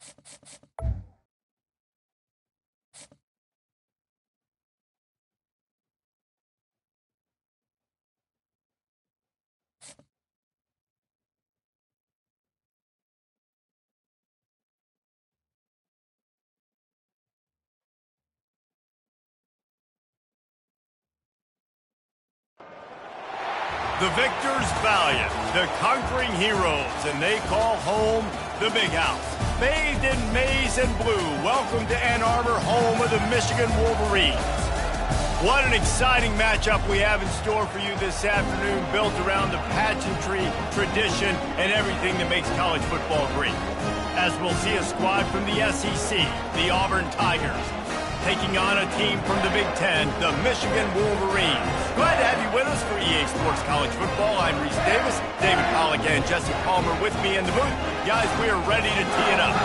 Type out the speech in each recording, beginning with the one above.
The victors valiant, the conquering heroes, and they call home the Big House. Bathed in maize and blue, welcome to Ann Arbor, home of the Michigan Wolverines. What an exciting matchup we have in store for you this afternoon, built around the pageantry, tradition, and everything that makes college football great. As we'll see a squad from the SEC, the Auburn Tigers, taking on a team from the Big Ten, the Michigan Wolverines. Glad to have you with us for EA Sports College Football. I'm Reese Davis, David Pollack and Jesse Palmer with me in the booth. Guys, we are ready to tee it up.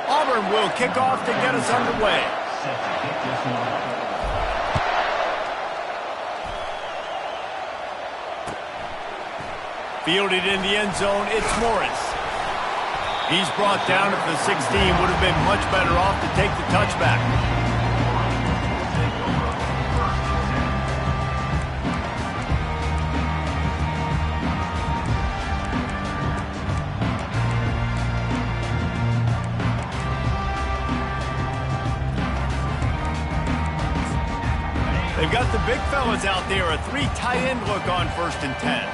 Auburn will kick off to get us underway. Fielded in the end zone, it's Morris. He's brought down at the 16, would have been much better off to take the touchback. They've got the big fellas out there, a 3 tight end look on 1st and 10.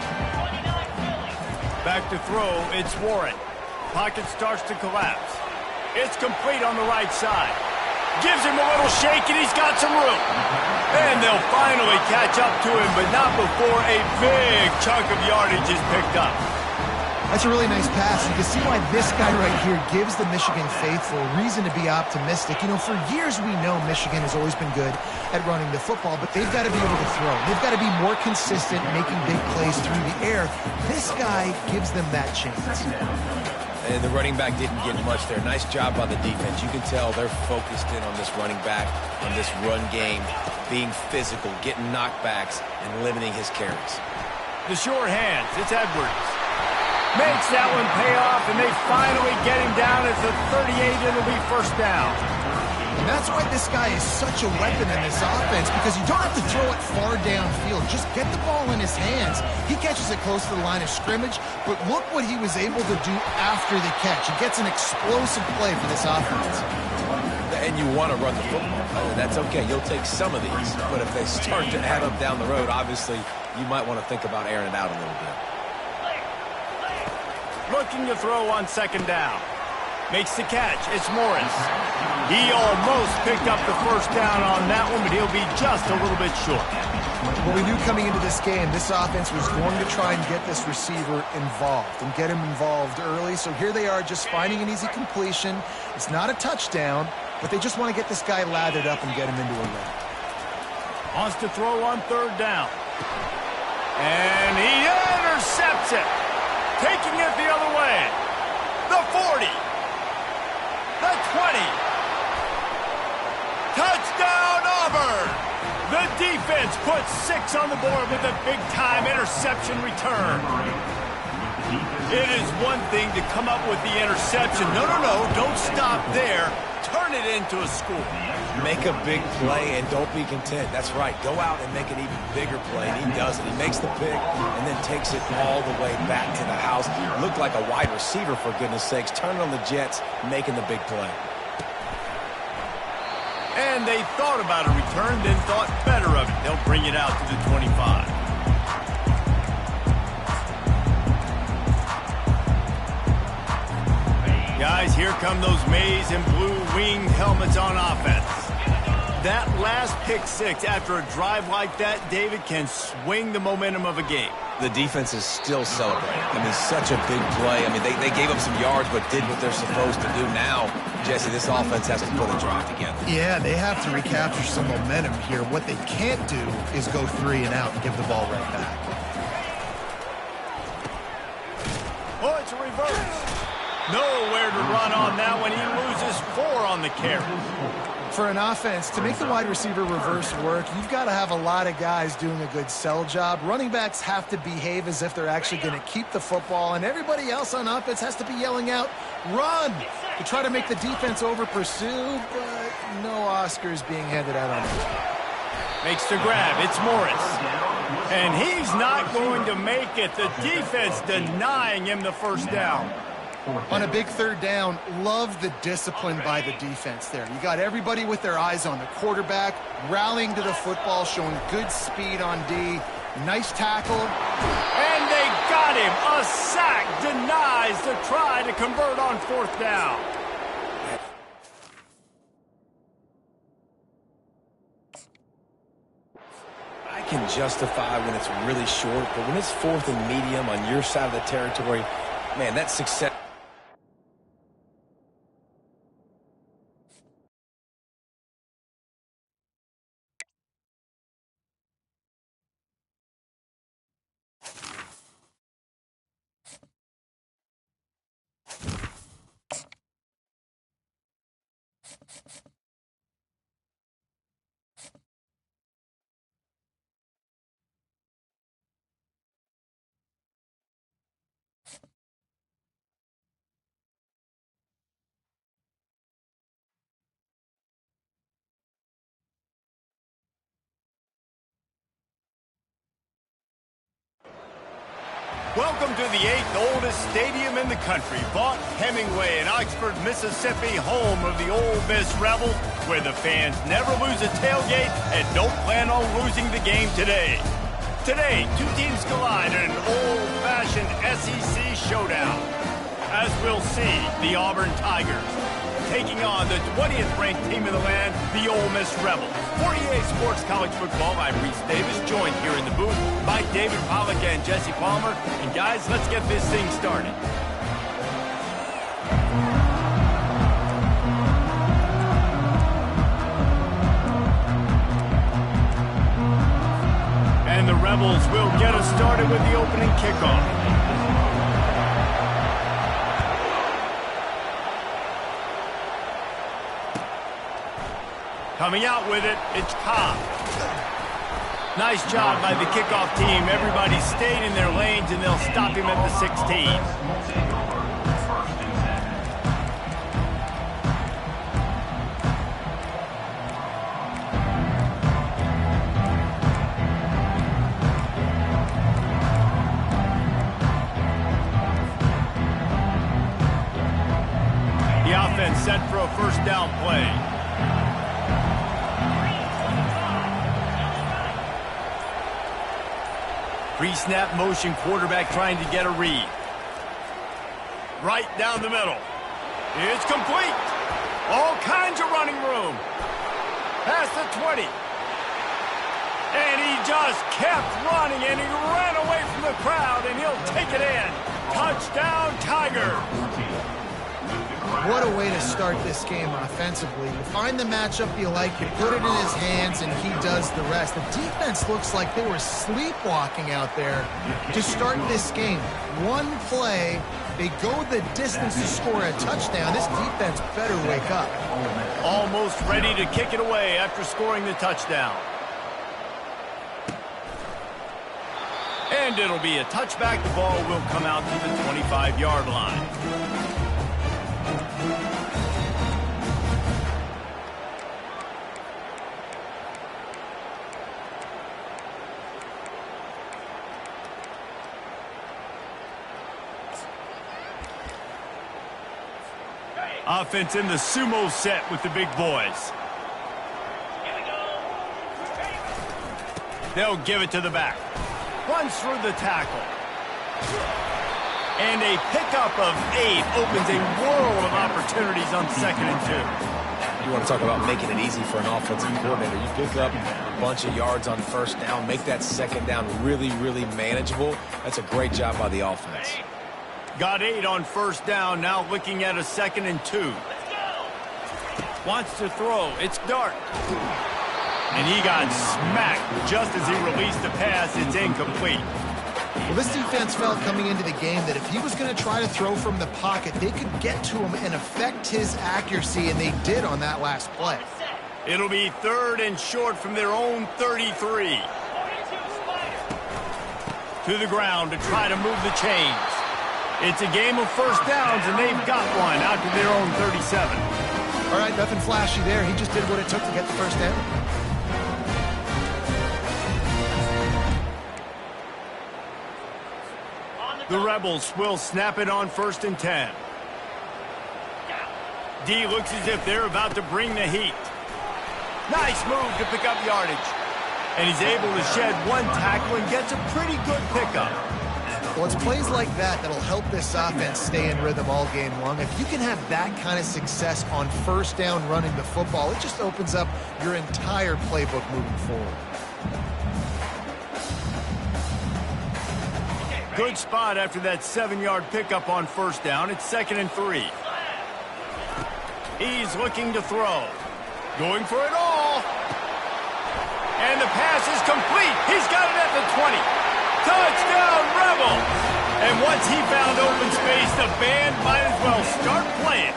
Back to throw, it's Warren. Pocket starts to collapse. It's complete on the right side. Gives him a little shake, and he's got some room. And they'll finally catch up to him, but not before a big chunk of yardage is picked up. That's a really nice pass. You can see why this guy right here gives the Michigan faithful reason to be optimistic. You know, for years we know Michigan has always been good at running the football, but they've got to be able to throw. They've got to be more consistent, making big plays through the air. This guy gives them that chance. And the running back didn't get much there. Nice job by the defense. You can tell they're focused in on this running back, on this run game, being physical, getting knockbacks, and limiting his carries. The sure hands, it's Edwards. Makes that one pay off, and they finally get him down at the 38. It'll be 1st down. And that's why this guy is such a weapon in this offense, because you don't have to throw it far downfield. Just get the ball in his hands. He catches it close to the line of scrimmage, but look what he was able to do after the catch. He gets an explosive play for this offense. And you want to run the football. That's okay. You'll take some of these, but if they start to add up down the road, obviously you might want to think about airing it out a little bit. Looking to throw on 2nd down. Makes the catch. It's Morris. He almost picked up the 1st down on that one, but he'll be just a little bit short. Well, we knew coming into this game, this offense was going to try and get this receiver involved and get him involved early. So here they are just finding an easy completion. It's not a touchdown, but they just want to get this guy lathered up and get him into a run. Wants to throw on 3rd down. And he intercepts it. Taking it the other way. The 40. The 20. Touchdown, Auburn. The defense puts 6 on the board with a big-time interception return. It is one thing to come up with the interception. No, don't stop there. Turn it into a score. Make a big play and don't be content. That's right. Go out and make an even bigger play, and he does it. He makes the pick and then takes it all the way back to the house. Looked like a wide receiver, for goodness sakes. Turning on the Jets, making the big play. And they thought about a return, then thought better of it. They'll bring it out to the 25. Guys, here come those maize and blue winged helmets on offense. That last pick 6 after a drive like that, David, can swing the momentum of a game. The defense is still celebrating. I mean, such a big play. I mean, they gave up some yards but did what they're supposed to do. Now, Jesse, this offense has to put a drive together. Yeah, they have to recapture some momentum here. What they can't do is go 3 and out and give the ball right back. Oh, it's a reverse. Nowhere to run on that one. He loses 4 on the carry. For an offense, to make the wide receiver reverse work, you've got to have a lot of guys doing a good sell job. Running backs have to behave as if they're actually going to keep the football, and everybody else on offense has to be yelling out, run, to try to make the defense over-pursue, but no Oscars being handed out on it. Makes the grab. It's Morris. And he's not going to make it. The defense denying him the first down. On a big third down, love the discipline by the defense there. You got everybody with their eyes on the quarterback, rallying to the football, showing good speed on D. Nice tackle. And they got him. A sack denies the try to convert on fourth down. I can justify when it's really short, but when it's fourth and medium on your side of the territory, man, that's success. Welcome to the 8th oldest stadium in the country, Vaught Hemingway in Oxford, Mississippi, home of the Ole Miss Rebels, where the fans never lose a tailgate and don't plan on losing the game today. Today, two teams collide in an old-fashioned SEC showdown. As we'll see, the Auburn Tigers taking on the 20th ranked team in the land, the Ole Miss Rebels. 48 Sports College Football, I'm Reese Davis, joined here in the booth by David Pollack and Jesse Palmer. And guys, let's get this thing started. And the Rebels will get us started with the opening kickoff. Coming out with it, it's Ncaa. Nice job by the kickoff team. Everybody stayed in their lanes, and they'll stop him at the 16. The offense set for a first down play. Pre-snap motion, quarterback trying to get a read. Right down the middle. It's complete. All kinds of running room. Past the 20. And he just kept running, and he ran away from the crowd, and he'll take it in. Touchdown, Tiger. What a way to start this game offensively. You find the matchup you like, you put it in his hands, and he does the rest. The defense looks like they were sleepwalking out there to start this game. One play, they go the distance to score a touchdown. This defense better wake up. Almost ready to kick it away after scoring the touchdown. And it'll be a touchback. The ball will come out to the 25-yard line. Offense in the sumo set with the big boys. They'll give it to the back. Runs through the tackle. And a pickup of 8 opens a world of opportunities on 2nd and 2. You want to talk about making it easy for an offensive coordinator. You pick up a bunch of yards on first down, make that second down really, really manageable. That's a great job by the offense. Got 8 on first down, now looking at a 2nd and 2. Wants to throw, it's Dart. And he got smacked just as he released the pass. It's incomplete. Well, this defense felt coming into the game that if he was going to try to throw from the pocket, they could get to him and affect his accuracy, and they did on that last play. It'll be 3rd and short from their own 33. To the ground to try to move the chains. It's a game of first downs, and they've got one out to their own 37. All right, nothing flashy there. He just did what it took to get the first down. The Rebels will snap it on 1st and 10. D looks as if they're about to bring the heat. Nice move to pick up yardage. And he's able to shed one tackle and gets a pretty good pickup. Well, it's plays like that that'll help this offense stay in rhythm all game long. If you can have that kind of success on first down running the football, it just opens up your entire playbook moving forward. Good spot after that 7-yard pickup on first down. It's 2nd and 3. He's looking to throw. Going for it all. And the pass is complete. He's got it at the 20. Touchdown, Rebels! And once he found open space, the band might as well start playing.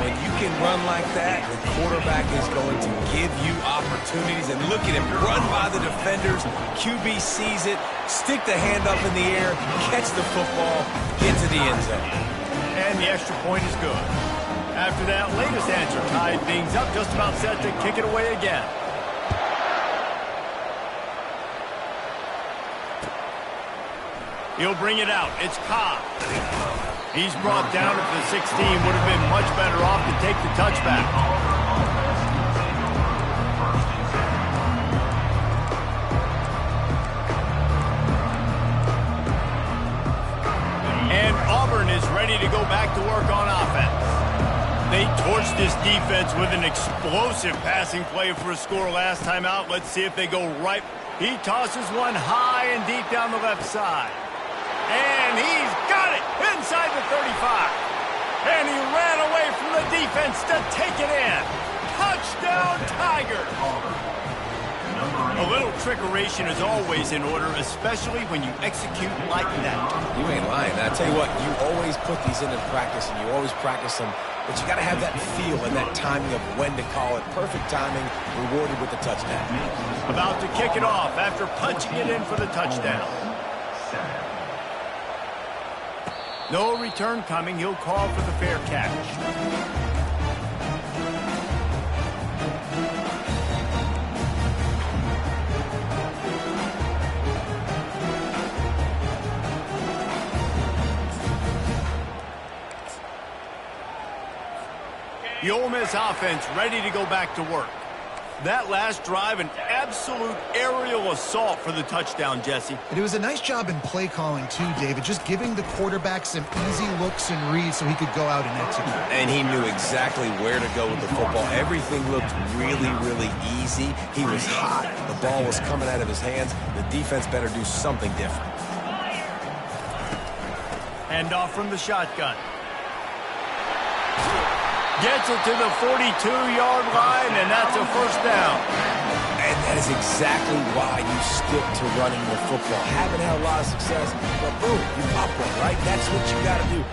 When you can run like that, the quarterback is going to give you opportunities. And look at him run by the defenders. QB sees it, stick the hand up in the air, catch the football, get to the end zone. And the extra point is good. After that latest answer tied things up, just about set to kick it away again. He'll bring it out. It's Ncaa. He's brought down at the 16. Would have been much better off to take the touchback. And Auburn is ready to go back to work on offense. They torched this defense with an explosive passing play for a score last time out. Let's see if they go right. He tosses one high and deep down the left side. And he's got it inside the 35. And he ran away from the defense to take it in. Touchdown, Tigers. A little trickeration is always in order, especially when you execute like that. You ain't lying. I tell you what, you always put these into practice, and you always practice them. But you got to have that feel and that timing of when to call it. Perfect timing, rewarded with the touchdown. About to kick it off after punching it in for the touchdown. No return coming. He'll call for the fair catch. The Ole Miss offense ready to go back to work. That last drive, an absolute aerial assault for the touchdown, Jesse. And it was a nice job in play calling, too, David, just giving the quarterback some easy looks and reads so he could go out and execute. And he knew exactly where to go with the football. Everything looked really, really easy. He was hot. The ball was coming out of his hands. The defense better do something different. Hand off from the shotgun. Gets it to the 42-yard line, and that's a first down. And that is exactly why you stick to running the football. Haven't had a lot of success, but boom, you pop one, right? That's what you got to do.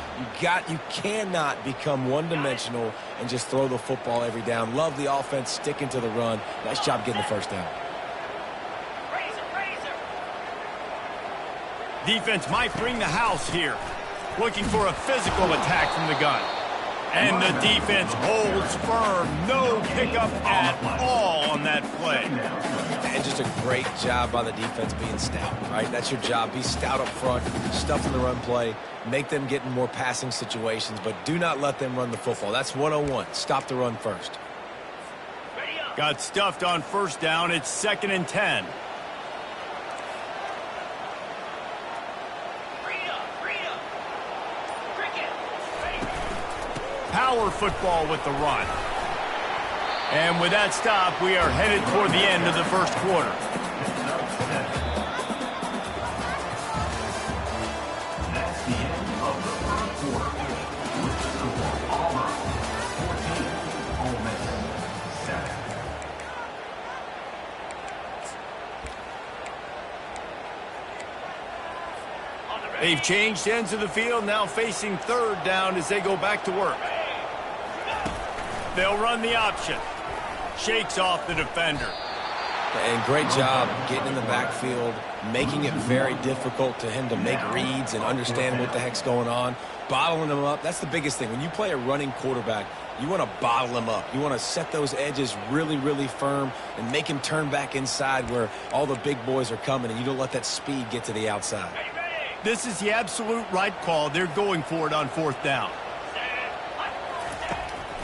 You cannot become one-dimensional and just throw the football every down. Love the offense sticking to the run. Nice job getting the first down. Defense might bring the house here. Looking for a physical attack from the gun. And the defense holds firm. No pickup at all on that play. And just a great job by the defense being stout, right? That's your job. Be stout up front, stuff in the run play, make them get in more passing situations, but do not let them run the football. That's 101. Stop the run first. Got stuffed on first down. It's 2nd and 10. Power football with the run. And with that stop, we are headed toward the end of the first quarter. That's the end of the first quarter. With the score, Auburn 14, Ole Miss 7. They've changed ends of the field, now facing third down as they go back to work. They'll run the option. Shakes off the defender. And great job getting in the backfield, making it very difficult to him to make reads and understand what the heck's going on. Bottling him up, that's the biggest thing. When you play a running quarterback, you want to bottle him up. You want to set those edges really, really firm and make him turn back inside where all the big boys are coming, and you don't let that speed get to the outside. This is the absolute right call. They're going for it on 4th down.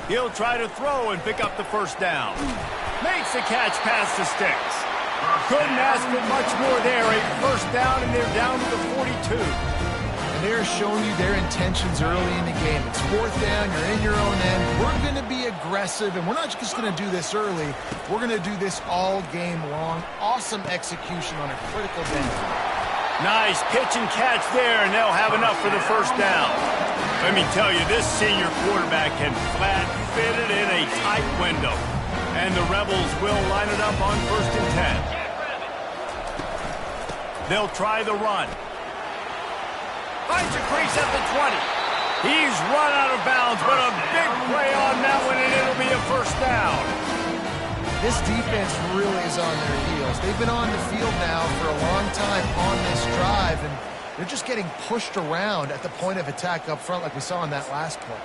He'll try to throw and pick up the first down. Makes the catch past the sticks. Couldn't ask for much more there. A first down, and they're down to the 42. And they're showing you their intentions early in the game. It's 4th down, you're in your own end. We're going to be aggressive, and we're not just going to do this early. We're going to do this all game long. Awesome execution on a critical down. Nice pitch and catch there, and they'll have enough for the first down. Let me tell you, this senior quarterback can flat fit it in a tight window. And the Rebels will line it up on 1st and 10. They'll try the run. Finds a crease at the 20. He's run out of bounds, but a big play on that one, and it'll be a first down. This defense really is on their heels. They've been on the field now for a long time on this drive, and they're just getting pushed around at the point of attack up front like we saw in that last play.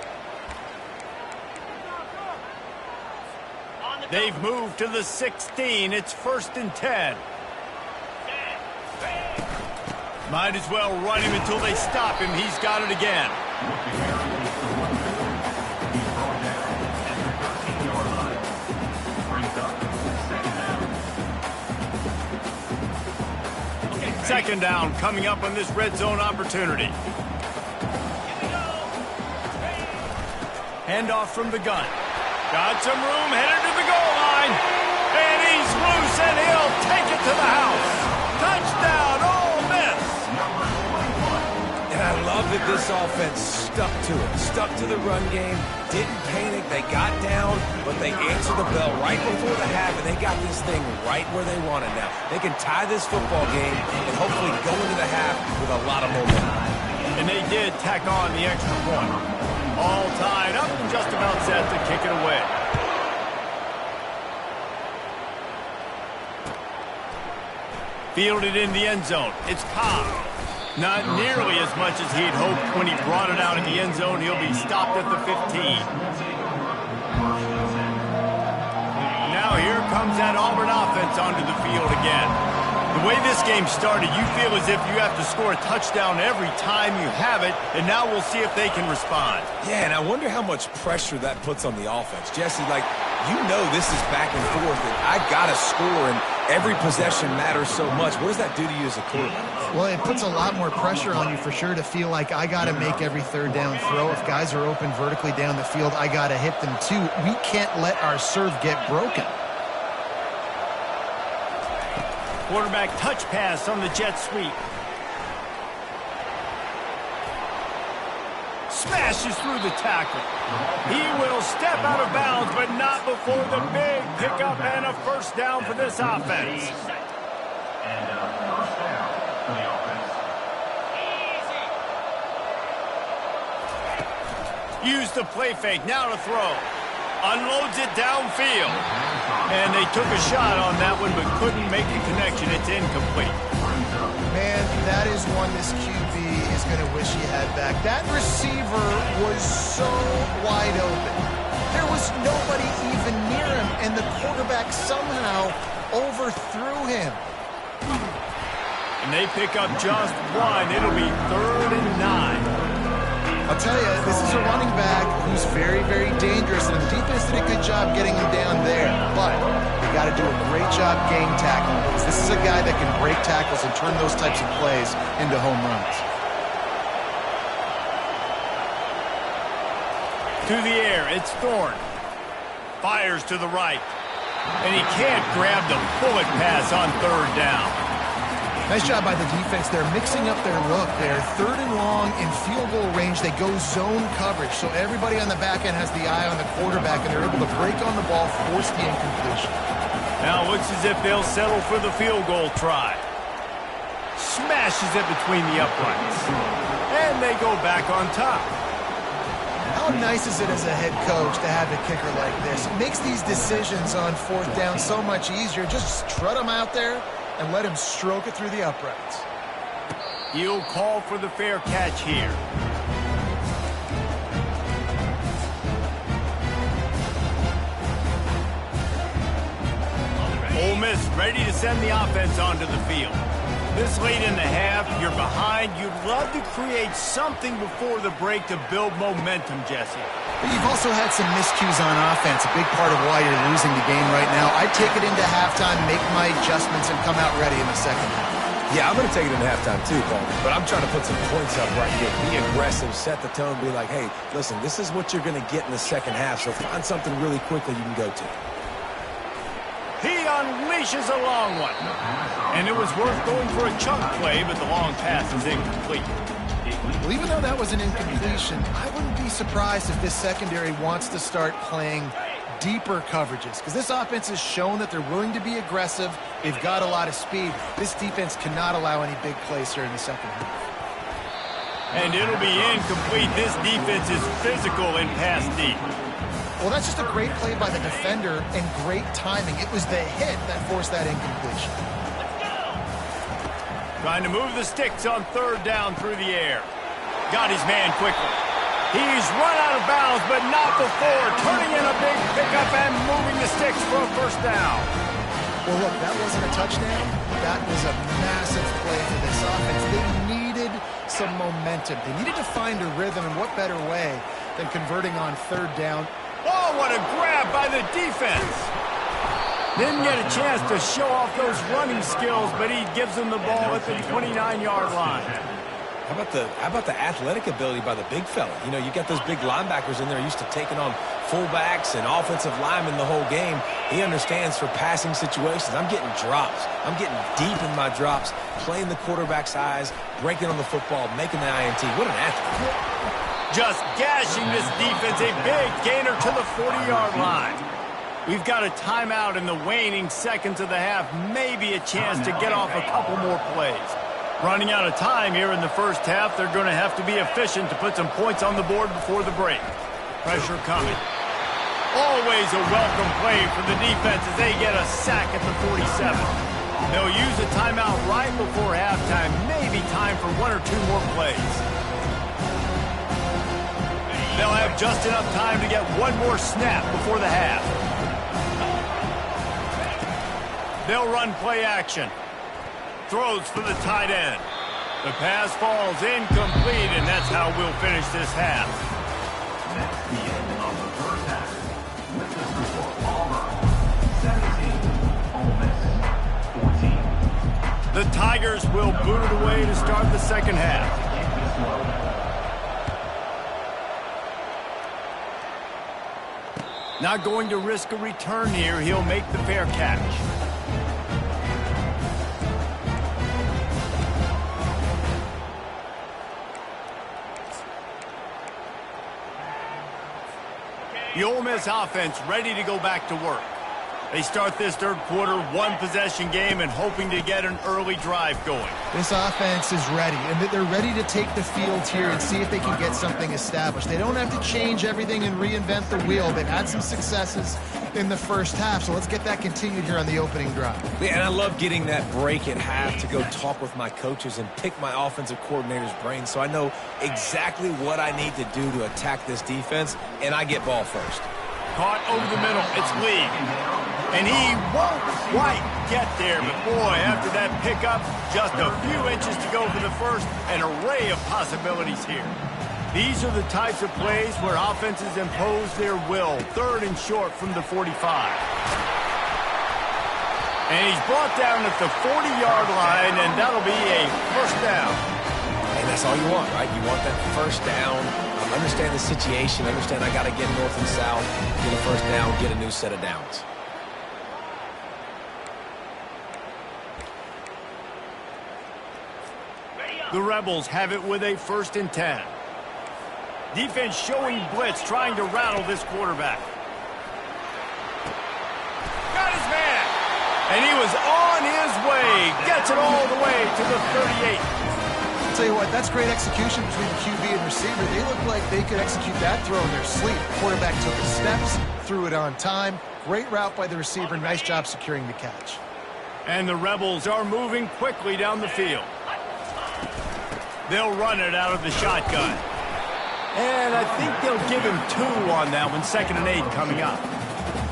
They've moved to the 16. It's 1st and 10. Might as well run him until they stop him. He's got it again. Second down coming up on this red zone opportunity. Handoff from the gun. Got some room, headed to the goal line. And he's loose, and he'll take it to the house. Touchdown, Ole Miss. And I love that this offense stuck to it. Stuck to the run game. Didn't panic. They got down, but they answered the bell right before the half, and they got this thing right where they want it now. They can tie this football game and hopefully go into the half with a lot of momentum. And they did tack on the extra point. All tied up and just about set to kick it away. Fielded in the end zone. It's Ncaa. Not nearly as much as he'd hoped when he brought it out in the end zone. He'll be stopped at the 15. Now here comes that Auburn offense onto the field again. The way this game started, you feel as if you have to score a touchdown every time you have it, and now we'll see if they can respond. Yeah, and I wonder how much pressure that puts on the offense. Jesse, like, you know this is back and forth, and I got to score, and every possession matters so much. What does that do to you as a quarterback? Well, it puts a lot more pressure on you for sure to feel like I got to make every third down throw. If guys are open vertically down the field, I got to hit them too. We can't let our serve get broken. Quarterback touch pass on the jet sweep. Smashes through the tackle. He will step out of bounds, but not before the big pickup and a first down for this offense. And a first down for the offense. Use the play fake, now to throw. Unloads it downfield. And they took a shot on that one, but couldn't make a connection. It's incomplete. Man, that is one this QB is going to wish he had back. That receiver was so wide open. There was nobody even near him, and the quarterback somehow overthrew him. And they pick up just one. It'll be 3rd and 9. I'll tell you, this is a running back who's very, very dangerous, and the defense did a good job getting him down there. But they got to do a great job game tackling, because this is a guy that can break tackles and turn those types of plays into home runs. To the air, it's Thorne. Fires to the right. And he can't grab the bullet pass on 3rd down. Nice job by the defense. They're mixing up their look. They're 3rd and long in field goal range. They go zone coverage, so everybody on the back end has the eye on the quarterback, and they're able to break on the ball, force the incompletion. Now it looks as if they'll settle for the field goal try. Smashes it between the uprights. And they go back on top. How nice is it as a head coach to have a kicker like this? It makes these decisions on fourth down so much easier. Just trot him out there and let him stroke it through the uprights. He'll call for the fair catch here. Ole Miss ready to send the offense onto the field. This late in the half, you're behind. You'd love to create something before the break to build momentum, Jesse. But you've also had some miscues on offense, a big part of why you're losing the game right now. I'd take it into halftime, make my adjustments, and come out ready in the second half. Yeah, I'm going to take it into halftime too, Paul. But I'm trying to put some points up right here. Be aggressive, set the tone, be like, hey, listen, this is what you're going to get in the second half, so find something really quickly you can go to. He unleashes a long one. And it was worth going for a chunk play, but the long pass is incomplete. Well, even though that was an incompletion, I wouldn't be surprised if this secondary wants to start playing deeper coverages, because this offense has shown that they're willing to be aggressive. They've got a lot of speed. This defense cannot allow any big plays here in the second half. And it'll be incomplete. This defense is physical in pass deep. Well, that's just a great play by the defender and great timing. It was the hit that forced that incompletion. Trying to move the sticks on third down through the air. Got his man quickly. He's run out of bounds, but not before turning in a big pickup and moving the sticks for a first down. Well, look, that wasn't a touchdown. That was a massive play for this offense. They needed some momentum. They needed to find a rhythm, and what better way than converting on third down. Oh, what a grab by the defense. Didn't get a chance to show off those running skills, but he gives them the ball at the 29-yard line. How about the athletic ability by the big fella? You know, you got those big linebackers in there used to taking on fullbacks and offensive linemen the whole game. He understands for passing situations. I'm getting drops. I'm getting deep in my drops, playing the quarterback's eyes, breaking on the football, making the INT. What an athlete. Just gashing this defense, a big gainer to the 40-yard line. We've got a timeout in the waning seconds of the half, maybe a chance to get off a couple more plays. Running out of time here in the first half, they're going to have to be efficient to put some points on the board before the break. Pressure coming. Always a welcome play for the defense as they get a sack at the 47. They'll use a timeout right before halftime, maybe time for one or two more plays. They'll have just enough time to get one more snap before the half. They'll run play action. Throws for the tight end. The pass falls incomplete, and that's how we'll finish this half. That's the end of the first half. With the score, Auburn 17, Ole Miss 14. The Tigers will boot it away to start the second half. Not going to risk a return here. He'll make the fair catch. The Ole Miss offense ready to go back to work. They start this third quarter one-possession game and hoping to get an early drive going. This offense is ready, and they're ready to take the field here and see if they can get something established. They don't have to change everything and reinvent the wheel. They've had some successes in the first half, so let's get that continued here on the opening drive. Yeah, and I love getting that break at half to go talk with my coaches and pick my offensive coordinator's brain so I know exactly what I need to do to attack this defense, and I get ball first. Caught over the middle. It's Lee. And he won't quite get there, but boy, after that pickup, just a few inches to go for the first, an array of possibilities here. These are the types of plays where offenses impose their will. Third and short from the 45. And he's brought down at the 40-yard line, and that'll be a first down. And that's all you want, right? You want that first down. Understand the situation. Understand I got to get north and south, get a first down, get a new set of downs. The Rebels have it with a 1st and 10. Defense showing blitz, trying to rattle this quarterback. Got his man. And he was on his way. Gets it all the way to the 38. I'll tell you what, that's great execution between the QB and receiver. They look like they could execute that throw in their sleep. Quarterback took his steps, threw it on time. Great route by the receiver. Nice job securing the catch. And the Rebels are moving quickly down the field. They'll run it out of the shotgun. And I think they'll give him 2 on that one, 2nd and 8 coming up.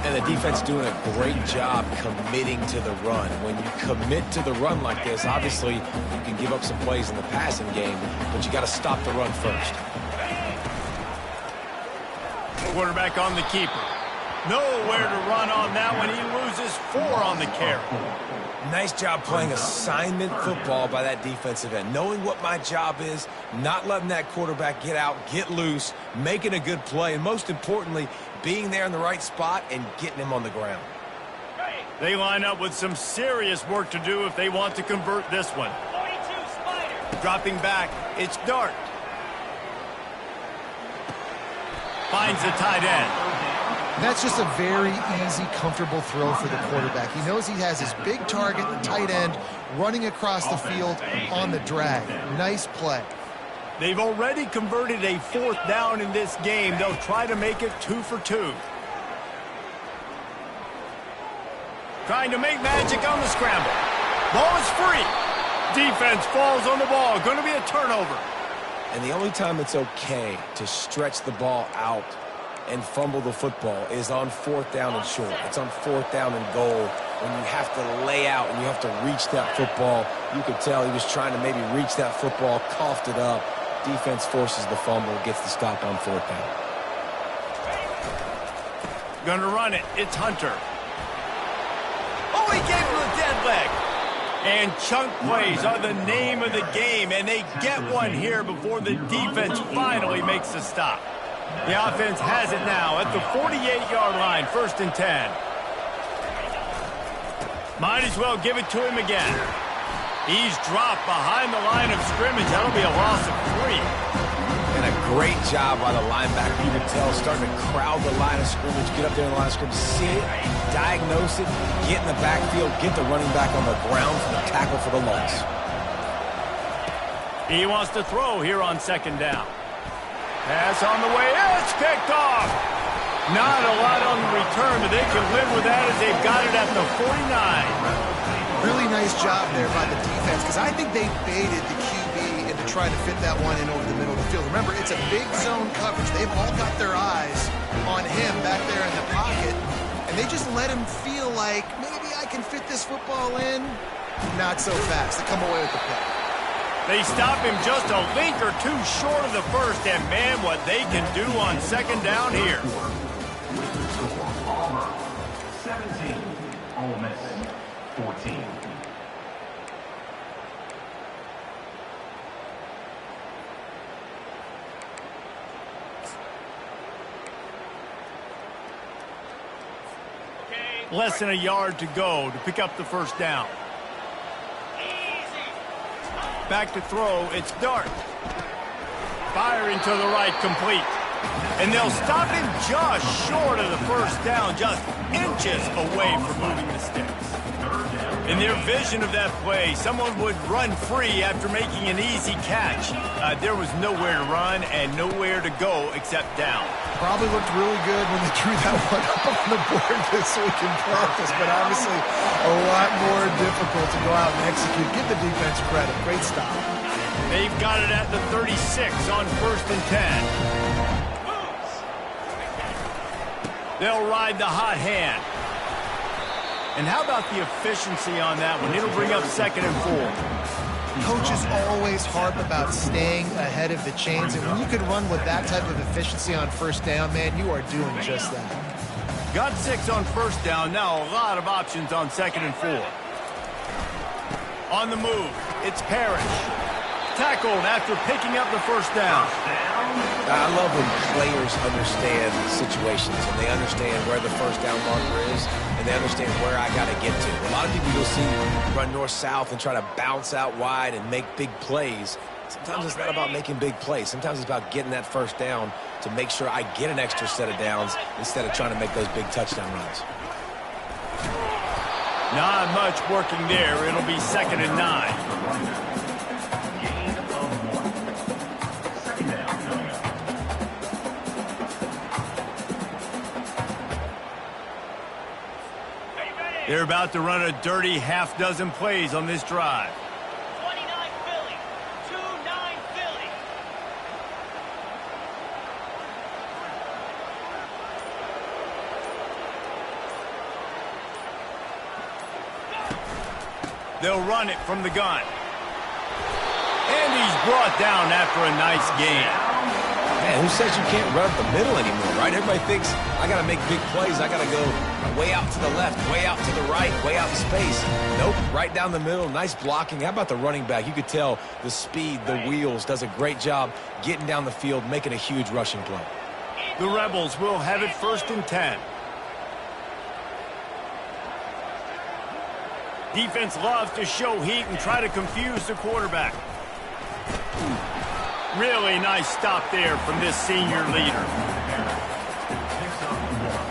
And the defense doing a great job committing to the run. When you commit to the run like this, obviously you can give up some plays in the passing game, but you got to stop the run first. Quarterback on the keeper. Nowhere to run on that one. He loses 4 on the carry. Nice job playing assignment football by that defensive end. Knowing what my job is, not letting that quarterback get out, get loose, making a good play, and most importantly, being there in the right spot and getting him on the ground. They line up with some serious work to do if they want to convert this one. Dropping back, it's Dart. Finds the tight end. That's just a very easy, comfortable throw for the quarterback. He knows he has his big target, the tight end, running across the field on the drag. Nice play. They've already converted a 4th down in this game. They'll try to make it 2 for 2. Trying to make magic on the scramble. Ball is free. Defense falls on the ball. Going to be a turnover. And the only time it's okay to stretch the ball out and fumble the football is on 4th down and short. It's on 4th down and goal when you have to lay out and you have to reach that football. You could tell he was trying to maybe reach that football, coughed it up. Defense forces the fumble, gets the stop on 4th down. Gonna run it. It's Hunter. Oh, he gave him a dead leg. And chunk plays are the name of the game, and they get one here before the defense finally makes the stop. The offense has it now at the 48-yard line, 1st and 10. Might as well give it to him again. He's dropped behind the line of scrimmage. That'll be a loss of 3. And a great job by the linebacker. You can tell starting to crowd the line of scrimmage, get up there in the line of scrimmage, see it, diagnose it, get in the backfield, get the running back on the ground for the tackle for the loss. He wants to throw here on 2nd down. Pass on the way. It's picked off. Not a lot on the return, but they can live with that as they've got it at the 49. Really nice job there by the defense because I think they baited the QB into trying to fit that one in over the middle of the field. Remember, it's a big zone coverage. They've all got their eyes on him back there in the pocket, and they just let him feel like maybe I can fit this football in. Not so fast. They come away with the play. They stop him just a link or 2 short of the 1st, and man, what they can do on 2nd down here. Auburn, 17. Ole Miss, 14. Less than a yard to go to pick up the 1st down. Back to throw, it's Dart. Firing to the right, complete. And they'll stop him just short of the 1st down, just inches away from moving the sticks. In their vision of that play, someone would run free after making an easy catch. There was nowhere to run and nowhere to go except down. Probably looked really good when they drew that one up on the board this week in practice, but obviously a lot more difficult to go out and execute. Give the defense credit. Great stop. They've got it at the 36 on 1st and 10. They'll ride the hot hand. And how about the efficiency on that one? It'll bring up 2nd and 4. Coaches always harp about staying ahead of the chains, and when you can run with that type of efficiency on 1st down, man, you are doing just that. Got 6 on 1st down. Now a lot of options on 2nd and 4. On the move, it's Parrish. Tackled after picking up the 1st down. I love when players understand situations and they understand where the 1st down marker is and they understand where I got to get to. A lot of people you'll see run north-south and try to bounce out wide and make big plays. Sometimes it's not about making big plays. Sometimes it's about getting that 1st down to make sure I get an extra set of downs instead of trying to make those big touchdown runs. Not much working there. It'll be 2nd and 9. They're about to run a dirty half-dozen plays on this drive. 29 Philly, 2-9 Philly. They'll run it from the gun. And he's brought down after a nice gain. Man, who says you can't run up the middle anymore, right? Everybody thinks, I got to make big plays. I got to go way out to the left, way out to the right, way out in space. Nope, right down the middle. Nice blocking. How about the running back? You could tell the speed, the wheels, does a great job getting down the field, making a huge rushing play. The Rebels will have it 1st and 10. Defense loves to show heat and try to confuse the quarterback. Really nice stop there from this senior leader. Picks up the ball.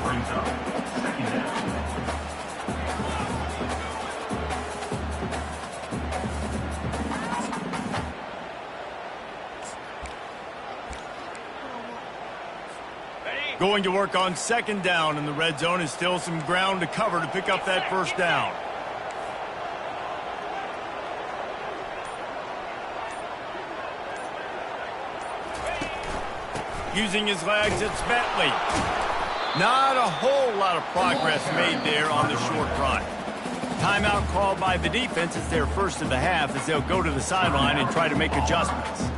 Brings up 2nd down. Going to work on 2nd down in the red zone, and still some ground to cover to pick up that 1st down. Using his legs, it's Bentley. Not a whole lot of progress made there on the short run. Timeout called by the defense. It's their 1st of the half as they'll go to the sideline and try to make adjustments.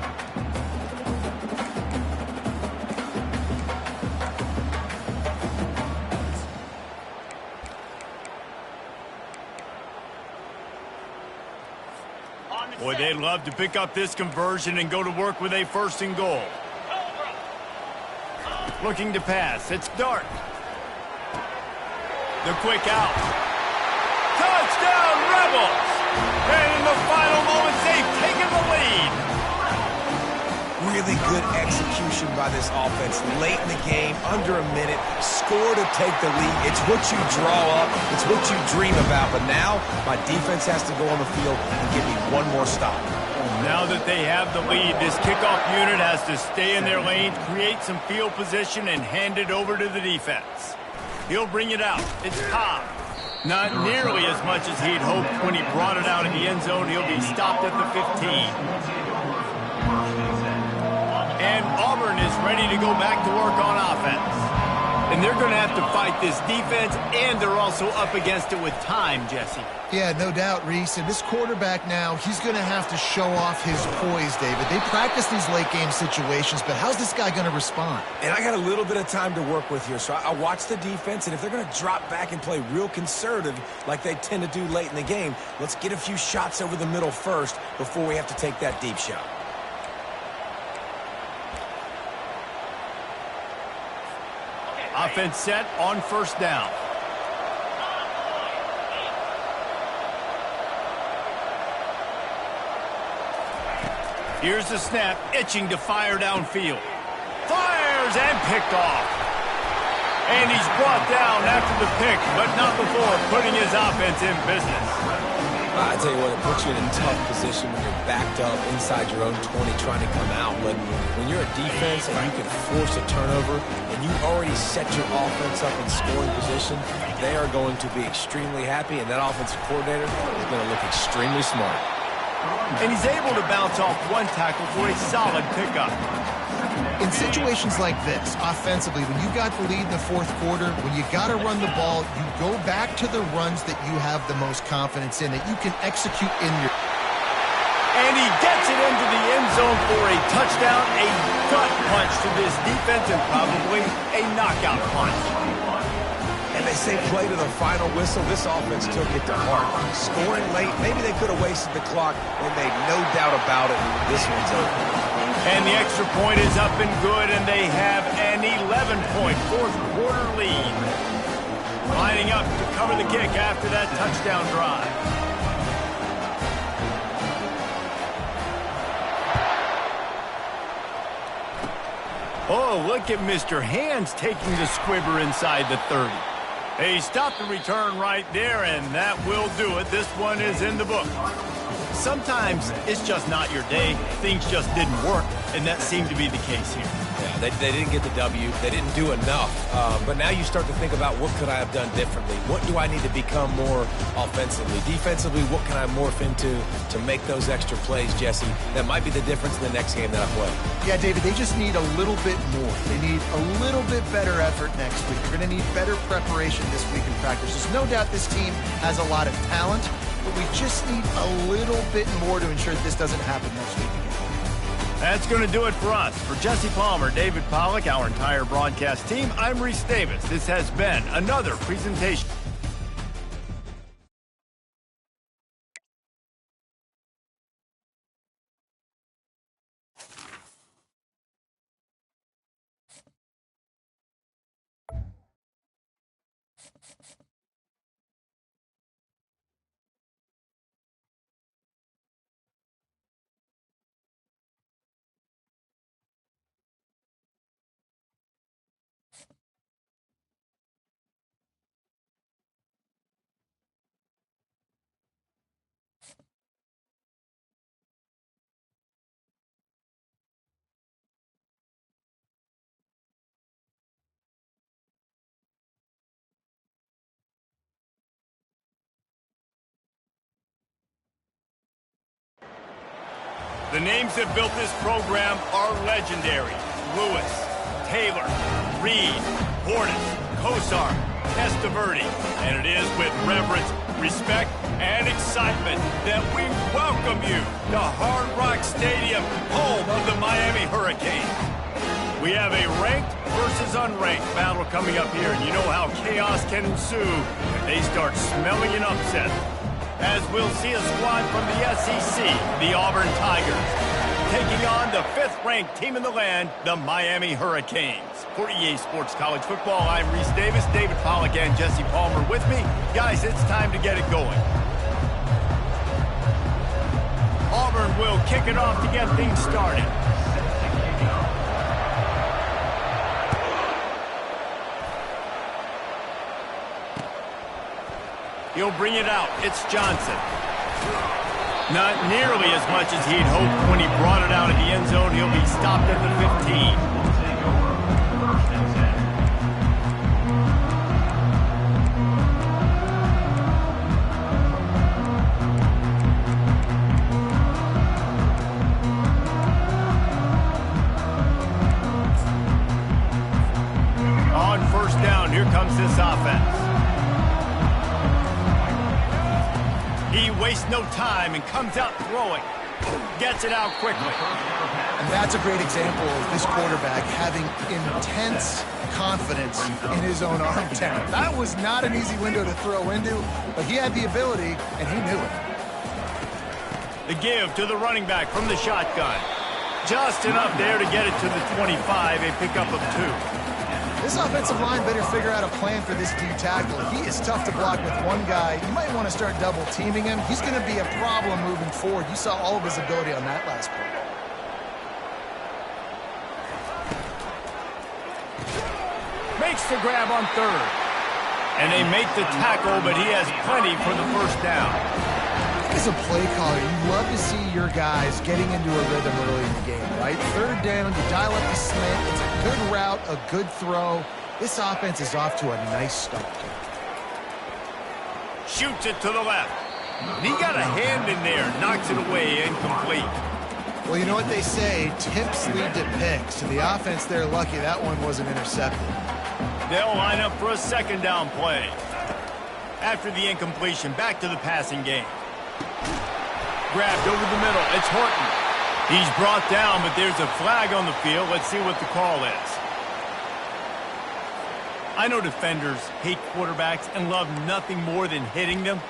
Boy, they'd love to pick up this conversion and go to work with a 1st and goal. Looking to pass. It's Dart. The quick out. Touchdown, Rebels! And in the final moments, they've taken the lead. Really good execution by this offense. Late in the game, under a minute, score to take the lead. It's what you draw up. It's what you dream about. But now, my defense has to go on the field and give me one more stop. Now that they have the lead, this kickoff unit has to stay in their lanes, create some field position, and hand it over to the defense. He'll bring it out. It's Cobb. Not nearly as much as he'd hoped when he brought it out in the end zone. He'll be stopped at the 15. And Auburn is ready to go back to work on offense. And they're going to have to fight this defense, and they're also up against it with time, Jesse. Yeah, no doubt, Reese. And this quarterback now, he's going to have to show off his poise, David. They practice these late-game situations, but how's this guy going to respond? And I got a little bit of time to work with here, so I watch the defense, and if they're going to drop back and play real conservative like they tend to do late in the game, let's get a few shots over the middle first before we have to take that deep shot. Offense set on 1st down. Here's the snap, itching to fire downfield. Fires and picked off. And he's brought down after the pick, but not before putting his offense in business. I tell you what, it puts you in a tough position when you're backed up inside your own 20 trying to come out. But when you're a defense and you can force a turnover and you already set your offense up in scoring position, they are going to be extremely happy, and that offensive coordinator is going to look extremely smart. And he's able to bounce off one tackle for a solid pickup. In situations like this, offensively, when you got the lead in the 4th quarter, when you got to run the ball, you go back to the runs that you have the most confidence in, that you can execute in your... And he gets it into the end zone for a touchdown, a gut punch to this defense, and probably a knockout punch. And they say play to the final whistle. This offense took it to heart. Scoring late, maybe they could have wasted the clock. They made no doubt about it. This one's over. And the extra point is up and good, and they have an 11-point 4th quarter lead. Lining up to cover the kick after that touchdown drive. Oh, look at Mr. Hands taking the squibber inside the 30. He stopped the return right there, and that will do it. This one is in the book. sometimes it's just not your day. Things just didn't work, and that seemed to be the case here. Yeah, they didn't get the W. They didn't do enough. But now you start to think about what could I have done differently? What do I need to become more offensively? Defensively, what can I morph into to make those extra plays, Jesse? That might be the difference in the next game that I play. Yeah, David, they just need a little bit more. They need a little bit better effort next week. They're going to need better preparation this week in practice. There's no doubt this team has a lot of talent, but we just need a little bit more to ensure that this doesn't happen next week. That's going to do it for us. For Jesse Palmer, David Pollack, our entire broadcast team, I'm Reese Davis. This has been another presentation. The names that built this program are legendary. Lewis, Taylor, Reed, Portis, Kosar, Testaverde. And it is with reverence, respect, and excitement that we welcome you to Hard Rock Stadium, home of the Miami Hurricanes. We have a ranked versus unranked battle coming up here, and you know how chaos can ensue when they start smelling an upset. As we'll see a squad from the SEC, the Auburn Tigers, taking on the 5th-ranked team in the land, the Miami Hurricanes. For EA Sports College Football, I'm Reese Davis, David Pollack, and Jesse Palmer with me. Guys, it's time to get it going. Auburn will kick it off to get things started. He'll bring it out. It's Johnson. Not nearly as much as he'd hoped when he brought it out of the end zone. He'll be stopped at the 15. On first down, here comes this offense. He wastes no time and comes out throwing. Gets it out quickly. And that's a great example of this quarterback having intense confidence in his own arm talent. That was not an easy window to throw into, but he had the ability, and he knew it. The give to the running back from the shotgun. Just enough there to get it to the 25, a pickup of 2. This offensive line better figure out a plan for this D tackle. He is tough to block with one guy. You might want to start double teaming him. He's going to be a problem moving forward. You saw all of his ability on that last play. Makes the grab on 3rd. And they make the tackle, but he has plenty for the first down. As a play caller, you love to see your guys getting into a rhythm early in the game, right? 3rd down, you dial up the slant. It's a good route, a good throw. This offense is off to a nice start. Shoots it to the left. And he got a hand in there, knocks it away, incomplete. Well, you know what they say, tips lead to picks. To the offense, they're lucky that one wasn't intercepted. They'll line up for a 2nd down play. After the incompletion, back to the passing game. Grabbed over the middle. It's Horton. He's brought down, but there's a flag on the field. Let's see what the call is. I know defenders hate quarterbacks and love nothing more than hitting them,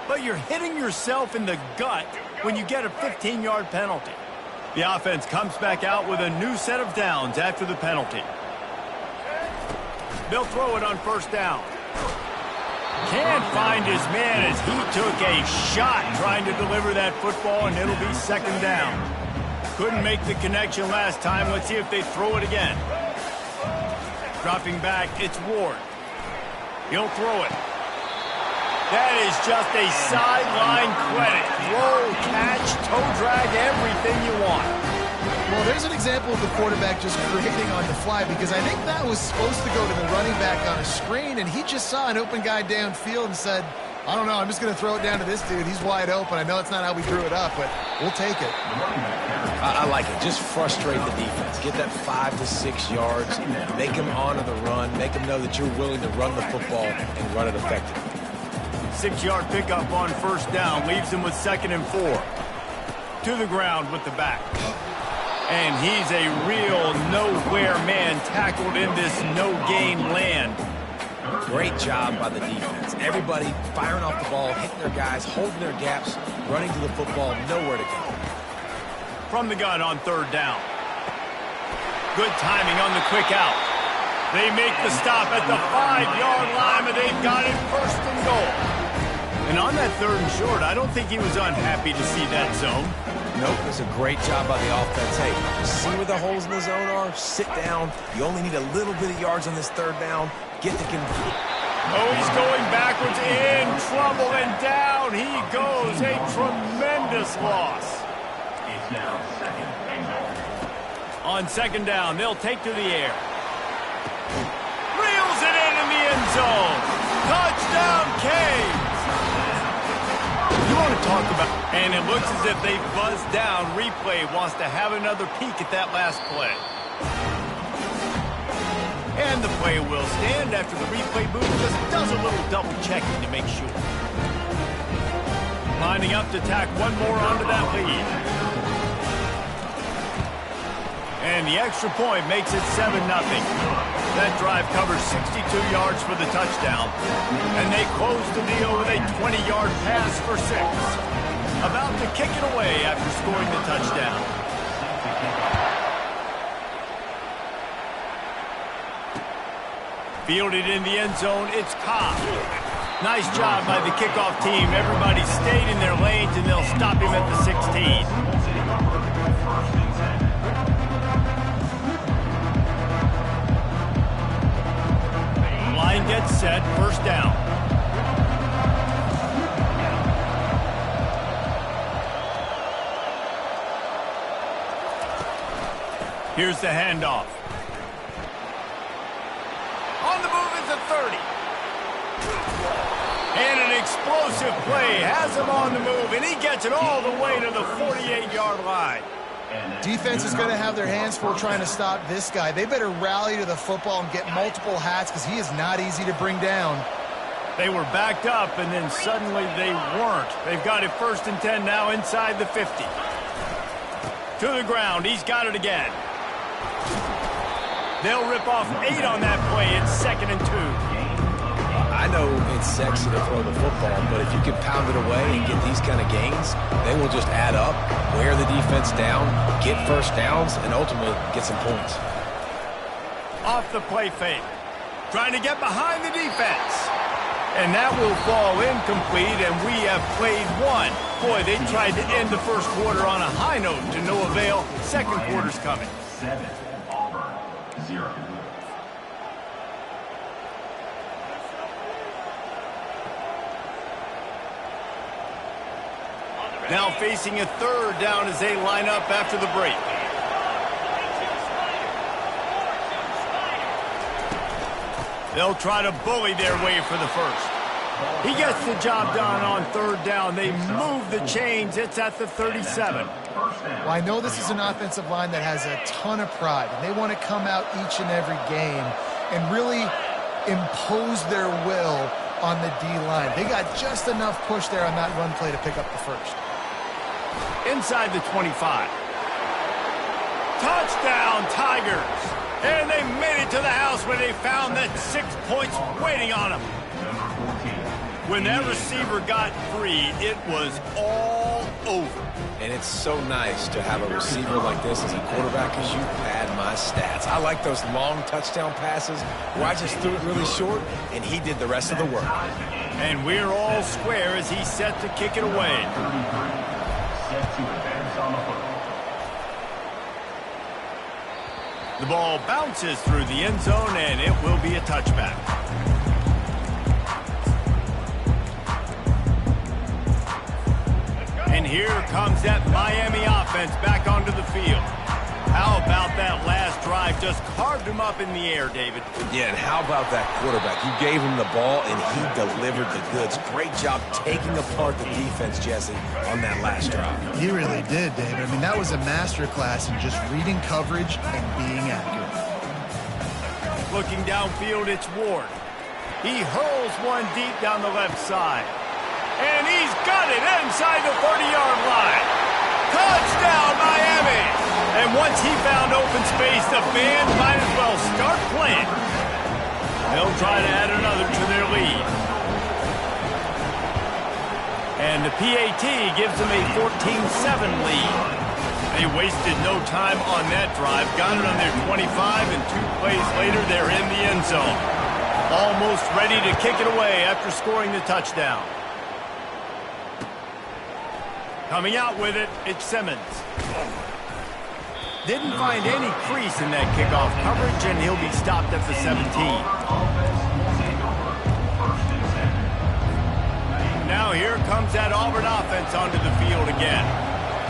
but you're hitting yourself in the gut when you get a 15-yard penalty. The offense comes back out with a new set of downs after the penalty. They'll throw it on 1st down. Can't find his man as he took a shot trying to deliver that football, and it'll be 2nd down. Couldn't make the connection last time. Let's see if they throw it again. Dropping back, it's Ward. He'll throw it. That is just a sideline credit. Throw, catch, toe drag, everything you want. Well, there's an example of the quarterback just creating on the fly, because I think that was supposed to go to the running back on a screen, and he just saw an open guy downfield and said, I don't know, I'm just going to throw it down to this dude. He's wide open. I know it's not how we drew it up, but we'll take it. I like it. Just frustrate the defense. Get that 5 to 6 yards. Make them honor the run. Make them know that you're willing to run the football and run it effectively. 6-yard pickup on first down leaves him with 2nd and 4. To the ground with the back. And he's a real nowhere man tackled in this no-gain land. Great job by the defense. Everybody firing off the ball, hitting their guys, holding their gaps, running to the football, nowhere to go. From the gun on 3rd down. Good timing on the quick out. They make the stop at the 5-yard line, and they've got it 1st and goal. And on that 3rd and short, I don't think he was unhappy to see that zone. Nope, it's a great job by the offense. Hey, see where the holes in the zone are? Sit down. You only need a little bit of yards on this 3rd down. Get the control. Oh, he's going backwards, in trouble, and down he goes. A tremendous loss. It's now 2nd and goal. On 2nd down, they'll take to the air. Reels it in the end zone. Touchdown, Canes. You want to talk about... And it looks as if they buzzed down. Replay wants to have another peek at that last play. And the play will stand after the replay booth just does a little double checking to make sure. Lining up to tack one more onto that lead. And the extra point makes it 7-0. That drive covers 62 yards for the touchdown. And they close the deal with a 20-yard pass for 6. About to kick it away after scoring the touchdown. Fielded in the end zone, it's Ncaa. Nice job by the kickoff team. Everybody stayed in their lanes, and they'll stop him at the 16. Line gets set, 1st down. Here's the handoff. On the move is the 30. And an explosive play has him on the move, and he gets it all the way to the 48-yard line. Defense is going to have their hands full trying to stop this guy. They better rally to the football and get multiple hats, because he is not easy to bring down. They were backed up, and then suddenly they weren't. They've got it 1st and 10 now inside the 50. To the ground. He's got it again. They'll rip off 8 on that play. It's 2nd and 2. I know it's sexy to throw the football, but if you can pound it away and get these kind of gains, they will just add up, wear the defense down, get 1st downs, and ultimately get some points. Off the play fake. Trying to get behind the defense. And that will fall incomplete, and we have played 1. Boy, they tried to end the 1st quarter on a high note to no avail. 2nd quarter's coming. 7, Auburn, 0. Now facing a 3rd down as they line up after the break. They'll try to bully their way for the 1st. He gets the job done on 3rd down. They move the chains. It's at the 37. Well, I know this is an offensive line that has a ton of pride, and they want to come out each and every game and really impose their will on the D-line. They got just enough push there on that run play to pick up the 1st. Inside the 25. Touchdown, Tigers. And they made it to the house where they found that 6 points waiting on them. When that receiver got free, it was all over. And it's so nice to have a receiver like this as a quarterback, because you pad my stats. I like those long touchdown passes where I just threw it really short, and he did the rest of the work. And we're all square as he's set to kick it away. Set to advance on the football. The ball bounces through the end zone, and it will be a touchback. here comes that Miami offense back onto the field. How about that last drive? Just carved him up in the air, David. Yeah, and how about that quarterback? You gave him the ball, and he delivered the goods. Great job taking apart the defense, Jesse, on that last drive. He really did, David. I mean, that was a masterclass in just reading coverage and being accurate. Looking downfield, it's Ward. He hurls one deep down the left side. And he's got it inside the 30-yard line. Touchdown, Miami! And once he found open space, the fans might as well start playing. They'll try to add another to their lead. And the PAT gives them a 14-7 lead. They wasted no time on that drive. Got it on their 25, and 2 plays later, they're in the end zone. Almost ready to kick it away after scoring the touchdown. Coming out with it, it's Simmons. Didn't find any crease in that kickoff coverage, and he'll be stopped at the 17. Now here comes that Auburn offense onto the field again.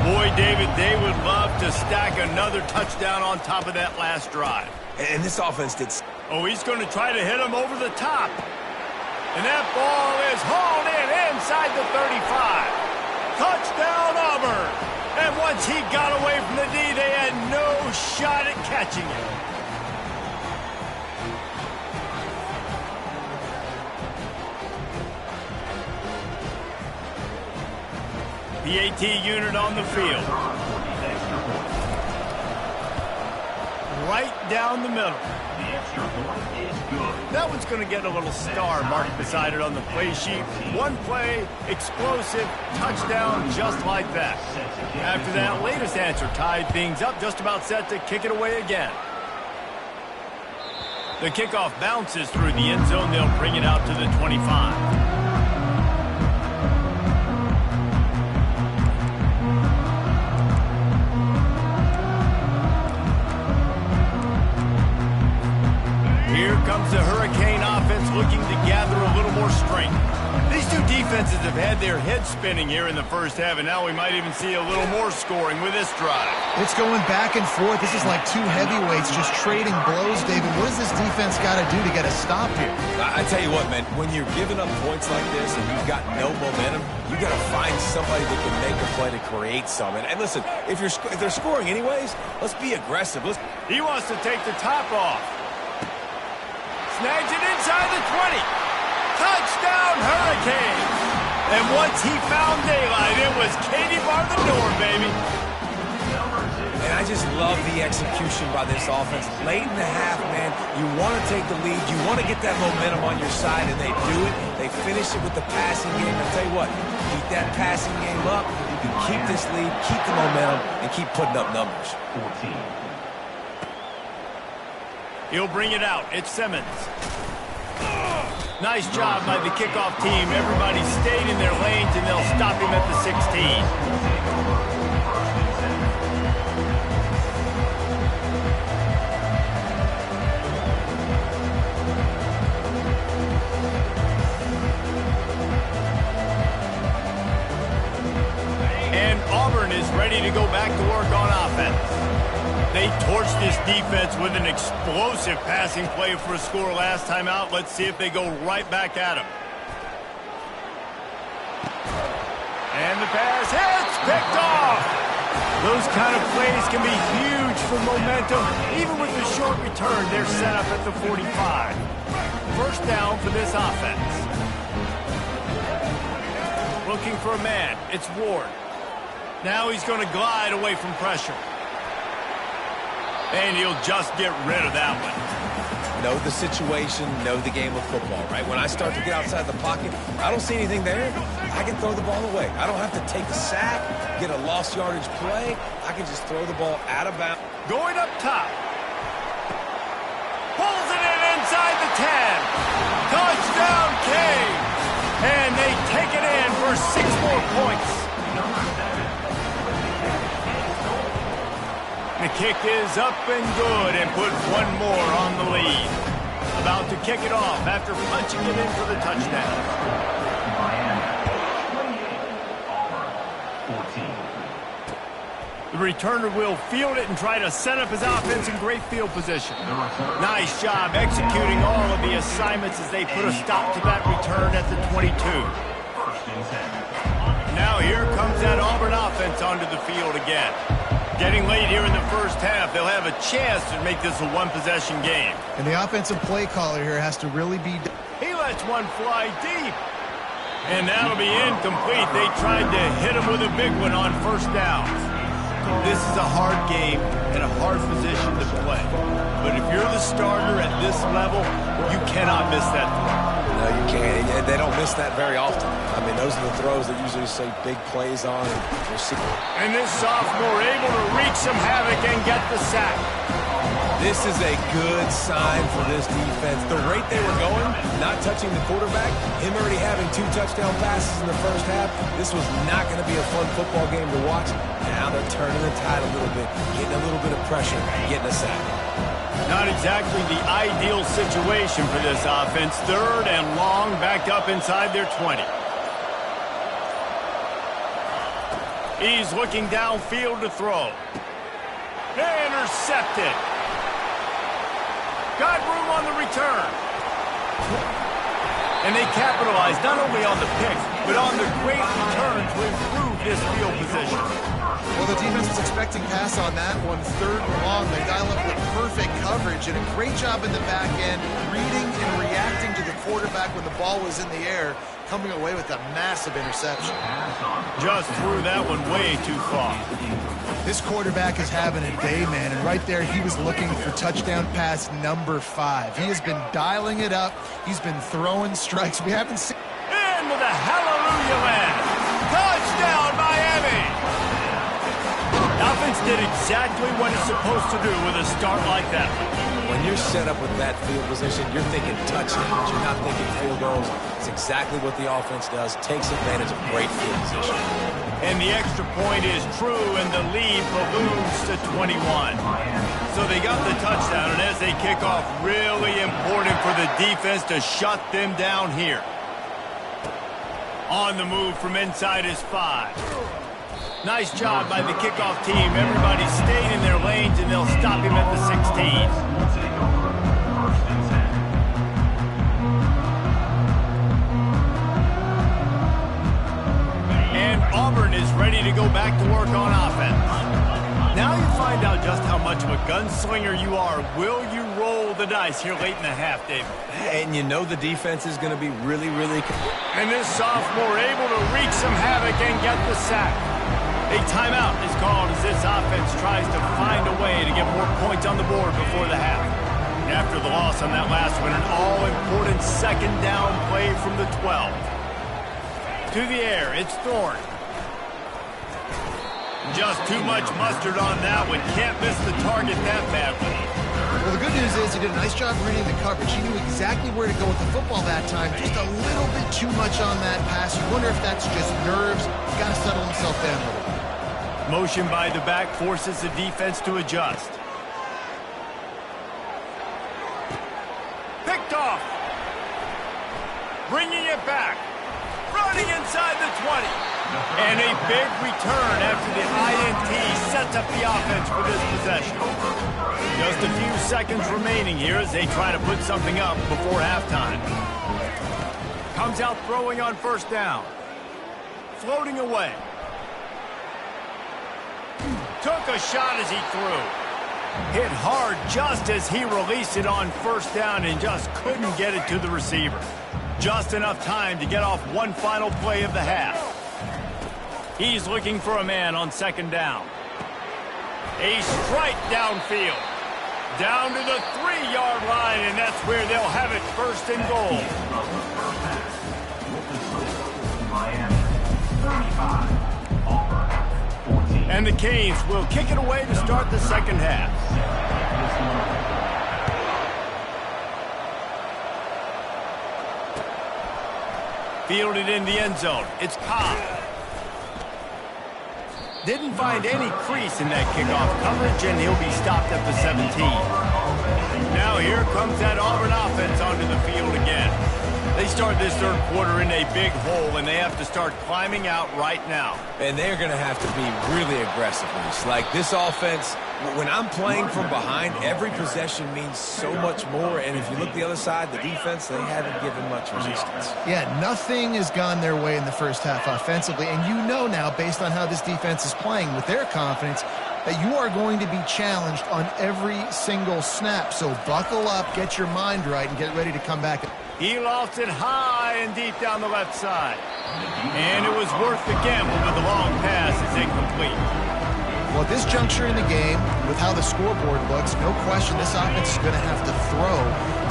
Boy, David, they would love to stack another touchdown on top of that last drive. And this offense did... Oh, he's going to try to hit him over the top. And that ball is hauled in inside the 35. Touchdown, Auburn! And once he got away from the D, they had no shot at catching it. PAT unit on the field. Right down the middle. That one's going to get a little star marked beside it on the play sheet. One play, explosive, touchdown, just like that. After that latest answer tied things up, just about set to kick it away again. The kickoff bounces through the end zone. They'll bring it out to the 25. Here comes the Hurricane offense looking to gather a little more strength. These two defenses have had their heads spinning here in the first half, and now we might even see a little more scoring with this drive. It's going back and forth. This is like two heavyweights just trading blows, David. What does this defense got to do to get a stop here? I tell you what, man, when you're giving up points like this and you've got no momentum, you got to find somebody that can make a play to create some. And listen, if they're scoring anyways, let's be aggressive. He wants to take the top off. Snags it inside the 20. Touchdown, Hurricane. And once he found daylight, it was Katie bar the door, baby. And I just love the execution by this offense. Late in the half, man, you want to take the lead. You want to get that momentum on your side, and they do it. They finish it with the passing game. I'll tell you what, keep that passing game up. You can keep this lead, keep the momentum, and keep putting up numbers. 14. He'll bring it out. It's Simmons. Nice job by the kickoff team. Everybody stayed in their lanes, and they'll stop him at the 16. And Auburn is ready to go back to work on offense. They torched this defense with an explosive passing play for a score last time out. Let's see if they go right back at him. And the pass hits, picked off. Those kind of plays can be huge for momentum. Even with the short return, they're set up at the 45. First down for this offense. Looking for a man. It's Ward. Now he's going to glide away from pressure. And he'll just get rid of that one. Know the situation, know the game of football, right? When I start to get outside the pocket, I don't see anything there, I can throw the ball away. I don't have to take a sack, get a lost yardage play. I can just throw the ball out of bounds. Going up top. Pulls it in inside the 10. Touchdown, Cade. And they take it in for 6 more points. The kick is up and good and puts one more on the lead. About to kick it off after punching it in for the touchdown. Miami, 28, Auburn, 14. returner will field it and try to set up his offense in great field position. Nice job executing all of the assignments as they put a stop to that return at the 22. Now here comes that Auburn offense onto the field again. Getting late here in the first half, they'll have a chance to make this a one-possession game. And the offensive play caller here has to really be... He lets one fly deep. And that'll be incomplete. They tried to hit him with a big one on first downs. This is a hard game and a hard position to play. But if you're the starter at this level, you cannot miss that throw. No, you can't. And they don't miss that very often. I mean, those are the throws that usually say big plays on. And this sophomore able to wreak some havoc and get the sack. This is a good sign for this defense. The rate they were going, not touching the quarterback, him already having 2 touchdown passes in the first half, this was not going to be a fun football game to watch. Now they're turning the tide a little bit, getting a little bit of pressure, getting a sack. Not exactly the ideal situation for this offense. 3rd and long, backed up inside their 20. He's looking downfield to throw. Intercepted. Got room on the return. And they capitalized not only on the pick, but on the great return to improve this field position. Well, the defense was expecting pass on that one. 3rd and long. They dial up with perfect coverage and a great job in the back end, reading and reacting to the quarterback when the ball was in the air, coming away with a massive interception. Just threw that one way too far. This quarterback is having a day, man, and right there he was looking for touchdown pass number 5. He has been dialing it up. He's been throwing strikes. We haven't seen... Into the hallelujah land. Touchdown, Miami! The offense did exactly what it's supposed to do with a start like that. When you're set up with that field position, you're thinking touchdowns. You're not thinking field goals. It's exactly what the offense does. Takes advantage of great field position. And the extra point is true, and the lead balloons to 21. So they got the touchdown, and as they kick off, really important for the defense to shut them down here. On the move from inside his 5. Nice job by the kickoff team. Everybody stayed in their lanes, and they'll stop him at the 16. Auburn is ready to go back to work on offense. Now you find out just how much of a gunslinger you are. Will you roll the dice here late in the half, David? And you know the defense is going to be really... And this sophomore able to wreak some havoc and get the sack. A timeout is called as this offense tries to find a way to get more points on the board before the half. After the loss on that last one, an all-important 2nd down play from the 12. To the air, it's Thorne. Just too much mustard on that one. Can't miss the target that badly. Well, the good news is he did a nice job reading the coverage. He knew exactly where to go with the football that time. Just a little bit too much on that pass. You wonder if that's just nerves. He's got to settle himself down a little bit. Motion by the back forces the defense to adjust. Picked off. Bringing it back. Running inside the 20. And a big return after the INT sets up the offense for this possession. Just a few seconds remaining here as they try to put something up before halftime. Comes out throwing on 1st down. Floating away. Took a shot as he threw. Hit hard just as he released it on 1st down and just couldn't get it to the receiver. Just enough time to get off one final play of the half. He's looking for a man on 2nd down. A strike downfield. Down to the 3-yard line, and that's where they'll have it 1st and goal. And the Canes will kick it away to start the 2nd half. Fielded in the end zone. It's Ncaa. Didn't find any crease in that kickoff coverage, and he'll be stopped at the 17. Now here comes that Auburn offense onto the field again. They start this third quarter in a big hole, and they have to start climbing out right now. And they're going to have to be really aggressive. Like this offense, when I'm playing from behind, every possession means so much more. And if you look the other side, the defense, they haven't given much resistance. Yeah, nothing has gone their way in the first half offensively. And you know now, based on how this defense is playing with their confidence, that you are going to be challenged on every single snap. So buckle up, get your mind right, and get ready to come back. He lost it high and deep down the left side. And it was worth the gamble, but the long pass is incomplete. Well, at this juncture in the game, with how the scoreboard looks, no question this offense is going to have to throw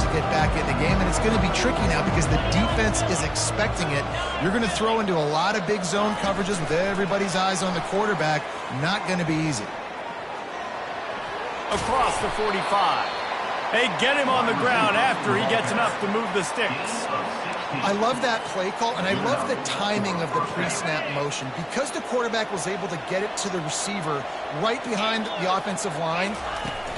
to get back in the game. And it's going to be tricky now because the defense is expecting it. You're going to throw into a lot of big zone coverages with everybody's eyes on the quarterback. Not going to be easy. Across the 45. They get him on the ground after he gets enough to move the sticks. I love that play call, and I love the timing of the pre-snap motion. Because the quarterback was able to get it to the receiver right behind the offensive line,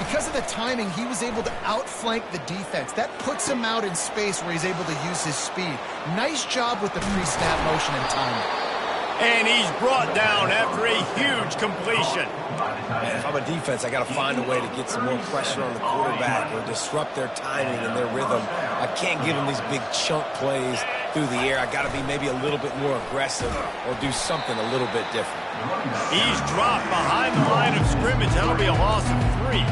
because of the timing, he was able to outflank the defense. That puts him out in space where he's able to use his speed. Nice job with the pre-snap motion and timing. And he's brought down after a huge completion. And if I'm a defense, I got to find a way to get some more pressure on the quarterback or disrupt their timing and their rhythm. I can't give them these big chunk plays through the air. I got to be maybe a little bit more aggressive or do something a little bit different. He's dropped behind the line of scrimmage. That'll be a loss of 3.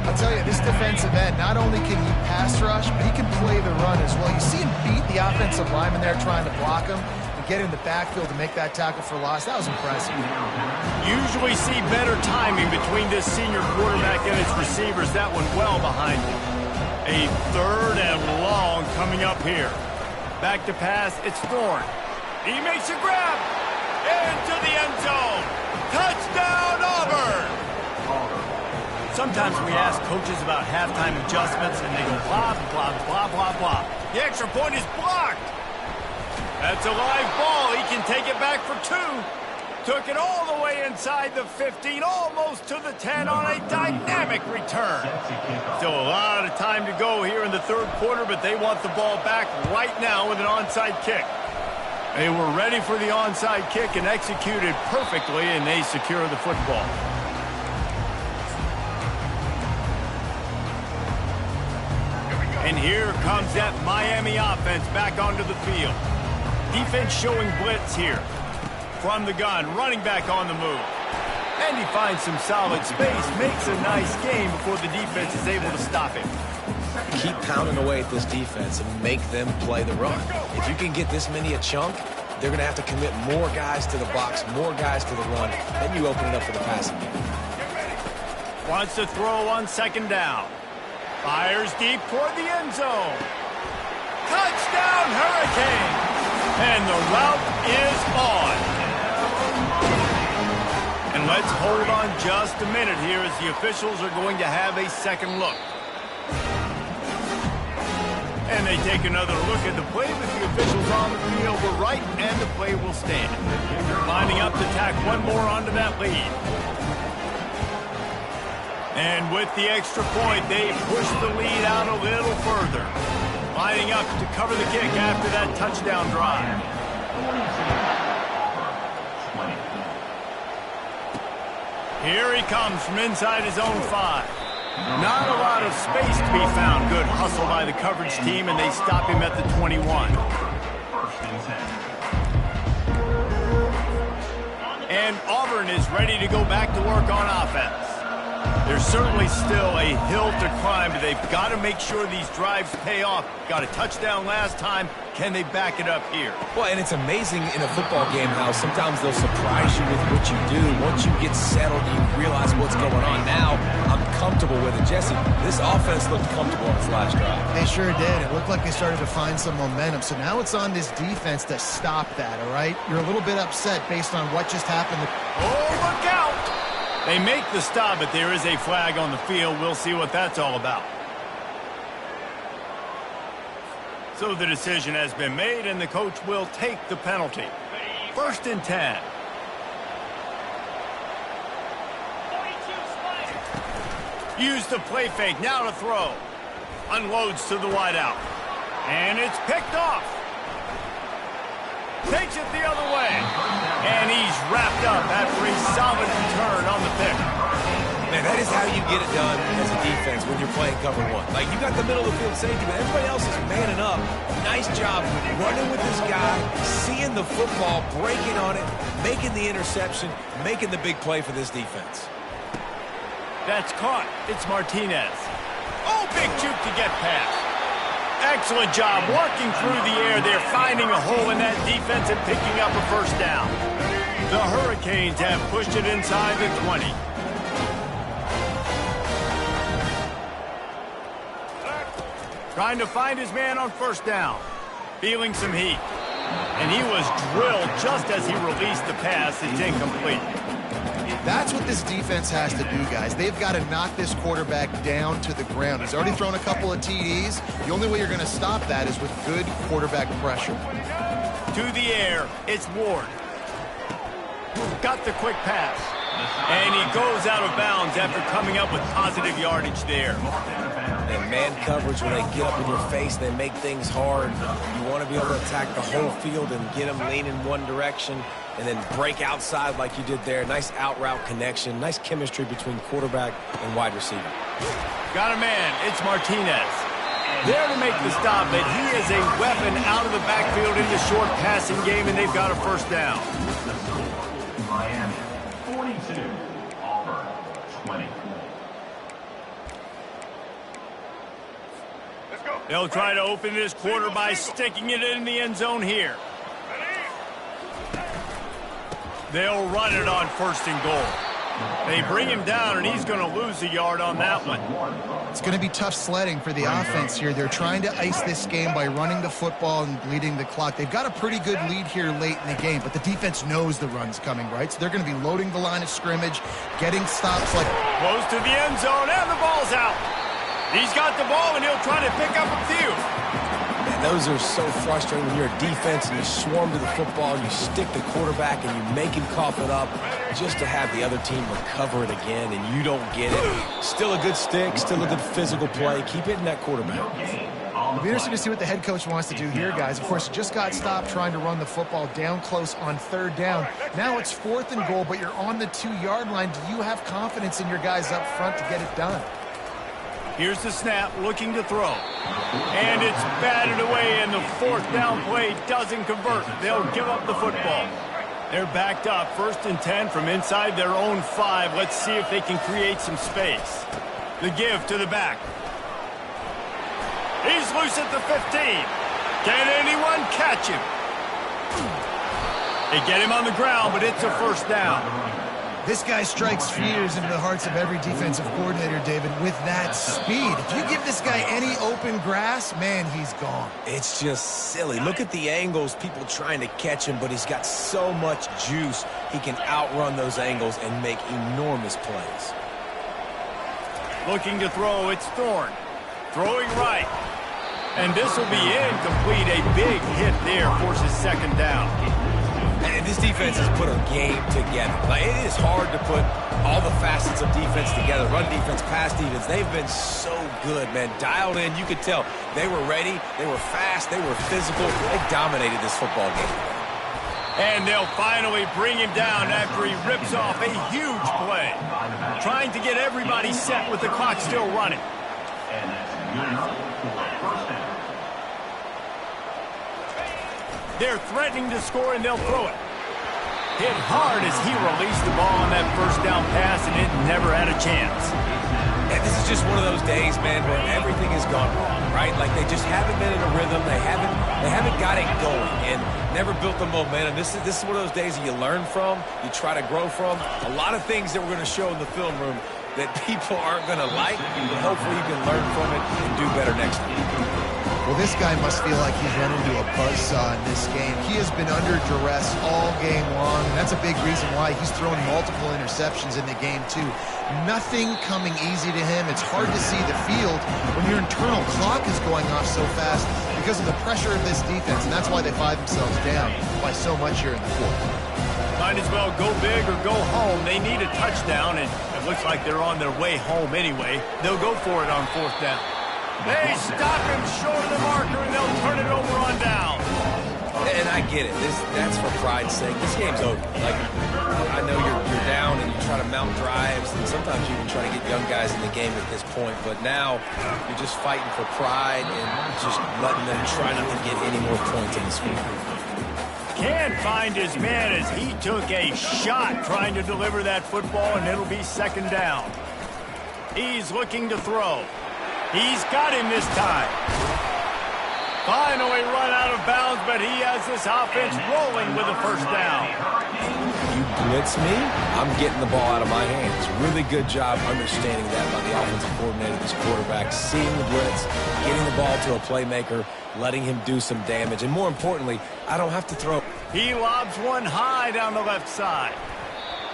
I'll tell you, this defensive end, not only can he pass rush, but he can play the run as well. You see him beat the offensive lineman there trying to block him. Get in the backfield to make that tackle for loss. That was impressive. Usually see better timing between this senior quarterback and his receivers. That one well behind him. A third and long coming up here. Back to pass. It's Thorne. He makes a grab. Into the end zone. Touchdown, Auburn. Sometimes we ask coaches about halftime adjustments, and they go blah, blah, blah, blah, blah. The extra point is blocked. That's a live ball. He can take it back for 2. Took it all the way inside the 15, almost to the 10 on a dynamic return. Still a lot of time to go here in the third quarter, but they want the ball back right now with an onside kick. They were ready for the onside kick and executed perfectly, and they secure the football. And here comes that Miami offense back onto the field. Defense showing blitz here. From the gun, running back on the move. And he finds some solid space, makes a nice game before the defense is able to stop him. Keep pounding away at this defense and make them play the run. If you can get this many a chunk, they're going to have to commit more guys to the box, more guys to the run. Then you open it up for the passing game. Wants to throw on second down. Fires deep toward the end zone. Touchdown, Hurricane! And the route is on. And let's hold on just a minute here as the officials are going to have a second look. And they take another look at the play, but the officials on the field were right, and the play will stand. Lining up to tack one more onto that lead. And with the extra point, they push the lead out a little further. Lining up to cover the kick after that touchdown drive. Here he comes from inside his own 5. Not a lot of space to be found. Good hustle by the coverage team, and they stop him at the 21. And Auburn is ready to go back to work on offense. There's certainly still a hill to climb, but they've got to make sure these drives pay off. Got a touchdown last time. Can they back it up here? Well, and it's amazing in a football game how sometimes they'll surprise you with what you do. Once you get settled, you realize what's going on. Now, I'm comfortable with it. Jesse, this offense looked comfortable on its last drive. They sure did. It looked like they started to find some momentum. So now it's on this defense to stop that, all right? You're a little bit upset based on what just happened. Oh, look out! They make the stop, but there is a flag on the field. We'll see what that's all about. So the decision has been made, and the coach will take the penalty. 1st and 10. Use the play fake. Now to throw. Unloads to the wideout. And it's picked off. Takes it the other way. And he's wrapped up after a solid return on the pick. Man, that is how you get it done as a defense when you're playing cover one. Like, you got the middle of the field safety, but everybody else is manning up. Nice job running with this guy, seeing the football, breaking on it, making the interception, making the big play for this defense. That's caught. It's Martinez. Oh, big juke to get past. Excellent job working through the air there, finding a hole in that defense and picking up a first down. The Hurricanes have pushed it inside the 20. Trying to find his man on first down. Feeling some heat. And he was drilled just as he released the pass. It's incomplete. That's what this defense has to do, guys. They've got to knock this quarterback down to the ground. He's already thrown a couple of TDs. The only way you're going to stop that is with good quarterback pressure. To the air, it's Ward. Got the quick pass. And he goes out of bounds after coming up with positive yardage there. And man coverage, when they get up in your face, they make things hard. You want to be able to attack the whole field and get them leaning one direction and then break outside like you did there. Nice out route connection. Nice chemistry between quarterback and wide receiver. Got a man. It's Martinez. There to make the stop, but he is a weapon out of the backfield in the short passing game, and they've got a first down. The score, Miami 42, Auburn 20. They'll try to open this quarter by sticking it in the end zone here. They'll run it on first and goal. They bring him down, and he's going to lose a yard on that one. It's going to be tough sledding for the offense here. They're trying to ice this game by running the football and bleeding the clock. They've got a pretty good lead here late in the game, but the defense knows the run's coming, right? So they're going to be loading the line of scrimmage, getting stops like... Close to the end zone, and the ball's out. He's got the ball, and he'll try to pick up a few. And those are so frustrating when you're a defense and you swarm to the football, you stick the quarterback, and you make him cough it up just to have the other team recover it again, and you don't get it. Still a good stick, still a good physical play. Keep hitting that quarterback. It'll be interesting to see what the head coach wants to do here, guys. Of course, just got stopped trying to run the football down close on third down. Now it's fourth and goal, but you're on the 2-yard line. Do you have confidence in your guys up front to get it done? Here's the snap, looking to throw. And it's batted away, and the fourth down play doesn't convert. They'll give up the football. They're backed up, 1st and 10 from inside their own 5. Let's see if they can create some space. The give to the back. He's loose at the 15. Can anyone catch him? They get him on the ground, but it's a first down. This guy strikes fears into the hearts of every defensive coordinator, David, with that speed. If you give this guy any open grass, man, he's gone. It's just silly. Look at the angles, people trying to catch him, but he's got so much juice. He can outrun those angles and make enormous plays. Looking to throw, it's Thorne. Throwing right. And this will be incomplete. A big hit there forces second down. And this defense has put a game together. Like, it is hard to put all the facets of defense together. Run defense, pass defense. They've been so good, man. Dialed in. You could tell they were ready. They were fast. They were physical. They dominated this football game. And they'll finally bring him down after he rips off a huge play. Trying to get everybody set with the clock still running. And that's good enough for first down. They're threatening to score, and they'll throw it. Hit hard as he released the ball on that first down pass, and it never had a chance. And this is just one of those days, man, where everything has gone wrong, right? Like, they just haven't been in a rhythm. They haven't got it going and never built the momentum. This is one of those days that you learn from, you try to grow from. A lot of things that we're going to show in the film room that people aren't going to like, but hopefully you can learn from it and do better next time. Well, this guy must feel like he's run into a buzzsaw in this game. He has been under duress all game long, and that's a big reason why he's thrown multiple interceptions in the game, too. Nothing coming easy to him. It's hard to see the field when your internal clock is going off so fast because of the pressure of this defense, and that's why they find themselves down by so much here in the fourth. Might as well go big or go home. They need a touchdown, and it looks like they're on their way home anyway. They'll go for it on fourth down. They stop him short of the marker, and they'll turn it over on down. And I get it. That's for pride's sake. This game's over. Like, I know you're down and you try to mount drives, and sometimes you even try to get young guys in the game at this point. But now you're just fighting for pride and just letting them try not to get any more points in the score. Can't find his man as he took a shot trying to deliver that football, and it'll be second down. He's looking to throw. He's got him this time. Finally run out of bounds, but he has this offense rolling with a first down. You blitz me, I'm getting the ball out of my hands. Really good job understanding that by the offensive coordinator, this quarterback, seeing the blitz, getting the ball to a playmaker, letting him do some damage. And more importantly, I don't have to throw. He lobs one high down the left side.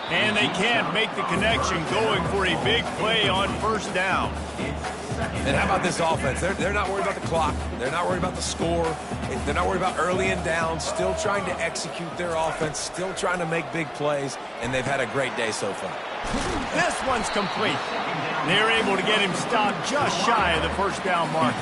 And they can't make the connection, going for a big play on first down. And how about this offense? They're not worried about the clock. They're not worried about the score. They're not worried about early and down. Still trying to execute their offense. Still trying to make big plays. And they've had a great day so far. This one's complete. They're able to get him stopped just shy of the first down mark.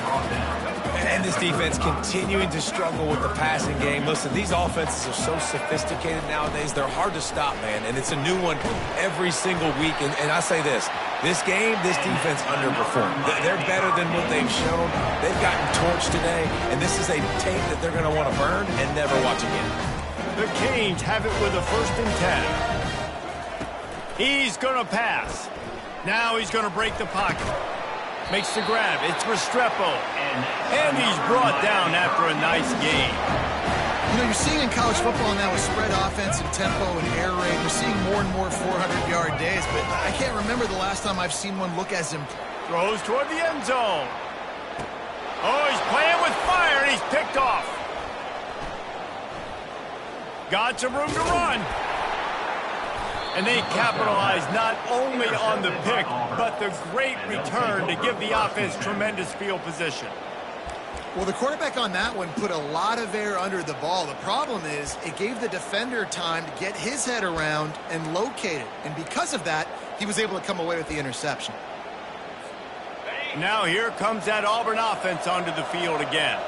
And this defense continuing to struggle with the passing game. Listen, these offenses are so sophisticated nowadays. They're hard to stop, man. And it's a new one every single week. And I say this game, this defense underperformed. They're better than what they've shown. They've gotten torched today. And this is a tape that they're going to want to burn and never watch again. The Canes have it with a 1st and 10. He's going to pass. Now he's going to break the pocket. Makes the grab. It's Restrepo. And he's brought down after a nice gain. You know, you're seeing in college football now with spread offense and tempo and air raid, we're seeing more and more 400-yard days, but I can't remember the last time I've seen one look as impressive. Throws toward the end zone. Oh, he's playing with fire, and he's picked off. Got some room to run. And they capitalize not only on the pick, but the great return to give the offense tremendous field position. Well, the quarterback on that one put a lot of air under the ball. The problem is it gave the defender time to get his head around and locate it. And because of that, he was able to come away with the interception. Now here comes that Auburn offense onto the field again.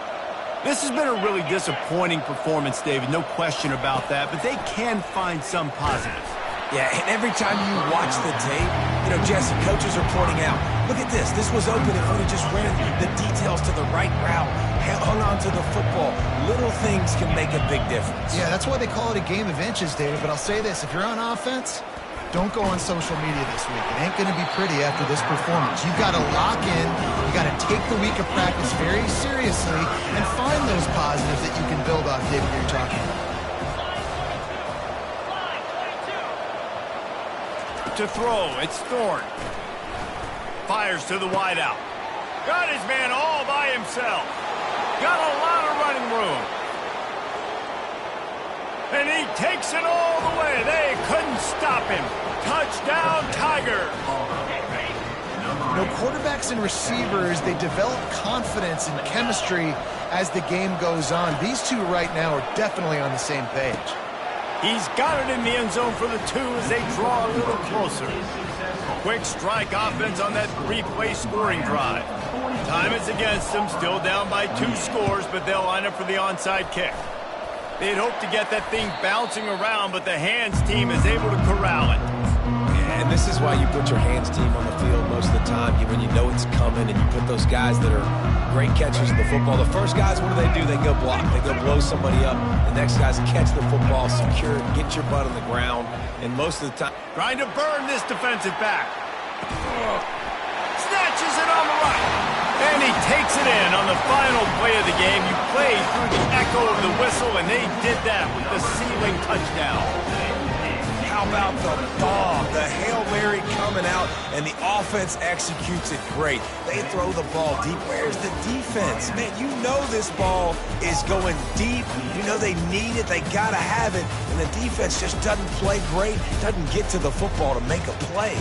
This has been a really disappointing performance, David, no question about that, but they can find some positives. Yeah, and every time you watch the tape, you know, Jesse, coaches are pointing out, look at this. This was open if we would have just ran the details to the right route, hung on to the football. Little things can make a big difference. Yeah, that's why they call it a game of inches, David. But I'll say this, if you're on offense, don't go on social media this week. It ain't going to be pretty after this performance. You've got to lock in. You got to take the week of practice very seriously and find those positives that you can build off, David, you're talking about. To throw, it's Thorne. Fires to the wideout. Got his man all by himself. Got a lot of running room. And he takes it all the way. They couldn't stop him. Touchdown, Tigers. You know, quarterbacks and receivers, they develop confidence and chemistry as the game goes on. These two right now are definitely on the same page. He's got it in the end zone for the 2 as they draw a little closer. Quick strike offense on that 3-play scoring drive. Time is against them, still down by 2 scores, but they'll line up for the onside kick. They'd hoped to get that thing bouncing around, but the hands team is able to corral it. And this is why you put your hands team on the field most of the time. When you know it's coming and you put those guys that are great catchers of the football. The first guys, what do? They go block. They go blow somebody up. The next guys catch the football, secure it, get your butt on the ground. And most of the time, trying to burn this defensive back. Snatches it on the right. And he takes it in on the final play of the game. You play through the echo of the whistle, and they did that with the ceiling touchdown. How about the bomb? The Hail Mary coming out, and the offense executes it great. They throw the ball deep. Where's the defense? Man, you know this ball is going deep. You know they need it. They got to have it. And the defense just doesn't play great, doesn't get to the football to make a play.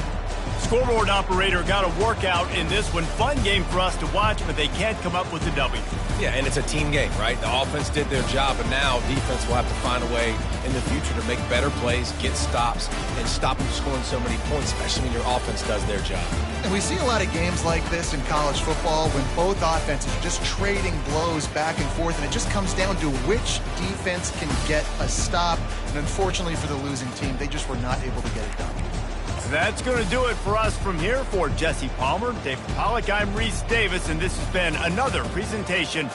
Scoreboard operator got a workout in this one. Fun game for us to watch, but they can't come up with a W. Yeah, and it's a team game, right? The offense did their job, and now defense will have to find a way in the future to make better plays, get stops. stops and stop them scoring so many points, especially when your offense does their job. And we see a lot of games like this in college football when both offenses are just trading blows back and forth, and it just comes down to which defense can get a stop. And unfortunately for the losing team, they just were not able to get it done. That's going to do it for us from here. For Jesse Palmer, David Pollack, I'm Reese Davis, and this has been another presentation.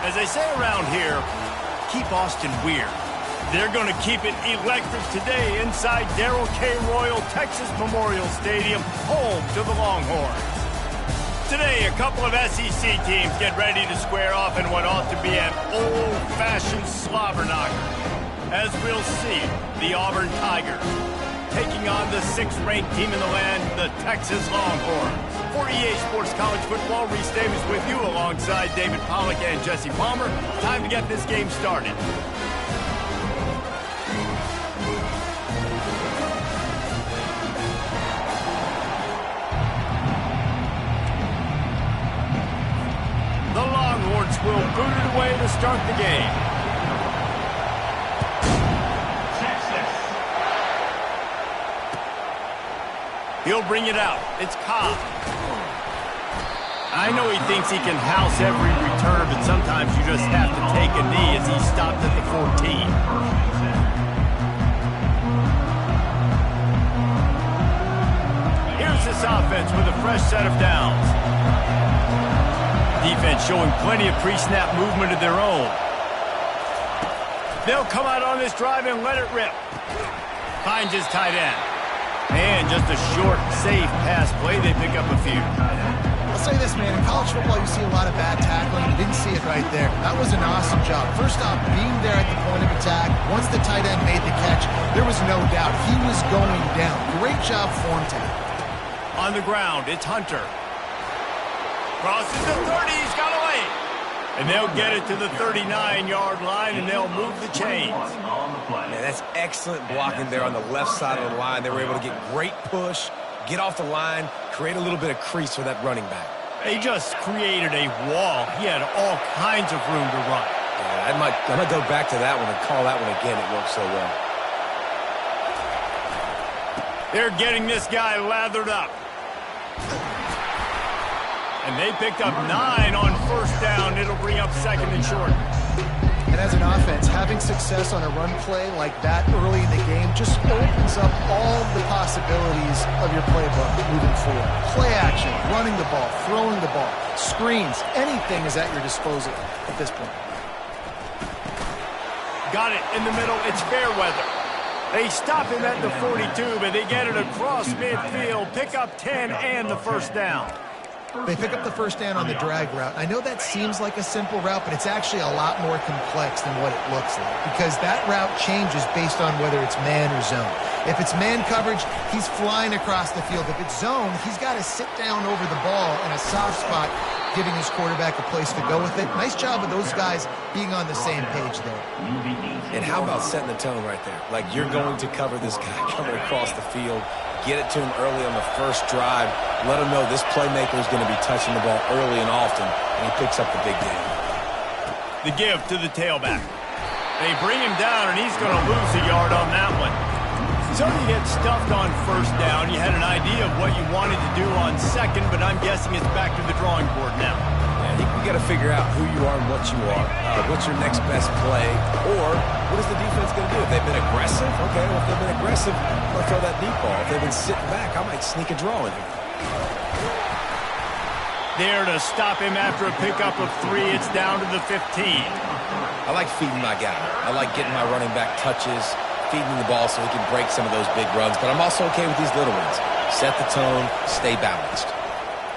As they say around here, keep Austin weird. They're going to keep it electric today inside Darrell K. Royal Texas Memorial Stadium, home to the Longhorns. Today, a couple of SEC teams get ready to square off in what ought to be an old-fashioned slobber knocker. As we'll see, the Auburn Tigers taking on the 6th-ranked team in the land, the Texas Longhorns. For EA Sports College Football, Reese Davis with you alongside David Pollack and Jesse Palmer. Time to get this game started. The Longhorns will boot it away to start the game. He'll bring it out. It's Ncaa. I know he thinks he can house every return, but sometimes you just have to take a knee as he stopped at the 14. Here's this offense with a fresh set of downs. Defense showing plenty of pre-snap movement of their own. They'll come out on this drive and let it rip. Finds his tight end. And just a short, safe pass play. They pick up a few. I'll say this, man. In college football, you see a lot of bad tackling. You didn't see it right there. That was an awesome job. First off, being there at the point of attack. Once the tight end made the catch, there was no doubt he was going down. Great job for him today. On the ground, it's Hunter. Crosses the 30. He's got away. And they'll get it to the 39-yard line, and they'll move the chains. Man, that's excellent blocking there on the left side of the line. They were able to get great push, get off the line, create a little bit of crease for that running back. They just created a wall. He had all kinds of room to run. Yeah, I might go back to that one and call that one again. It worked so well. They're getting this guy lathered up. And they picked up 9 on first down. It'll bring up second and short. And as an offense, having success on a run play like that early in the game just opens up all the possibilities of your playbook moving forward. Play action, running the ball, throwing the ball, screens, anything is at your disposal at this point. Got it in the middle. It's Fairweather. They stop him at the 42, but they get it across midfield. Pick up 10 and the first down. They pick up the first down on the drag route. I know that seems like a simple route, but it's actually a lot more complex than what it looks like because that route changes based on whether it's man or zone. If it's man coverage, he's flying across the field. If it's zone, he's got to sit down over the ball in a soft spot, giving his quarterback a place to go with it. Nice job of those guys being on the same page there. And how about setting the tone right there? Like, you're going to cover this guy coming across the field. Get it to him early on the first drive. Let him know this playmaker is going to be touching the ball early and often, and he picks up the big game. The give to the tailback. They bring him down, and he's going to lose a yard on that one. So you get stuffed on first down. You had an idea of what you wanted to do on second, but I'm guessing it's back to the drawing board now. I think we got to figure out who you are and what you are. What's your next best play? Or what is the defense going to do? If they've been aggressive, okay, well, if they've been aggressive, I'll throw that deep ball. If they've been sitting back, I might sneak a draw in here. There to stop him after a pickup of 3. It's down to the 15. I like feeding my guy. I like getting my running back touches, feeding the ball so he can break some of those big runs. But I'm also okay with these little ones. Set the tone, stay balanced.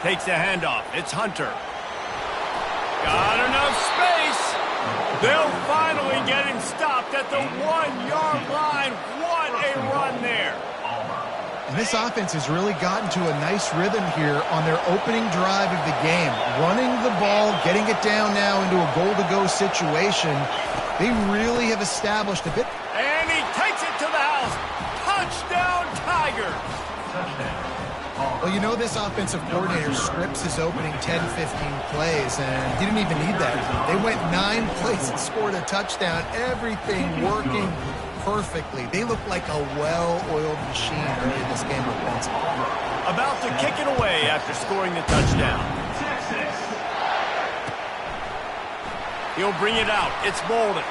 Takes the handoff. It's Hunter. Got enough space. They'll finally get him stopped at the 1-yard line. What a run there. And this offense has really gotten to a nice rhythm here on their opening drive of the game. Running the ball, getting it down now into a goal-to-go situation. They really have established a bit. And he takes it to the house. Touchdown, Tigers. Well, you know this offensive coordinator scripts his opening 10, 15 plays, and he didn't even need that. They went 9 plays and scored a touchdown. Everything working perfectly. They look like a well-oiled machine early in this game offensively. About to kick it away after scoring the touchdown. He'll bring it out. It's Bolden.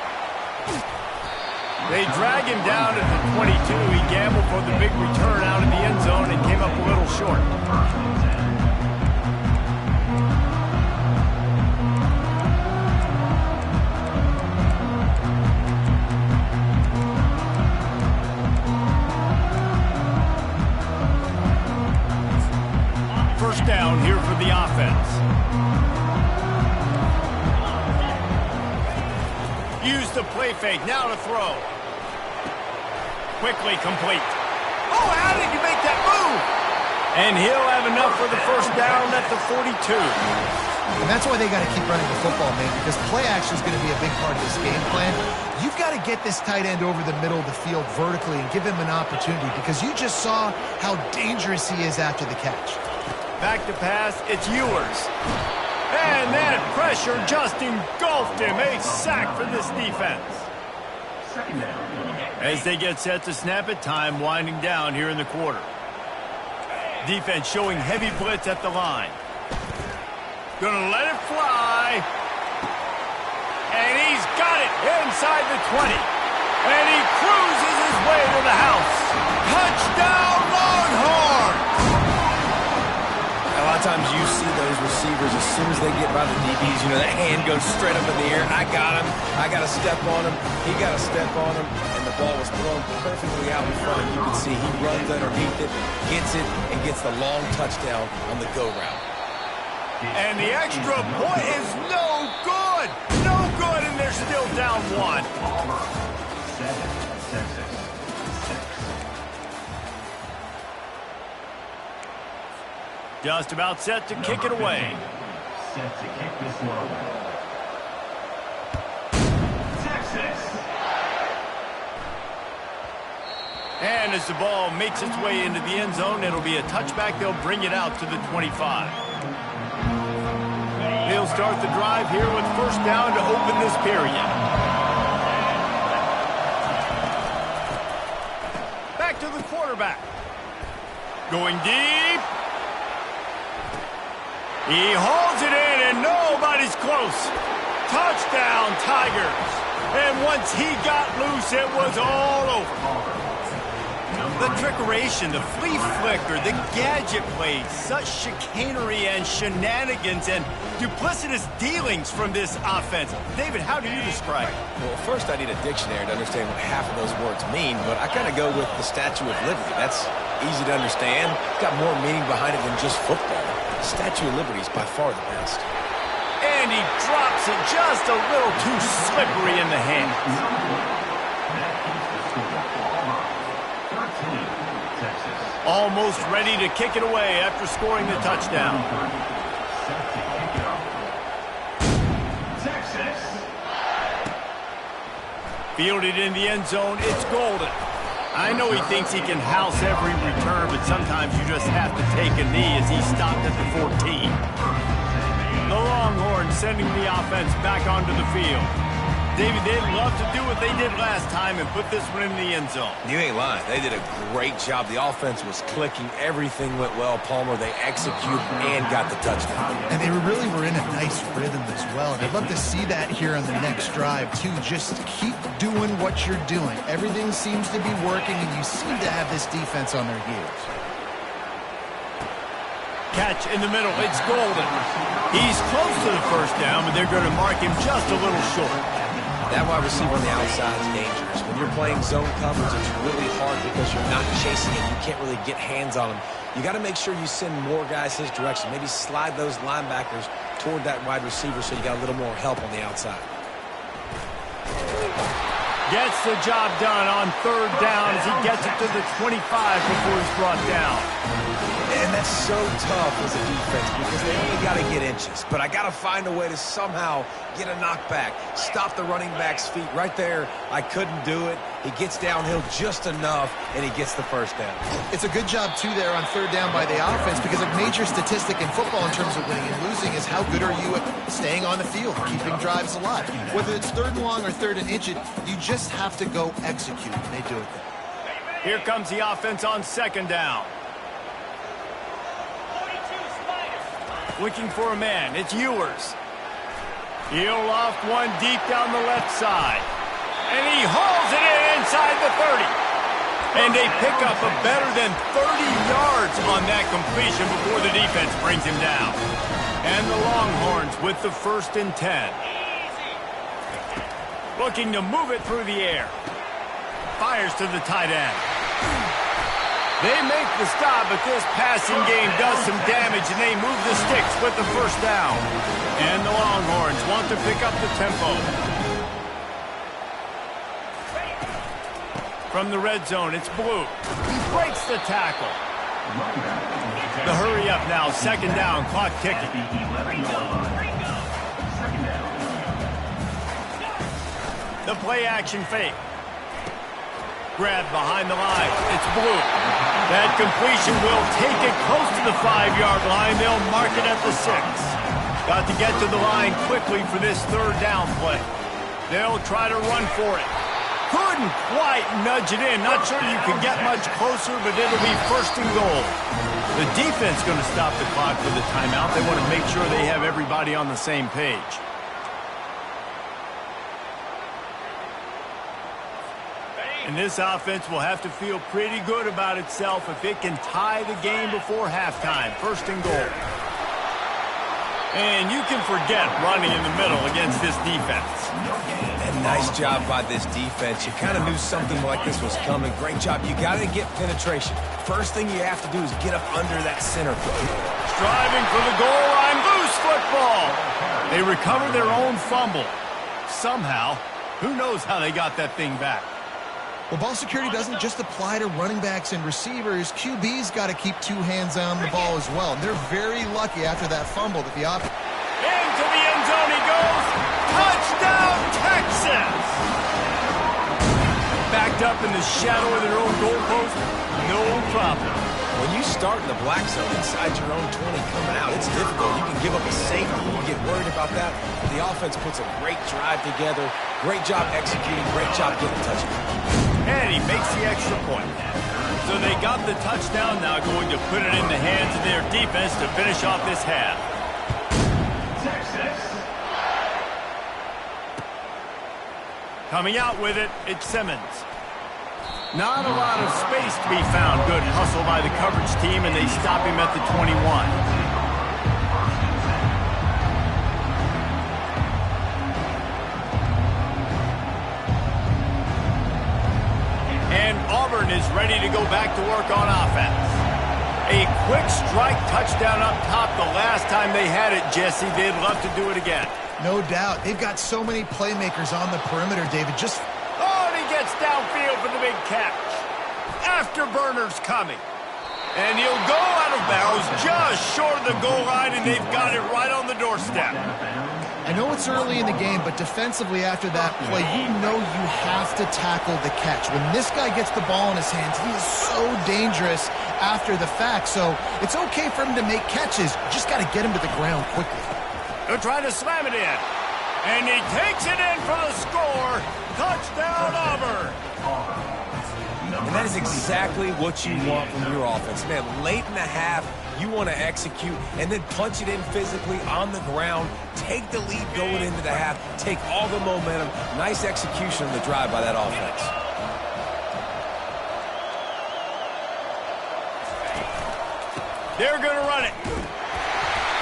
They drag him down at the 22. He gambled for the big return out of the end zone and came up a little short. First down here for the offense. Use the play fake. Now to throw. Quickly complete. Oh, how did you make that move? And he'll have enough for the first down at the 42. And that's why they got to keep running the football, man, because play action is going to be a big part of this game plan. You've got to get this tight end over the middle of the field vertically and give him an opportunity, because you just saw how dangerous he is after the catch. Back to pass. It's Ewers. And that pressure just engulfed him. A sack for this defense. As they get set to snap it, time winding down here in the quarter. Defense showing heavy blitz at the line. Gonna let it fly. And he's got it inside the 20. And he cruises his way to the house. Touchdown, Longhorns! A lot of times you see those receivers, as soon as they get by the DBs, you know, that hand goes straight up in the air. I got him. I got to step on him. He got to step on him. And the ball was thrown perfectly out in front. You can see he runs underneath it, gets it, and gets the long touchdown on the go route. And the extra point is no good. No good, and they're still down 1. Just about set to kick it away. Set to kick this one away. Texas. And as the ball makes its way into the end zone, it'll be a touchback. They'll bring it out to the 25. They'll start the drive here with first down to open this period. Back to the quarterback. Going deep. He holds it in, and nobody's close. Touchdown, Tigers. And once he got loose, it was all over. The trickeration, the flea flicker, the gadget plays, such chicanery and shenanigans and duplicitous dealings from this offense. David, how do you describe it? Well, first I need a dictionary to understand what half of those words mean, but I kind of go with the Statue of Liberty. That's easy to understand. It's got more meaning behind it than just football. The Statue of Liberty is by far the best. And he drops it just a little too slippery in the hands. Almost ready to kick it away after scoring the touchdown. Texas. Fielded in the end zone, it's Golden. I know he thinks he can house every return, but sometimes you just have to take a knee as he stopped at the 14. The Longhorns sending the offense back onto the field. David, they'd love to do what they did last time and put this one in the end zone. You ain't lying. They did a great job. The offense was clicking. Everything went well. Palmer, they executed and got the touchdown. And they really were in a nice rhythm as well. And I'd love to see that here on the next drive, too. Just keep doing what you're doing. Everything seems to be working, and you seem to have this defense on their heels. Catch in the middle. It's Golden. He's close to the first down, but they're going to mark him just a little short. That wide receiver on the outside is dangerous. When you're playing zone coverage, it's really hard because you're not chasing him. You can't really get hands on him. You got to make sure you send more guys his direction. Maybe slide those linebackers toward that wide receiver so you got a little more help on the outside. Gets the job done on third down as he gets it to the 25 before he's brought down. And that's so tough as a defense because they only got to get inches. But I got to find a way to somehow get a knockback, stop the running back's feet. Right there, I couldn't do it. He gets downhill just enough, and he gets the first down. It's a good job, too, there on third down by the offense because a major statistic in football in terms of winning and losing is how good are you at staying on the field, keeping drives alive. Whether it's third and long or third and inch, you just have to go execute, and they do it. Here comes the offense on second down. Looking for a man. It's Ewers. He'll loft one deep down the left side. And he hauls it in inside the 30. And they pick up a better than 30 yards on that completion before the defense brings him down. And the Longhorns with the 1st and 10. Looking to move it through the air. Fires to the tight end. They make the stop, but this passing game does some damage, and they move the sticks with the first down. And the Longhorns want to pick up the tempo. From the red zone, it's Blue. He breaks the tackle. The hurry up now, second down, clock ticking. The play action fake. Grab behind the line. It's Blue. That completion will take it close to the 5-yard line. They'll mark it at the 6. Got to get to the line quickly for this third down play. They'll try to run for it. Couldn't quite nudge it in. Not sure you can get much closer, but it'll be 1st and goal. The defense going to stop the clock for the timeout. They want to make sure they have everybody on the same page. And this offense will have to feel pretty good about itself if it can tie the game before halftime. 1st and goal. And you can forget running in the middle against this defense. And nice job by this defense. You kind of knew something like this was coming. Great job. You got to get penetration. First thing you have to do is get up under that center. Striving for the goal line. Loose football. They recover their own fumble. Somehow, who knows how they got that thing back. Well, ball security doesn't just apply to running backs and receivers. QB's got to keep 2 hands on the ball as well. And they're very lucky after that fumble that the offense. Into the end zone he goes. Touchdown, Texas! Backed up in the shadow of their own goalpost. No problem. When you start in the black zone inside your own 20 coming out, it's difficult. You can give up a safety. You get worried about that. The offense puts a great drive together. Great job executing. Great job getting touchdowns. And he makes the extra point. So they got the touchdown, now going to put it in the hands of their defense to finish off this half. Coming out with it, it's Simmons. Not a lot of space to be found. Good hustle by the coverage team, and they stop him at the 21. And Auburn is ready to go back to work on offense. A quick strike touchdown up top the last time they had it, Jesse. They'd love to do it again. No doubt. They've got so many playmakers on the perimeter, David. Oh, and he gets downfield for the big catch. Afterburner's coming. And he'll go out of bounds just short of the goal line, and they've got it right on the doorstep. I know it's early in the game, but defensively after that play, you know you have to tackle the catch. When this guy gets the ball in his hands, he is so dangerous after the fact. So it's okay for him to make catches. You just got to get him to the ground quickly. They're trying to slam it in. And he takes it in for the score. Touchdown, Auburn. And that is exactly what you want from your offense. Man, late in the half, you want to execute and then punch it in physically on the ground. Take the lead going into the half. Take all the momentum. Nice execution on the drive by that offense. They're going to run it.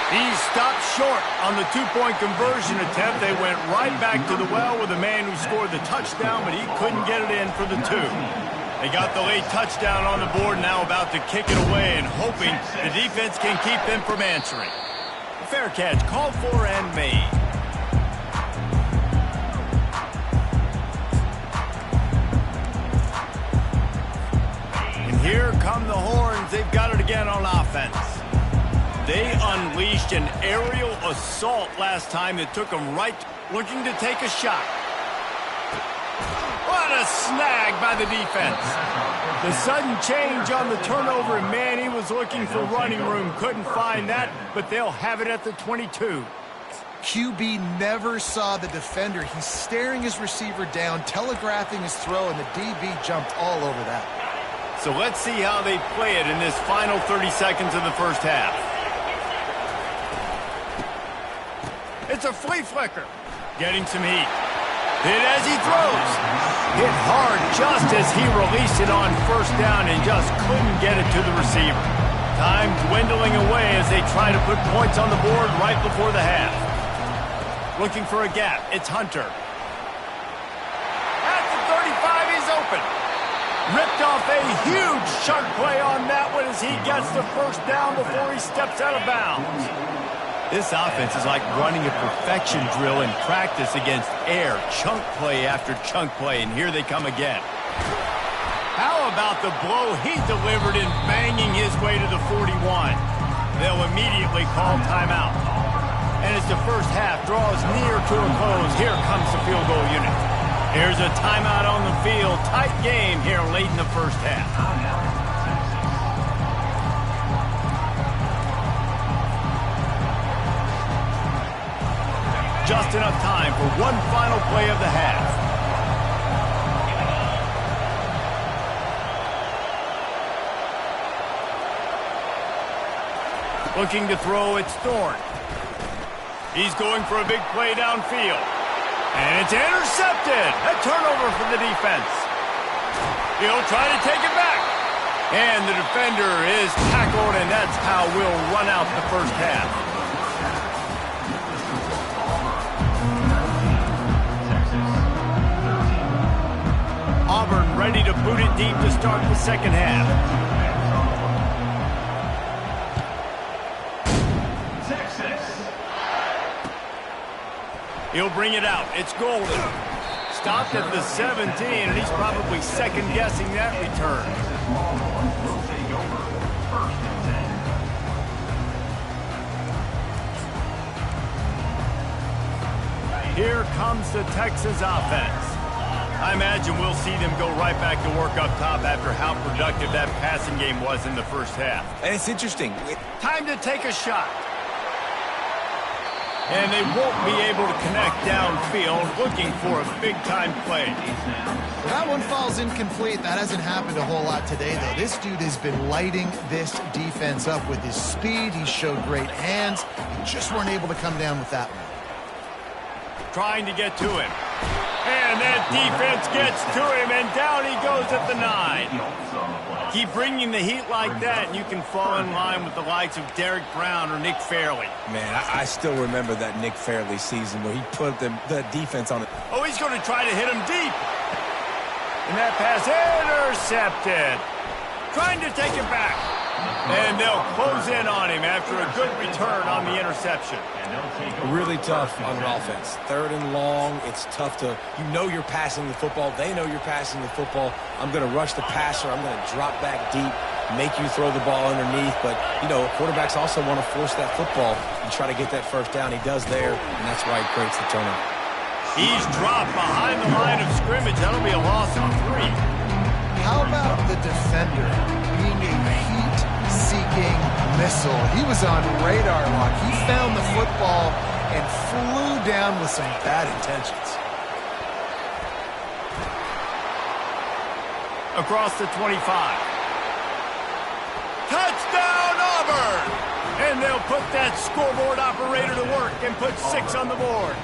He stopped short on the two-point conversion attempt. They went right back to the well with the man who scored the touchdown, but he couldn't get it in for the two. They got the late touchdown on the board, now about to kick it away and hoping the defense can keep them from answering. Fair catch, called for and made. And here come the horns. They've got it again on offense. They unleashed an aerial assault last time that took them right, looking to take a shot. What a snag by the defense. The sudden change on the turnover, and man, he was looking for running room. Couldn't find that, but they'll have it at the 22. QB never saw the defender. He's staring his receiver down, telegraphing his throw, and the DB jumped all over that. So let's see how they play it in this final 30 seconds of the first half. It's a flea flicker. Getting some heat. Hit as he throws. Hit hard just as he released it on first down and just couldn't get it to the receiver. Time dwindling away as they try to put points on the board right before the half. Looking for a gap. It's Hunter. At the 35, he's open. Ripped off a huge chunk play on that one as he gets the first down before he steps out of bounds. This offense is like running a perfection drill in practice against air. Chunk play after chunk play, and here they come again. How about the blow he delivered in banging his way to the 41? They'll immediately call timeout. And as the first half draws near to a close, here comes the field goal unit. Here's a timeout on the field. Tight game here late in the first half. Just enough time for one final play of the half. Looking to throw, it's Thorne. He's going for a big play downfield. And it's intercepted. A turnover for the defense. He'll try to take it back. And the defender is tackled, and that's how we'll run out the first half. Auburn ready to boot it deep to start the second half. He'll bring it out. It's Golden. Stopped at the 17, and he's probably second-guessing that return. Here comes the Texas offense. I imagine we'll see them go right back to work up top after how productive that passing game was in the first half. And it's interesting. Time to take a shot. And they won't be able to connect downfield, looking for a big-time play. That one falls incomplete. That hasn't happened a whole lot today, though. This dude has been lighting this defense up with his speed. He showed great hands. They just weren't able to come down with that one. Trying to get to him. And that defense gets to him, and down he goes at the 9. Keep bringing the heat like that, and you can fall in line with the likes of Derek Brown or Nick Fairley. Man, I still remember that Nick Fairley season where he put the defense on it. Oh, he's going to try to hit him deep. And that pass intercepted. Trying to take it back. And they'll close in on him after a good return on the interception. Really tough on an offense. Third and long, it's tough to, you know you're passing the football. They know you're passing the football. I'm going to rush the passer. I'm going to drop back deep, make you throw the ball underneath. But, you know, quarterbacks also want to force that football and try to get that first down. He does there, and that's why he creates the turnover. He's dropped behind the line of scrimmage. That'll be a loss of 3. How about the defender being a heat-seeking missile? He was on radar lock. He found the football and flew down with some bad intentions. Across the 25. Touchdown, Auburn! And they'll put that scoreboard operator to work and put 6 on the board.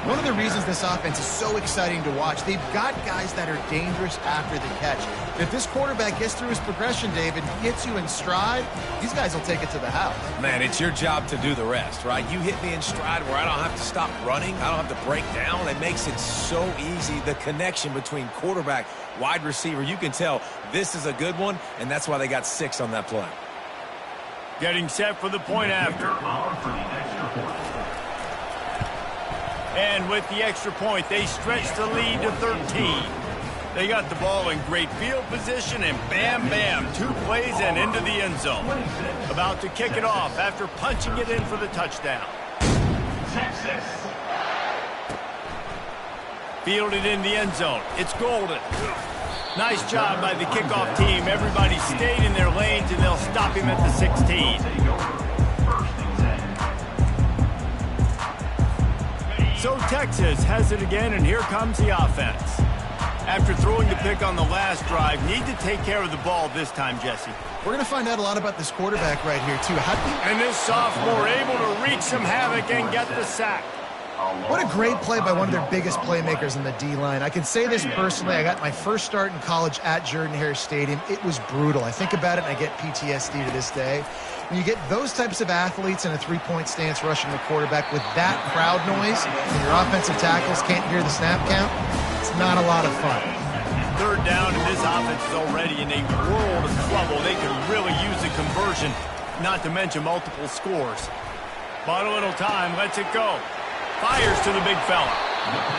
One of the reasons this offense is so exciting to watch, they've got guys that are dangerous after the catch. If this quarterback gets through his progression, David, hits you in stride, these guys will take it to the house. Man, it's your job to do the rest, right? You hit me in stride where I don't have to stop running. I don't have to break down. It makes it so easy. The connection between quarterback, wide receiver, you can tell this is a good one, and that's why they got 6 on that play. Getting set for the point after. And with the extra point, they stretch the lead to 13. They got the ball in great field position, and bam, bam, 2 plays and into the end zone. About to kick it off after punching it in for the touchdown. Texas. Fielded in the end zone. It's golden. Nice job by the kickoff team. Everybody stayed in their lanes, and they'll stop him at the 16. So Texas has it again, and here comes the offense. After throwing the pick on the last drive, need to take care of the ball this time, Jesse. We're going to find out a lot about this quarterback right here, too. And this sophomore able to wreak some havoc and get the sack. What a great play by one of their biggest playmakers in the D-line. I can say this personally. I got my first start in college at Jordan-Hare Stadium. It was brutal. I think about it, and I get PTSD to this day. When you get those types of athletes in a three-point stance rushing the quarterback with that crowd noise, and your offensive tackles can't hear the snap count, it's not a lot of fun. Third down, and this offense is already in a world of trouble. They could really use a conversion, not to mention multiple scores. But a little time, lets it go. Fires to the big fella.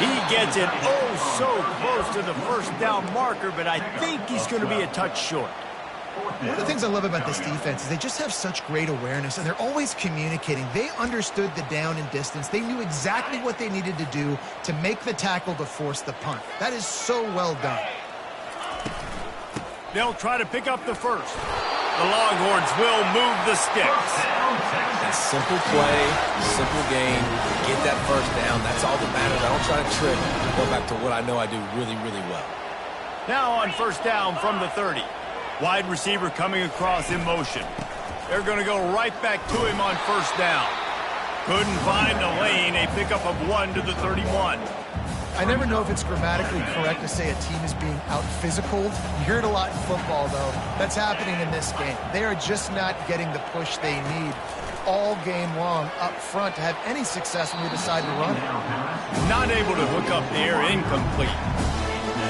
He gets it oh so close to the first down marker, but I think he's going to be a touch short. One of the things I love about this defense is they just have such great awareness, and they're always communicating. They understood the down and distance. They knew exactly what they needed to do to make the tackle to force the punt. That is so well done. They'll try to pick up the first. The Longhorns will move the sticks. A simple play, simple game. Get that first down. That's all that matters. I don't try to trick. Go back to what I know I do really, really well. Now on first down from the 30. Wide receiver coming across in motion. They're going to go right back to him on first down. Couldn't find a lane. A pickup of 1 to the 31. I never know if it's grammatically correct to say a team is being out-physicaled. You hear it a lot in football, though. That's happening in this game. They are just not getting the push they need all game long up front to have any success when we decide to run it. Not able to hook up there, incomplete.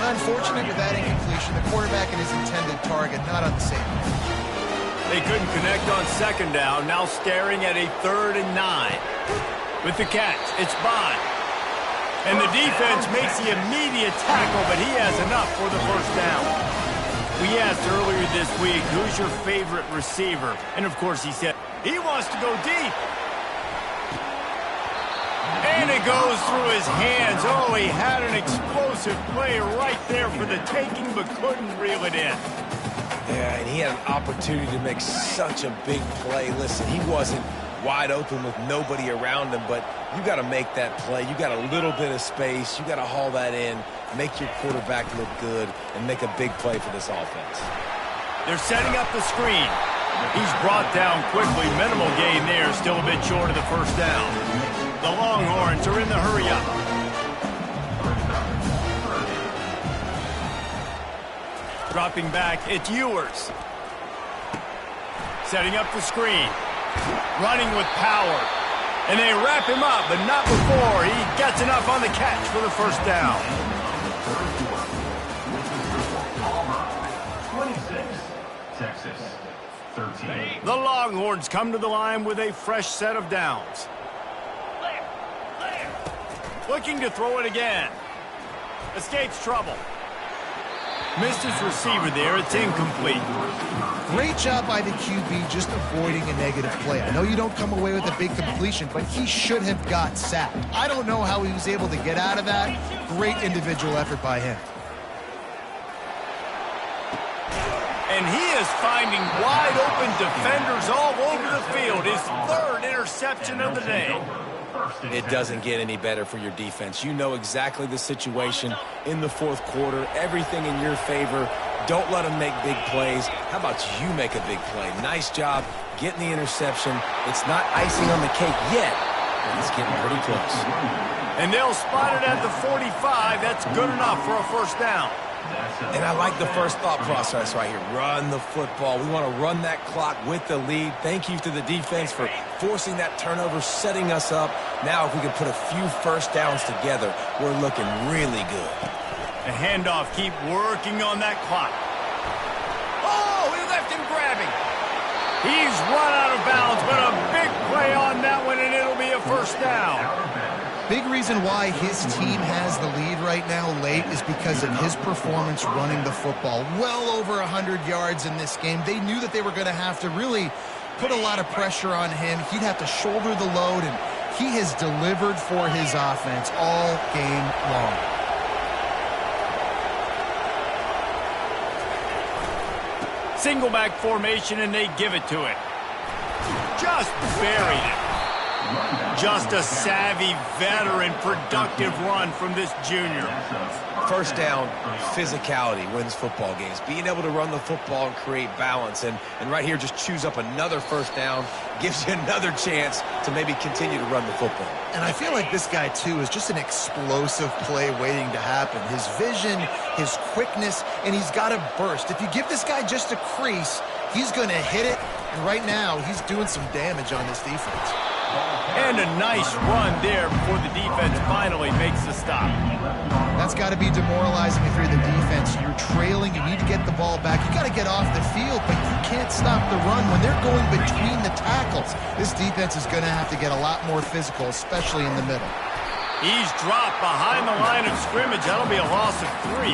Unfortunate with that incompletion, the quarterback and his intended target not on the same page. They couldn't connect on second down, now staring at a 3rd and 9. With the catch, it's Bond. And the defense makes the immediate tackle, but he has enough for the first down. We asked earlier this week, who's your favorite receiver? And of course he said, he wants to go deep. And it goes through his hands. Oh, he had an explosive play right there for the taking, but couldn't reel it in. Yeah, and he had an opportunity to make such a big play. Listen, he wasn't wide open with nobody around him, but you got to make that play. You got a little bit of space. You got to haul that in, make your quarterback look good, and make a big play for this offense. They're setting up the screen. He's brought down quickly. Minimal gain there, still a bit short of the first down. The Longhorns are in the hurry-up. Dropping back, it's Ewers. Setting up the screen. Running with power. And they wrap him up, but not before he gets enough on the catch for the first down. 26, Texas, 13. The Longhorns come to the line with a fresh set of downs. Looking to throw it again. Escapes trouble. Missed his receiver there. It's incomplete. Great job by the QB just avoiding a negative play. I know you don't come away with a big completion, but he should have got sacked. I don't know how he was able to get out of that. Great individual effort by him. And he is finding wide open defenders all over the field. His 3rd interception of the day. It doesn't get any better for your defense. You know exactly the situation in the 4th quarter. Everything in your favor. Don't let them make big plays. How about you make a big play? Nice job getting the interception. It's not icing on the cake yet, but it's getting pretty close. And they'll spot it at the 45. That's good enough for a first down. And I like the first thought process right here. Run the football. We want to run that clock with the lead. Thank you to the defense for forcing that turnover, setting us up. Now if we can put a few first downs together, we're looking really good. The handoff, keep working on that clock. Oh, he left him grabbing. He's run out of bounds, but a big play on that one, and it'll be a first down. Big reason why his team has the lead right now late is because of his performance running the football. Well over 100 yards in this game. They knew that they were going to have to really put a lot of pressure on him. He'd have to shoulder the load, and he has delivered for his offense all game long. Single back formation, and they give it to it. Just buried it. Just a savvy, veteran, productive run from this junior. First down, physicality wins football games. Being able to run the football and create balance. And right here, just choose up another first down, gives you another chance to maybe continue to run the football. And I feel like this guy, too, is just an explosive play waiting to happen. His vision, his quickness, and he's got a burst. If you give this guy just a crease, he's going to hit it. And right now, he's doing some damage on this defense. And a nice run there before the defense finally makes the stop. That's got to be demoralizing if you're the defense. You're trailing. You need to get the ball back. You got to get off the field, but you can't stop the run when they're going between the tackles. This defense is going to have to get a lot more physical, especially in the middle. He's dropped behind the line of scrimmage. That'll be a loss of 3.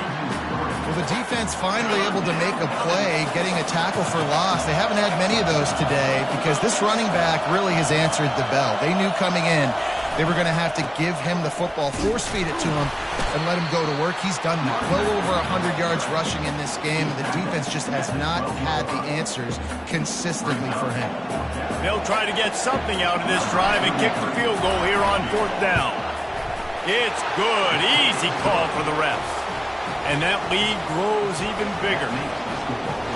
Well, the defense finally able to make a play, getting a tackle for loss. They haven't had many of those today because this running back really has answered the bell. They knew coming in they were going to have to give him the football, force feed it to him, and let him go to work. He's done that. Well over 100 yards rushing in this game, and the defense just has not had the answers consistently for him. They'll try to get something out of this drive and kick the field goal here on 4th down. It's good. Easy call for the refs. And that lead grows even bigger.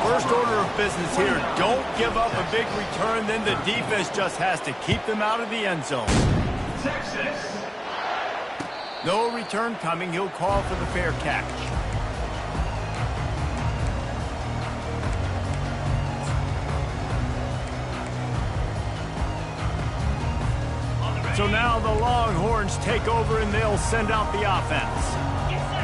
First order of business here, don't give up a big return, then the defense just has to keep them out of the end zone. Texas. No return coming. He'll call for the fair catch. So now the Longhorns take over and they'll send out the offense.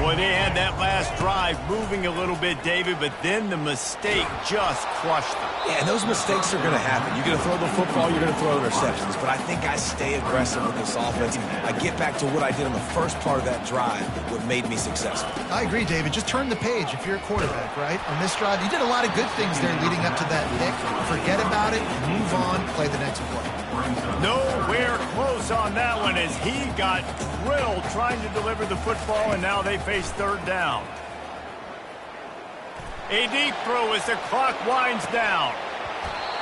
Boy, they had that last drive moving a little bit, David, but then the mistake just crushed them. Yeah, and those mistakes are going to happen. You're going to throw the football, you're going to throw interceptions. But I think I stay aggressive with this offense. I get back to what I did on the first part of that drive, what made me successful. I agree, David. Just turn the page if you're a quarterback, right? On this drive, you did a lot of good things there leading up to that pick. Forget about it, move on, play the next play. Nowhere close on that one as he got drilled trying to deliver the football, and now they face 3rd down. A deep throw as the clock winds down.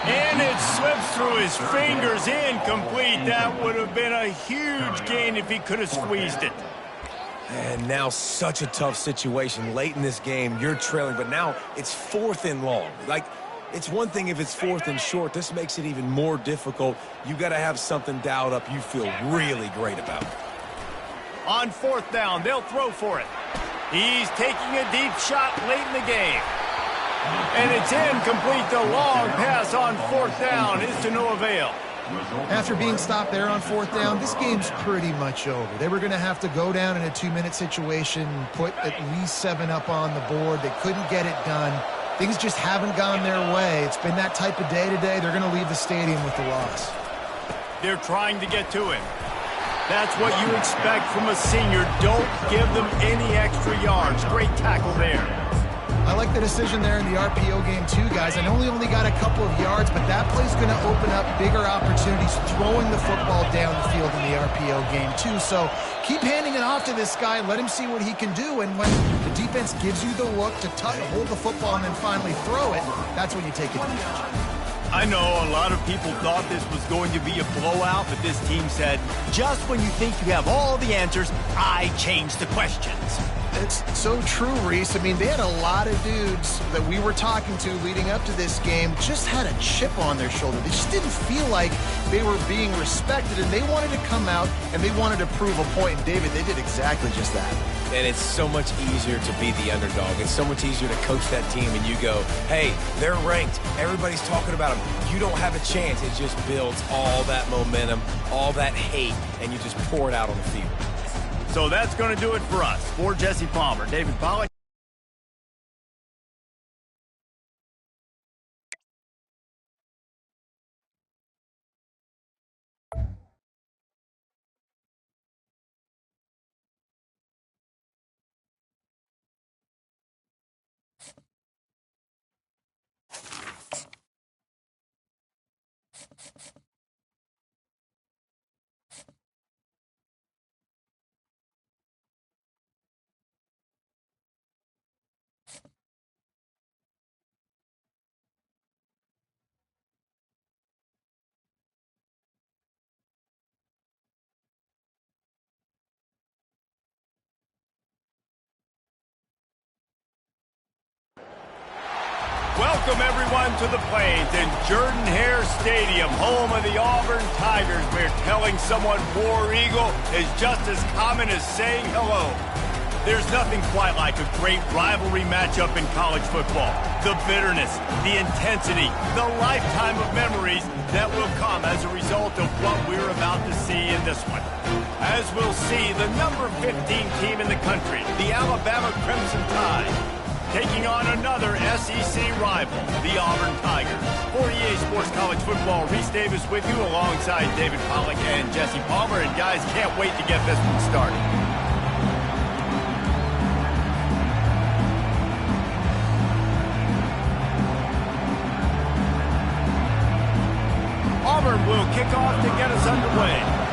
And it slips through his fingers, incomplete. That would have been a huge gain if he could have squeezed it. And now such a tough situation. Late in this game, you're trailing, but now it's 4th and long. Like, it's one thing if it's 4th and short. This makes it even more difficult. You got to have something dialed up you feel really great about. On 4th down, they'll throw for it. He's taking a deep shot late in the game. And it's incomplete. The long pass on 4th down is to no avail. After being stopped there on 4th down, this game's pretty much over. They were going to have to go down in a 2-minute situation, put at least 7 up on the board. They couldn't get it done. Things just haven't gone their way. It's been that type of day today. They're going to leave the stadium with the loss. They're trying to get to him. That's what you expect from a senior. Don't give them any extra yards. Great tackle there. I like the decision there in the RPO game too, guys. I know he only got a couple of yards, but that play's going to open up bigger opportunities throwing the football down the field in the RPO game too. So keep handing it off to this guy. Let him see what he can do. And when the defense gives you the look to hold the football and then finally throw it, that's when you take advantage. I know a lot of people thought this was going to be a blowout, but this team said, just when you think you have all the answers, I change the questions. It's so true, Reese. I mean, they had a lot of dudes that we were talking to leading up to this game just had a chip on their shoulder. They just didn't feel like they were being respected, and they wanted to come out and they wanted to prove a point. And David, they did exactly just that. And it's so much easier to be the underdog. It's so much easier to coach that team and you go, hey, they're ranked. Everybody's talking about them. You don't have a chance. It just builds all that momentum, all that hate, and you just pour it out on the field. So that's going to do it for us. For Jesse Palmer, David Pollack. Welcome, everyone, to the Plains and Jordan-Hare Stadium, home of the Auburn Tigers, where telling someone War Eagle is just as common as saying hello. There's nothing quite like a great rivalry matchup in college football. The bitterness, the intensity, the lifetime of memories that will come as a result of what we're about to see in this one. As we'll see, the number 15 team in the country, the Alabama Crimson Tide, taking on another SEC rival, the Auburn Tigers. For EA Sports College Football, Reese Davis with you alongside David Pollack and Jesse Palmer. And guys, can't wait to get this one started. Auburn will kick off to get us underway.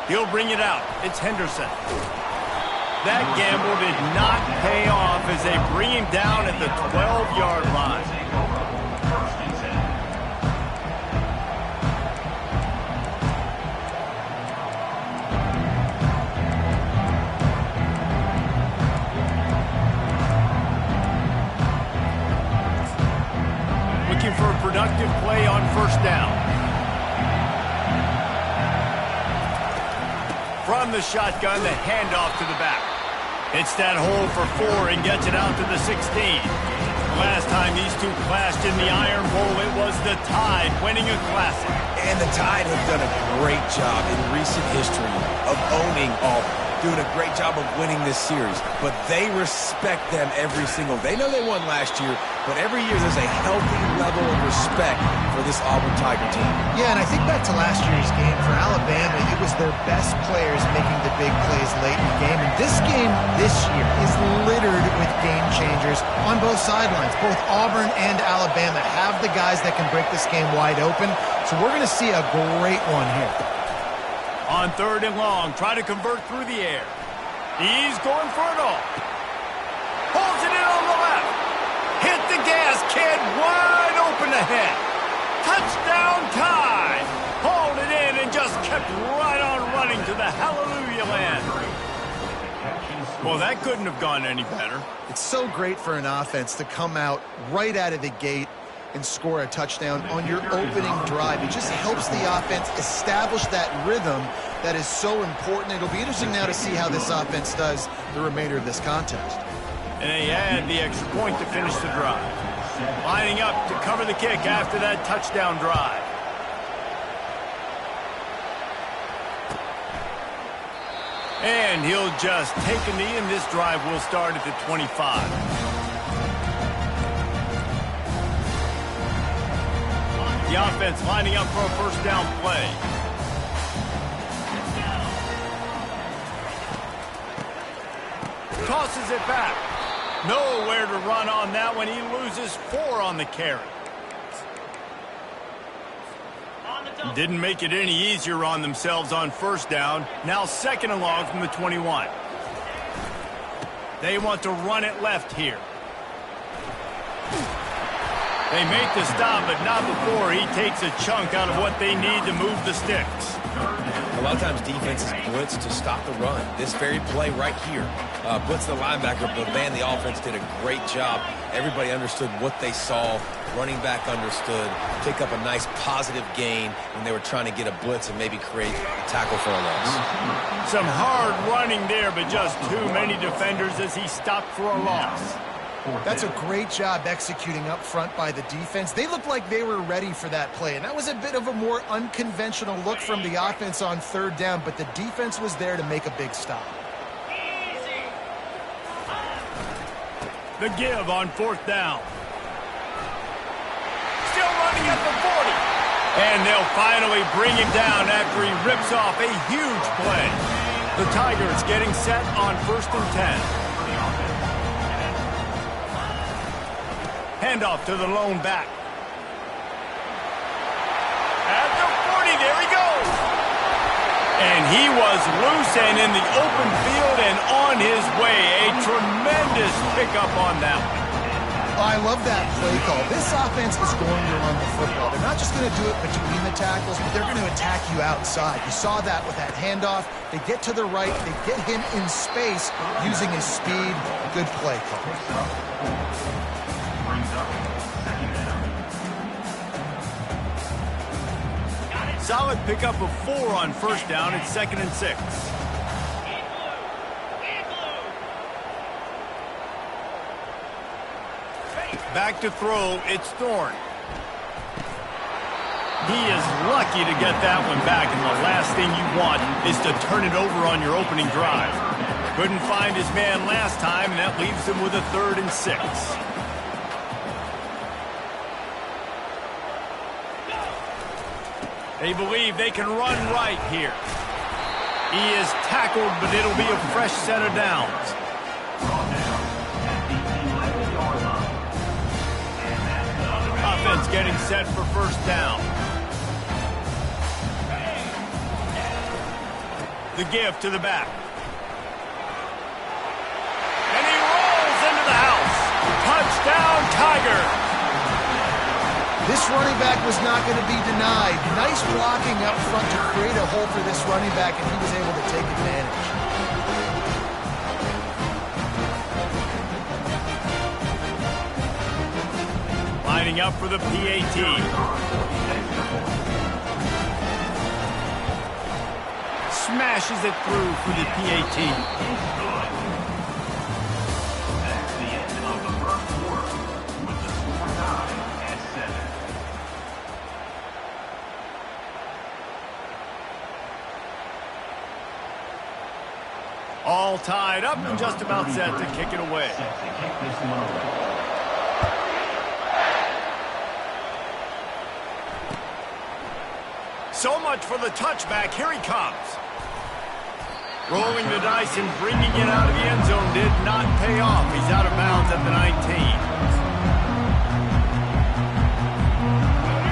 He'll bring it out. It's Henderson. That gamble did not pay off as they bring him down at the 12-yard line. Looking for a productive play on first down. From the shotgun, the handoff to the back. Hits that hole for 4 and gets it out to the 16. Last time these two clashed in the Iron Bowl, it was the Tide winning a classic. And the Tide have done a great job in recent history of owning Auburn, doing a great job of winning this series. But they respect them every single. They know they won last year, but every year there's a healthy level of respect for this Auburn Tiger team. Yeah, and I think back to last year's game for Alabama, it was their best players making the big plays late in the game. And this game this year is littered with game changers on both sidelines. Both Auburn and Alabama have the guys that can break this game wide open. So we're going to see a great one here. On 3rd and long, try to convert through the air. He's going for it all. Pulls it in on the left. Hit the gas, kid. Wide open ahead. Touchdown Tide. Hauled it in and just kept right on running to the hallelujah land. Well, that couldn't have gone any better. It's so great for an offense to come out right out of the gate and score a touchdown on your opening drive. It just helps the offense establish that rhythm that is so important. It'll be interesting now to see how this offense does the remainder of this contest. And they add the extra point to finish the drive. Lining up to cover the kick after that touchdown drive. And he'll just take a knee, and this drive will start at the 25. The offense lining up for a first down play. Tosses it back. Nowhere to run on that one. He loses 4 on the carry. Didn't make it any easier on themselves on first down. Now 2nd and long from the 21. They want to run it left here. They make the stop, but not before he takes a chunk out of what they need to move the sticks. A lot of times defenses blitz to stop the run. This very play right here, blitz the linebacker, but man, the offense did a great job. Everybody understood what they saw. Running back understood. Pick up a nice positive gain when they were trying to get a blitz and maybe create a tackle for a loss. Some hard running there, but just too many defenders as he stopped for a loss. That's a great job executing up front by the defense. They looked like they were ready for that play, and that was a bit of a more unconventional look from the offense on 3rd down, but the defense was there to make a big stop. The give on 4th down. Still running at the 40. And they'll finally bring him down after he rips off a huge play. The Tigers getting set on 1st and 10. handoff to the lone back. At the 40, there he goes. And he was loose and in the open field and on his way. A tremendous pickup on that one. I love that play call. This offense is going to run the football. They're not just going to do it between the tackles, but they're going to attack you outside. You saw that with that handoff. They get to the right. They get him in space using his speed. Good play call. Solid pickup of 4 on first down. It's 2nd and 6. Back to throw, it's Thorne. He is lucky to get that one back, and the last thing you want is to turn it over on your opening drive. Couldn't find his man last time, and that leaves him with a 3rd and 6. They believe they can run right here. He is tackled, but it'll be a fresh set of downs. Offense getting set for first down. The give to the back. And he rolls into the house. Touchdown, Tiger. This running back was not going to be denied. Nice blocking up front to create a hole for this running back, and he was able to take advantage. Lining up for the PAT. Smashes it through for the PAT. That's the end of the first quarter with the score tied at 7. All tied up and just about set to kick it away. Set to kick this one away. So much for the touchback. Here he comes. Rolling the dice and bringing it out of the end zone did not pay off. He's out of bounds at the 19.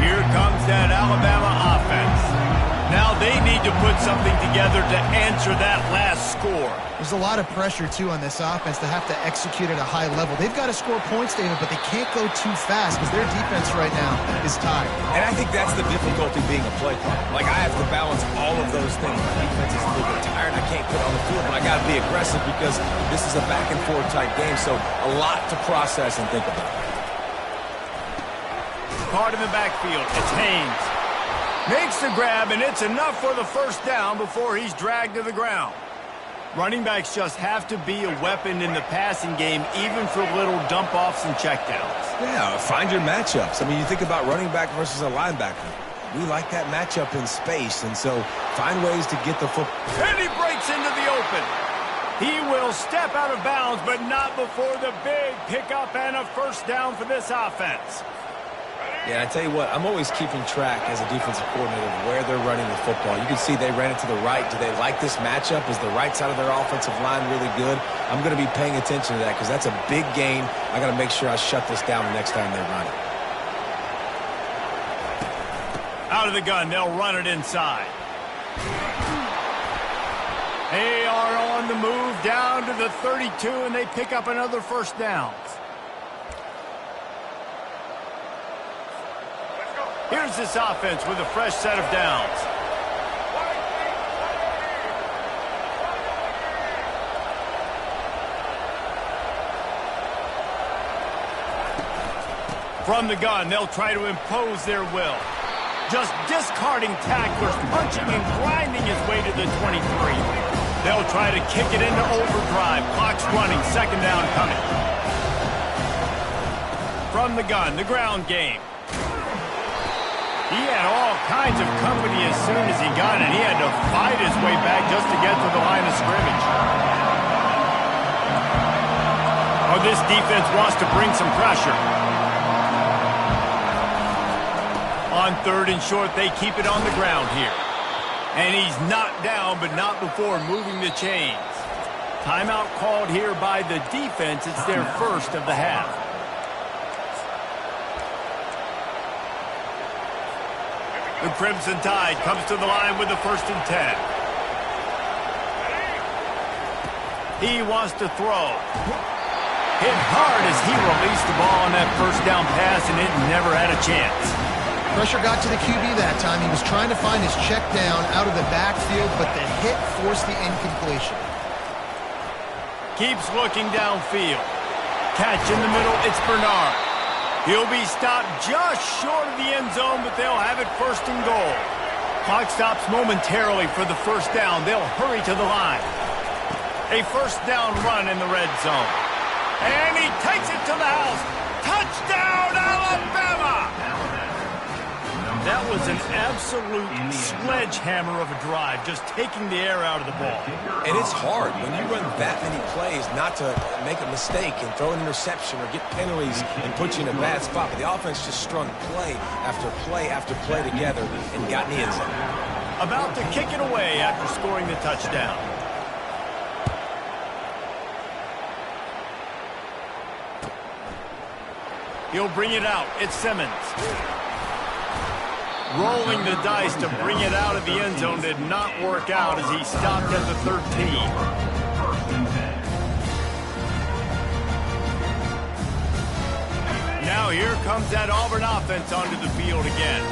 Here comes that Alabama offense. Now they need to put something together to answer that last score. There's a lot of pressure, too, on this offense to have to execute at a high level. They've got to score points, David, but they can't go too fast because their defense right now is tired. And I think that's the difficulty being a play caller. Like, I have to balance all of those things. My defense is a little bit tired. I can't get on the field, but I got to be aggressive because this is a back-and-forth type game, so a lot to process and think about. Caught in the backfield. It's Haynes. Makes the grab, and it's enough for the first down before he's dragged to the ground. Running backs just have to be a weapon in the passing game, even for little dump-offs and checkdowns. Yeah, find your matchups. I mean, you think about running back versus a linebacker. We like that matchup in space, and so find ways to get the football. And he breaks into the open. He will step out of bounds, but not before the big pickup and a first down for this offense. Yeah, I tell you what, I'm always keeping track as a defensive coordinator of where they're running the football. You can see they ran it to the right. Do they like this matchup? Is the right side of their offensive line really good? I'm going to be paying attention to that because that's a big gain. I got to make sure I shut this down the next time they run it. Out of the gun, they'll run it inside. They are on the move down to the 32, and they pick up another first down. Here's this offense with a fresh set of downs. From the gun, they'll try to impose their will. Just discarding tacklers, punching and grinding his way to the 23. They'll try to kick it into overdrive. Clock's running, second down coming. From the gun, the ground game. He had all kinds of company as soon as he got it. He had to fight his way back just to get to the line of scrimmage. Oh, this defense wants to bring some pressure. On 3rd and short, they keep it on the ground here. And he's knocked down, but not before moving the chains. Timeout called here by the defense. It's their first of the half. The Crimson Tide comes to the line with the 1st and 10. He wants to throw. Hit hard as he released the ball on that 1st down pass, and it never had a chance. Pressure got to the QB that time. He was trying to find his check down out of the backfield, but the hit forced the incompletion. Keeps looking downfield. Catch in the middle, it's Bernard. He'll be stopped just short of the end zone, but they'll have it 1st and goal. Clock stops momentarily for the 1st down. They'll hurry to the line. A 1st down run in the red zone. And he takes it to the house. Touchdown, Alabama! That was an absolute sledgehammer of a drive, just taking the air out of the ball. And it's hard when you run that many plays not to make a mistake and throw an interception or get penalties and put you in a bad spot. But the offense just strung play after play after play together and got in the end zone. About to kick it away after scoring the touchdown. He'll bring it out. It's Simmons. Rolling the dice to bring it out of the end zone did not work out as he stopped at the 13. Now here comes that Auburn offense onto the field again.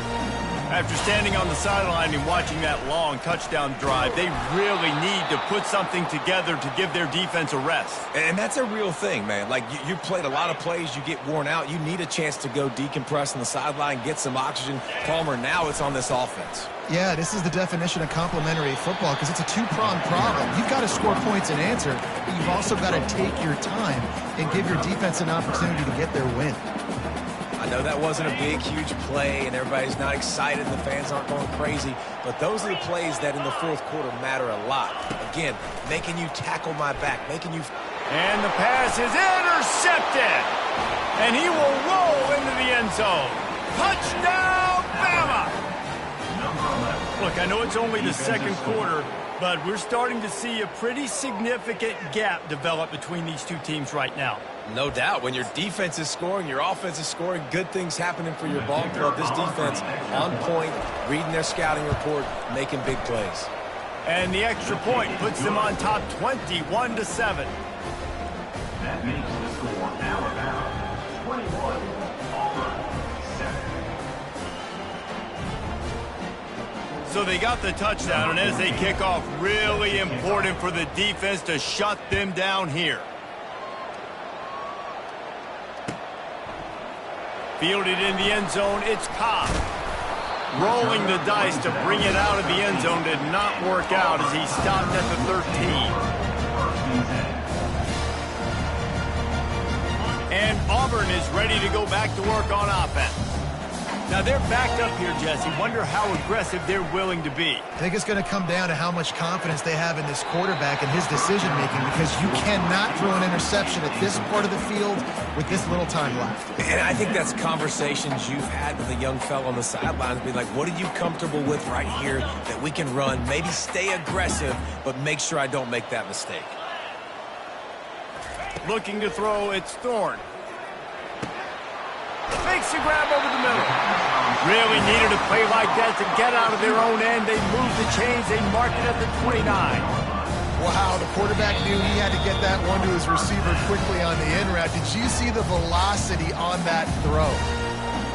After standing on the sideline and watching that long touchdown drive, they really need to put something together to give their defense a rest. And that's a real thing, man. Like, you played a lot of plays, you get worn out. You need a chance to go decompress on the sideline, get some oxygen. Palmer, now it's on this offense. Yeah, this is the definition of complementary football because it's a two-pronged problem. You've got to score points and answer, but you've also got to take your time and give your defense an opportunity to get their win. I know that wasn't a big, huge play, and everybody's not excited, and the fans aren't going crazy, but those are the plays that in the 4th quarter matter a lot. Again, making you tackle my back, making you... And the pass is intercepted, and he will roll into the end zone. Touchdown, Bama! Look, I know it's only the 2nd quarter, but we're starting to see a pretty significant gap develop between these two teams right now. No doubt. When your defense is scoring, your offense is scoring, good things happening for your ball club. This defense on point, reading their scouting report, making big plays. And the extra point puts them on top 21-7. That makes the score Alabama 21, Auburn 7. So they got the touchdown, and as they kick off, really important for the defense to shut them down here. Fielded in the end zone, it's Ncaa. Rolling the dice to bring it out of the end zone did not work out as he stopped at the 13. And Auburn is ready to go back to work on offense. Now they're backed up here, Jesse. Wonder how aggressive they're willing to be. I think it's going to come down to how much confidence they have in this quarterback and his decision-making because you cannot throw an interception at this part of the field with this little time left. And I think that's conversations you've had with a young fellow on the sidelines. Be like, what are you comfortable with right here that we can run? Maybe stay aggressive, but make sure I don't make that mistake. Looking to throw, it's Thorne. Makes a grab over the middle. Really needed a play like that to get out of their own end. They moved the chains. They marked it at the 29. Wow, the quarterback knew he had to get that one to his receiver quickly on the in route. Did you see the velocity on that throw?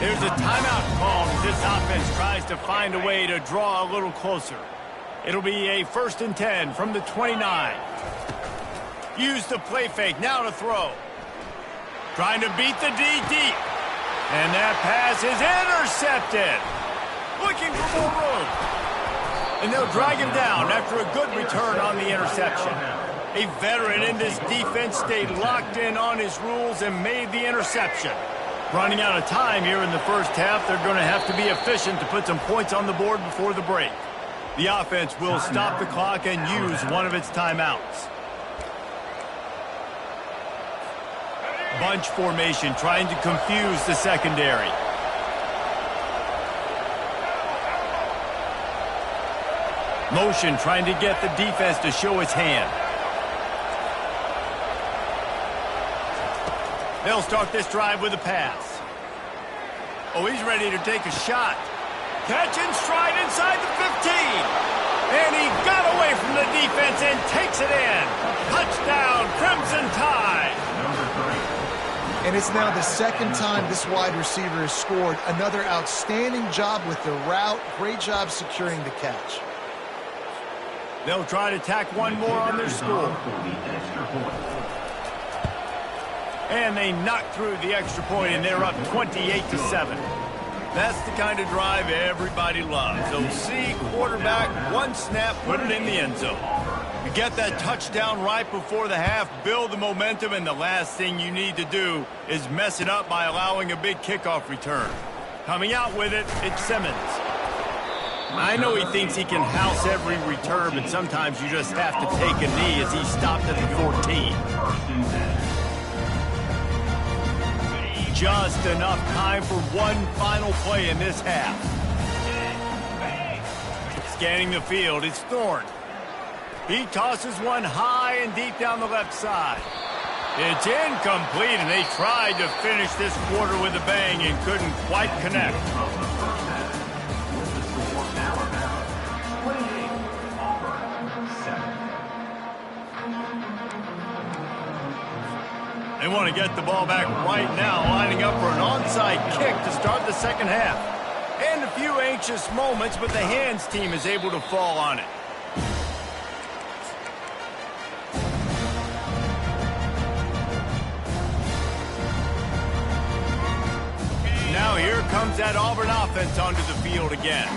There's a timeout called as this offense tries to find a way to draw a little closer. It'll be a 1st and 10 from the 29. Use the play fake. Now to throw. Trying to beat the D deep. And that pass is intercepted. Looking for more room. And they'll drag him down after a good return on the interception. A veteran in this defense stayed locked in on his rules and made the interception. Running out of time here in the 1st half, they're going to have to be efficient to put some points on the board before the break. The offense will stop the clock and use one of its timeouts. Bunch formation, trying to confuse the secondary. Motion, trying to get the defense to show its hand. They'll start this drive with a pass. Oh, he's ready to take a shot. Catching stride inside the 15. And he got away from the defense and takes it in. Touchdown, Crimson Tide. And it's now the second time this wide receiver has scored. Another outstanding job with the route. Great job securing the catch. They'll try to tack one more on their score. And they knock through the extra point, and they're up 28-7. That's the kind of drive everybody loves. OC, quarterback, one snap, put it in the end zone. You get that touchdown right before the half, build the momentum, and the last thing you need to do is mess it up by allowing a big kickoff return. Coming out with it, it's Simmons. I know he thinks he can house every return, but sometimes you just have to take a knee as he stopped at the 14. Just enough time for one final play in this half. Scanning the field, it's Thorne. He tosses one high and deep down the left side. It's incomplete, and they tried to finish this quarter with a bang and couldn't quite connect. They want to get the ball back right now, lining up for an onside kick to start the second half. And a few anxious moments, but the hands team is able to fall on it. Now here comes that Auburn offense onto the field again.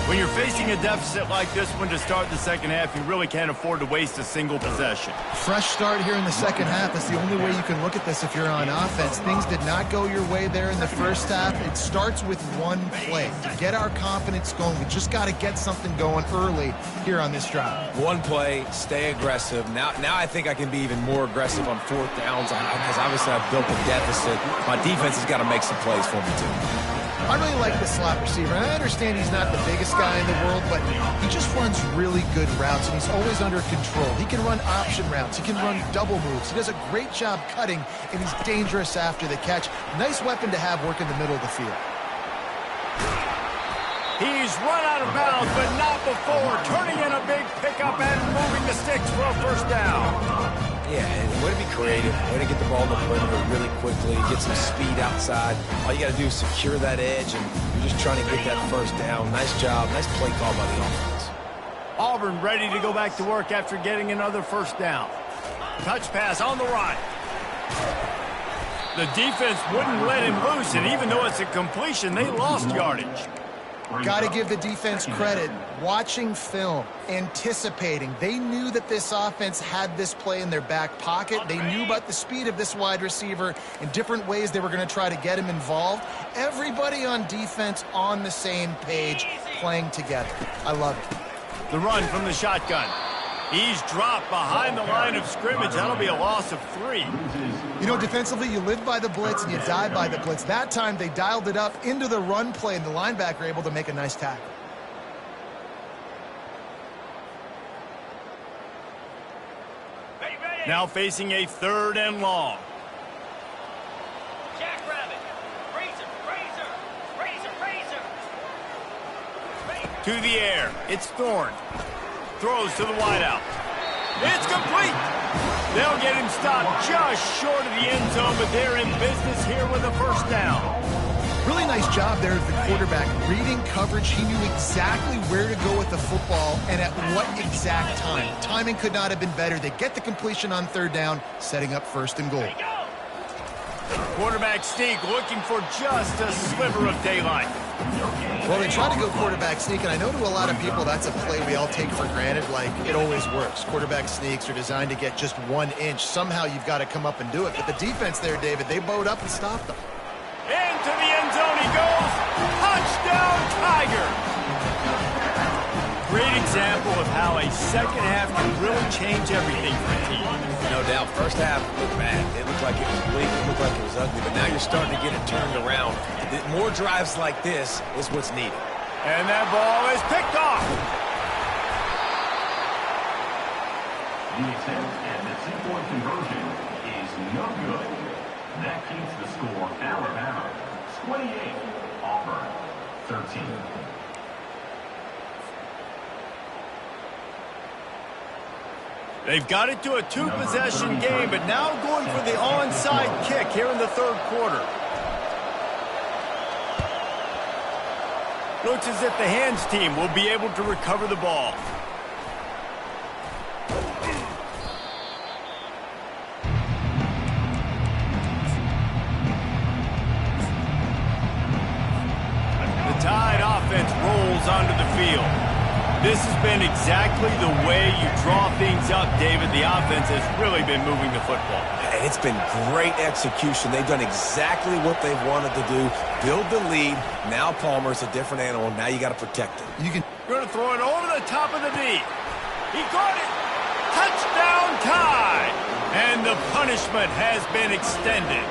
When you're facing a deficit like this one to start the second half, you really can't afford to waste a single possession. Fresh start here in the second half. That's the only way you can look at this if you're on offense. Things did not go your way there in the first half. It starts with one play. To get our confidence going, we just got to get something going early here on this drive. One play, stay aggressive. Now I think I can be even more aggressive on fourth downs because obviously I've built a deficit. My defense has got to make some plays for me too. I really like the slot receiver. And I understand he's not the biggest guy in the world, but he just runs really good routes, and he's always under control. He can run option routes. He can run double moves. He does a great job cutting, and he's dangerous after the catch. Nice weapon to have work in the middle of the field. He's run out of bounds, but not before. Turning in a big pickup and moving the sticks for a first down. Yeah, way to be creative, way to get the ball in the perimeter really quickly, get some speed outside. All you got to do is secure that edge, and you're just trying to get that first down. Nice job, nice play call by the offense. Auburn ready to go back to work after getting another first down. Touch pass on the right. The defense wouldn't let him loose, and even though it's a completion, they lost yardage. Got to give the defense credit. Watching film, anticipating. They knew that this offense had this play in their back pocket. They knew about the speed of this wide receiver in different ways they were going to try to get him involved. Everybody on defense on the same page, playing together. I love it. The run from the shotgun. He's dropped behind the line of scrimmage. That'll be a loss of 3. You know, defensively, you live by the blitz and you die by the blitz. That time, they dialed it up into the run play, and the linebacker able to make a nice tackle. Now facing a 3rd and long. Jackrabbit. Razor. To the air. It's Thorne. Throws to the wideout. It's complete. They'll get him stopped just short of the end zone, but they're in business here with a first down. Really nice job there of the quarterback. Reading coverage, he knew exactly where to go with the football and at what exact time. Timing could not have been better. They get the completion on 3rd down, setting up 1st and goal. Quarterback sneak looking for just a sliver of daylight. Well, they try to go quarterback sneak, and I know to a lot of people that's a play we all take for granted, like it always works. Quarterback sneaks are designed to get just 1 inch. Somehow you've got to come up and do it. But the defense there, David, they bowed up and stopped them. Into the end zone he goes. Touchdown, Tiger. Great example of how a second half can really change everything for a team. No doubt, first half looked bad. It looked like it was bleak. It looked like it was ugly. But now you're starting to get it turned around. More drives like this is what's needed. And that ball is picked off. The attempt at the 2-point conversion is no good. That keeps the score Alabama 28, Auburn 13. They've got it to a two-possession game, but now going for the onside kick here in the third quarter. Looks as if the hands team will be able to recover the ball. The Tide offense rolls onto the field. This has been exactly the way you draw things up, David. The offense has really been moving the football. And it's been great execution. They've done exactly what they've wanted to do. Build the lead. Now Palmer's a different animal. Now you got to protect him. You can Going to throw it over the top of the knee. He got it. Touchdown Tide. And the punishment has been extended.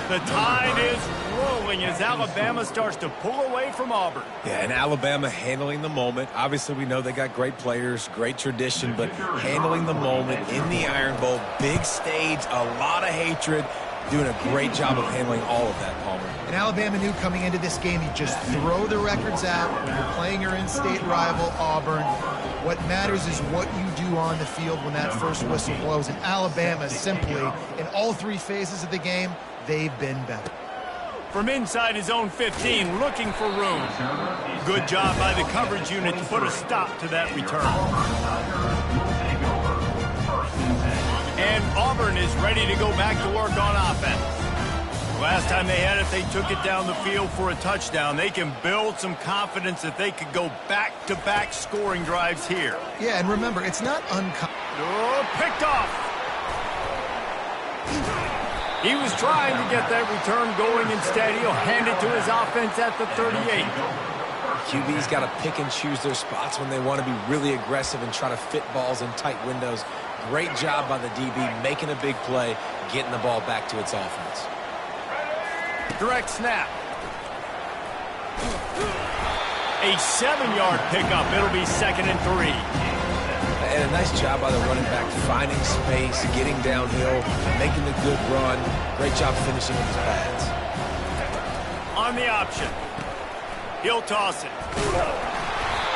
The Tide is rolling as Alabama starts to pull away from Auburn. Yeah, and Alabama handling the moment. Obviously, we know they got great players, great tradition, but handling the moment in the Iron Bowl, big stage, a lot of hatred, doing a great job of handling all of that, Palmer. And Alabama knew coming into this game, you just throw the records out when you're playing your in-state rival, Auburn. What matters is what you do on the field when that first whistle blows. And Alabama simply, in all three phases of the game, they've been better. From inside his own 15, looking for room. Good job by the coverage unit to put a stop to that return. And Auburn is ready to go back to work on offense. Last time they had it, they took it down the field for a touchdown. They can build some confidence that they could go back-to-back scoring drives here. Yeah, and remember, it's not uncommon. Oh, picked off. He was trying to get that return going. Instead, he'll hand it to his offense at the 38. QB's got to pick and choose their spots when they want to be really aggressive and try to fit balls in tight windows. Great job by the DB making a big play, getting the ball back to its offense. Direct snap. A 7-yard pickup. It'll be 2nd and 3. And a nice job by the running back, finding space, getting downhill, making the good run. Great job finishing with his pads. On the option. He'll toss it.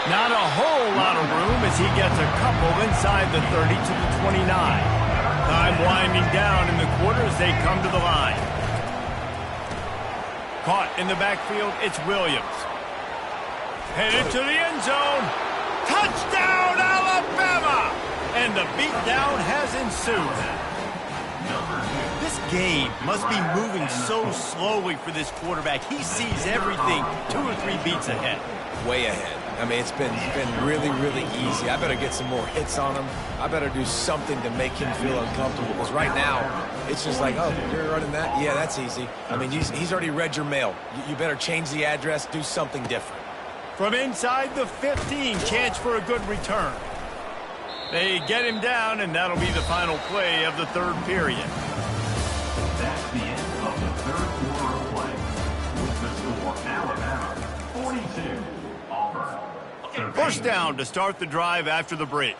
Not a whole lot of room as he gets a couple inside the 30 to the 29. Time winding down in the quarter as they come to the line. Caught in the backfield, it's Williams. Headed to the end zone. Touchdown, Alabama! And the beatdown has ensued. This game must be moving so slowly for this quarterback. He sees everything 2 or 3 beats ahead. Way ahead. I mean, it's been really, really easy. I better get some more hits on him. I better do something to make him feel uncomfortable. Because right now, it's just like, oh, you're running that? Yeah, that's easy. I mean, he's already read your mail. You better change the address, do something different. From inside the 15, chance for a good return. They get him down, and that'll be the final play of the third period. That's the end of the third quarter of play. With the score, Alabama 42, Auburn. First down to start the drive after the break.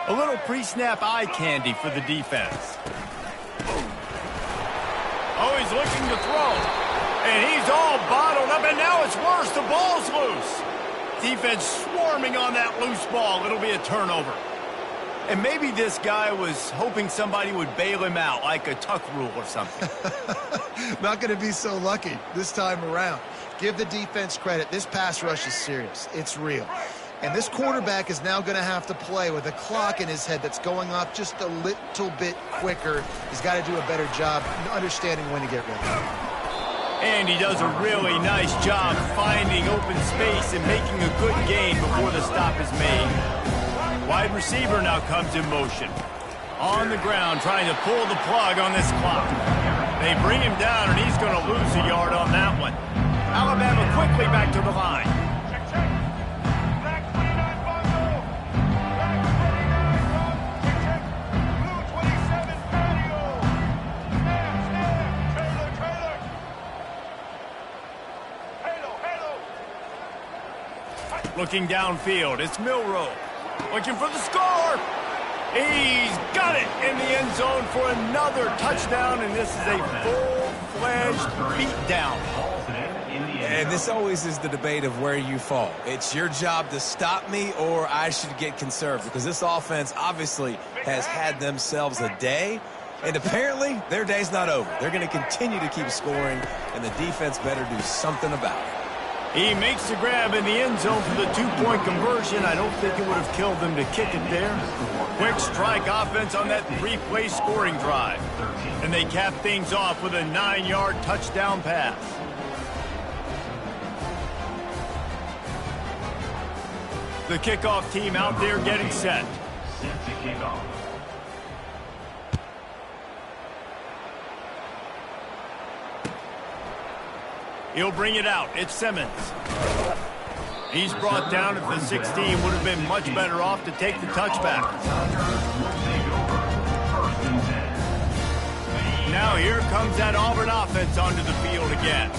A little pre-snap eye candy for the defense. Oh, he's looking to throw. And he's all bottled up, and now it's worse. The ball's loose. Defense swarming on that loose ball. It'll be a turnover. And maybe this guy was hoping somebody would bail him out, like a tuck rule or something. Not going to be so lucky this time around. Give the defense credit. This pass rush is serious. It's real. And this quarterback is now going to have to play with a clock in his head that's going off just a little bit quicker. He's got to do a better job understanding when to get ready. And he does a really nice job finding open space and making a good gain before the stop is made. Wide receiver now comes in motion. On the ground, trying to pull the plug on this clock. They bring him down, and he's going to lose a yard on that one. Alabama quickly back to the line. Looking downfield, it's Milroe. Looking for the score. He's got it in the end zone for another touchdown, and this is a full-fledged beatdown. And this always is the debate of where you fall. It's your job to stop me or I should get conserved, because this offense obviously has had themselves a day, and apparently their day's not over. They're going to continue to keep scoring, and the defense better do something about it. He makes the grab in the end zone for the two-point conversion. I don't think it would have killed them to kick it there. Quick strike offense on that three-play scoring drive. And they cap things off with a 9-yard touchdown pass. The kickoff team out there getting set. Set to kick off. He'll bring it out. It's Simmons. He's brought down at the 16. Would have been much better off to take the touchback. Now here comes that Auburn offense onto the field again.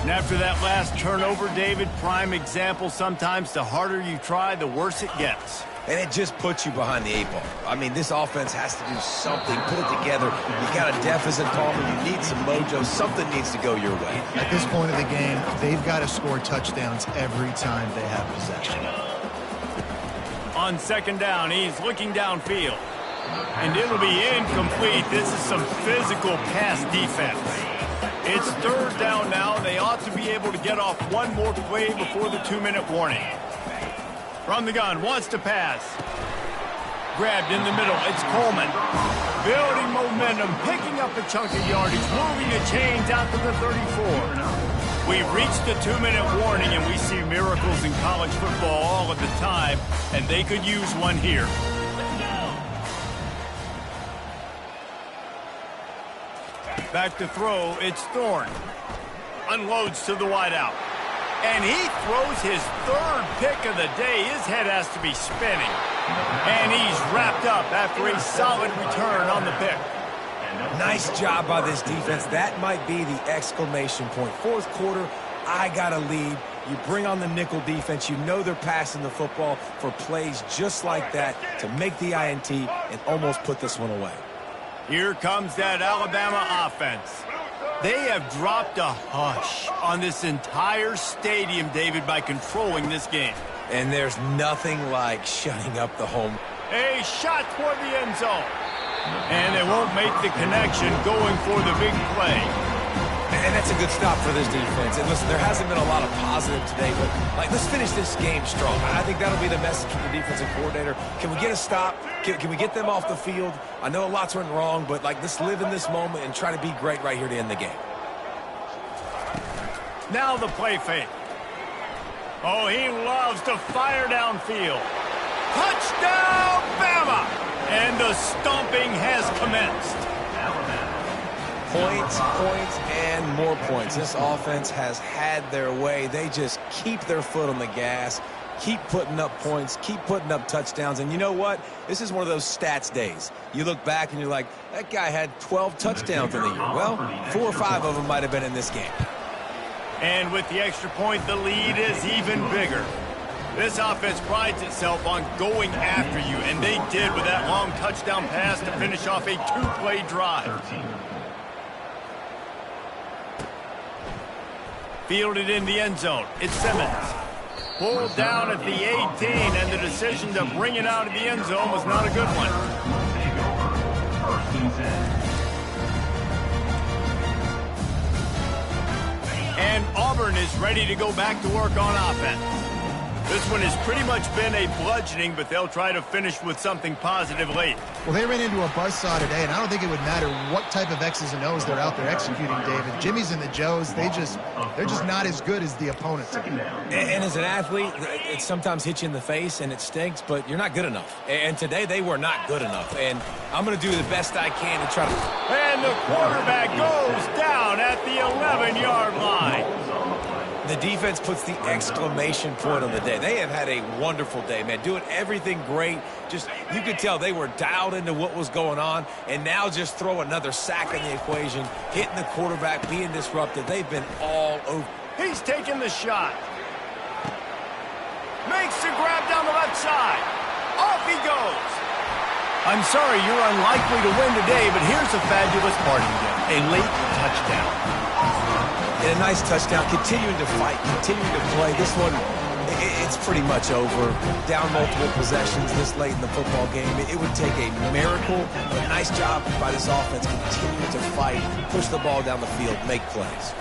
And after that last turnover, David, prime example, sometimes the harder you try, the worse it gets. And it just puts you behind the 8 ball. I mean, this offense has to do something, put it together. You got a deficit, Palmer. You need some mojo. Something needs to go your way. At this point of the game, they've got to score touchdowns every time they have possession. On second down, he's looking downfield. And it'll be incomplete. This is some physical pass defense. It's third down now. They ought to be able to get off one more play before the 2-minute warning. From the gun, wants to pass. Grabbed in the middle, it's Coleman. Building momentum, picking up a chunk of yardage, moving the chains out to the 34. We've reached the 2-minute warning, and we see miracles in college football all of the time, and they could use one here. Back to throw, it's Thorne. Unloads to the wideout. And he throws his third pick of the day. His head has to be spinning. And he's wrapped up after a solid return on the pick. Nice job by this defense. That might be the exclamation point. Fourth quarter, I got a lead. You bring on the nickel defense. You know they're passing the football for plays just like that to make the INT and almost put this one away. Here comes that Alabama offense. They have dropped a hush on this entire stadium, David, by controlling this game. And there's nothing like shutting up the home. A shot toward the end zone. And they won't make the connection going for the big play. And that's a good stop for this defense. And listen, there hasn't been a lot of positive today, but let's finish this game strong. I think that'll be the message from the defensive coordinator. Can we get a stop? Can we get them off the field? I know a lot's went wrong, but let's live in this moment and try to be great right here to end the game. Now the play fake. Oh, he loves to fire downfield. Touchdown, Bama! And the stomping has commenced. Points, and more points. This offense has had their way. They just keep their foot on the gas, keep putting up points, keep putting up touchdowns. And you know what? This is one of those stats days. You look back and you're like, that guy had 12 touchdowns in the year. Well, 4 or 5 of them might have been in this game. And with the extra point, the lead is even bigger. This offense prides itself on going after you, and they did with that long touchdown pass to finish off a 2-play drive. Fielded in the end zone. It's Simmons. Pulled down at the 18, and the decision to bring it out of the end zone was not a good one. And Auburn is ready to go back to work on offense. This one has pretty much been a bludgeoning, but they'll try to finish with something positive late. Well, they ran into a buzzsaw today, and I don't think it would matter what type of X's and O's they're out there executing, David. Jimmy's and the Joes, they're just not as good as the opponent. And as an athlete, it sometimes hits you in the face, and it stinks, but you're not good enough. And today, they were not good enough. And I'm going to do the best I can to try to... And the quarterback goes down at the 11-yard line. The defense puts the exclamation point on the day. They have had a wonderful day, man. Doing everything great. Just, you could tell they were dialed into what was going on. And now just throw another sack in the equation. Hitting the quarterback, being disrupted. They've been all over. He's taking the shot. Makes the grab down the left side. Off he goes. I'm sorry, you're unlikely to win today, but here's a fabulous parting gift. A late touchdown. And a nice touchdown, continuing to fight, continuing to play. This one, it's pretty much over. Down multiple possessions this late in the football game. It would take a miracle, but nice job by this offense continuing to fight, push the ball down the field, make plays.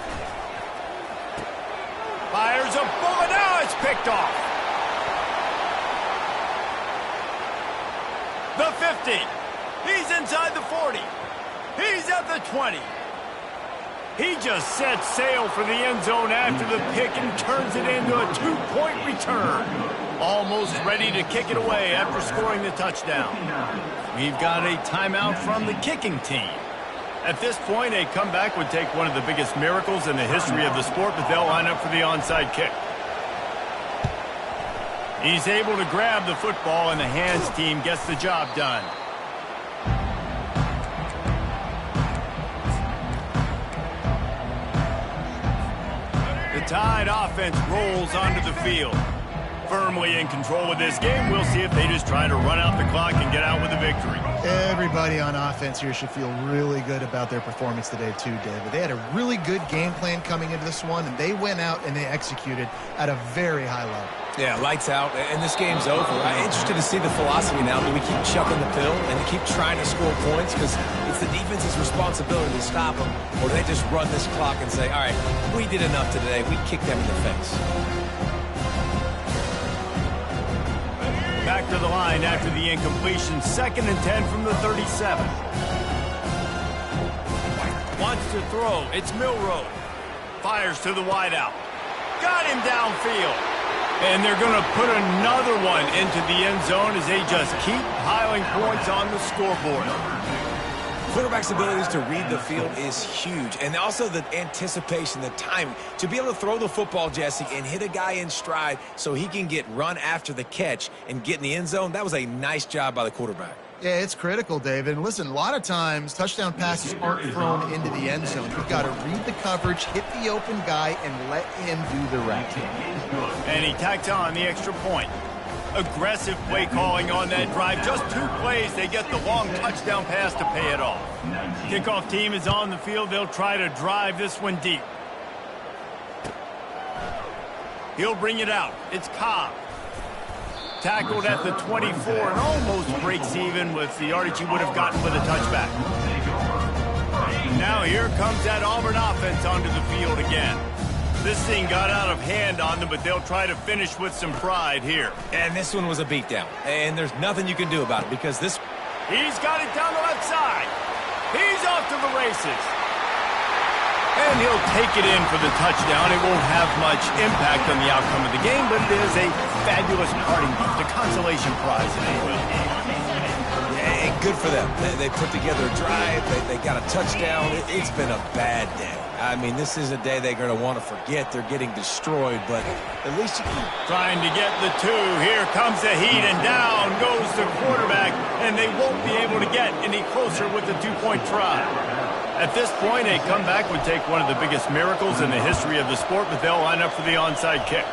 Fires a bullet. Now it's picked off. The 50. He's inside the 40. He's at the 20. He just sets sail for the end zone after the pick and turns it into a 2-point return. Almost ready to kick it away after scoring the touchdown. We've got a timeout from the kicking team. At this point, a comeback would take one of the biggest miracles in the history of the sport, but they'll line up for the onside kick. He's able to grab the football, and the hands team gets the job done. The Tide offense rolls onto the field. Firmly in control of this game. We'll see if they just try to run out the clock and get out with a victory. Everybody on offense here should feel really good about their performance today too, David. They had a really good game plan coming into this one, and they went out and they executed at a very high level. Yeah, lights out, and this game's over. I'm interested to see the philosophy now. Do we keep chucking the pill and keep trying to score points? Because it's the defense's responsibility to stop them. Or do they just run this clock and say, all right, we did enough today. We kicked them in the face. Back to the line after the incompletion. 2nd and 10 from the 37. Wants to throw. It's Milroe. Fires to the wideout. Got him downfield. And they're going to put another one into the end zone as they just keep piling points on the scoreboard. Quarterback's abilities to read the field is huge. And also the anticipation, the timing. To be able to throw the football, Jesse, and hit a guy in stride so he can get run after the catch and get in the end zone, that was a nice job by the quarterback. Yeah, it's critical, David. And listen, a lot of times touchdown passes aren't thrown into the end zone. You've got to read the coverage, hit the open guy, and let him do the rest. And he tacked on the extra point. Aggressive play calling on that drive. Just 2 plays, they get the long touchdown pass to pay it off. Kickoff team is on the field. They'll try to drive this one deep. He'll bring it out. It's Ncaa. Tackled at the 24 and almost breaks even with the yardage he would have gotten with a touchback. Now here comes that Auburn offense onto the field again. This thing got out of hand on them, but they'll try to finish with some pride here. And this one was a beatdown. And there's nothing you can do about it because this... He's got it down the left side. He's off to the races. And he'll take it in for the touchdown. It won't have much impact on the outcome of the game, but it is a fabulous parting gift, a consolation prize, if you will. Yeah, good for them. They put together a drive. They got a touchdown. It's been a bad day. I mean, this is a day they're going to want to forget. They're getting destroyed, but at least you can... Trying to get the 2. Here comes the heat, and down goes the quarterback, and they won't be able to get any closer with the 2-point try. At this point, a comeback would take one of the biggest miracles in the history of the sport, but they'll line up for the onside kick.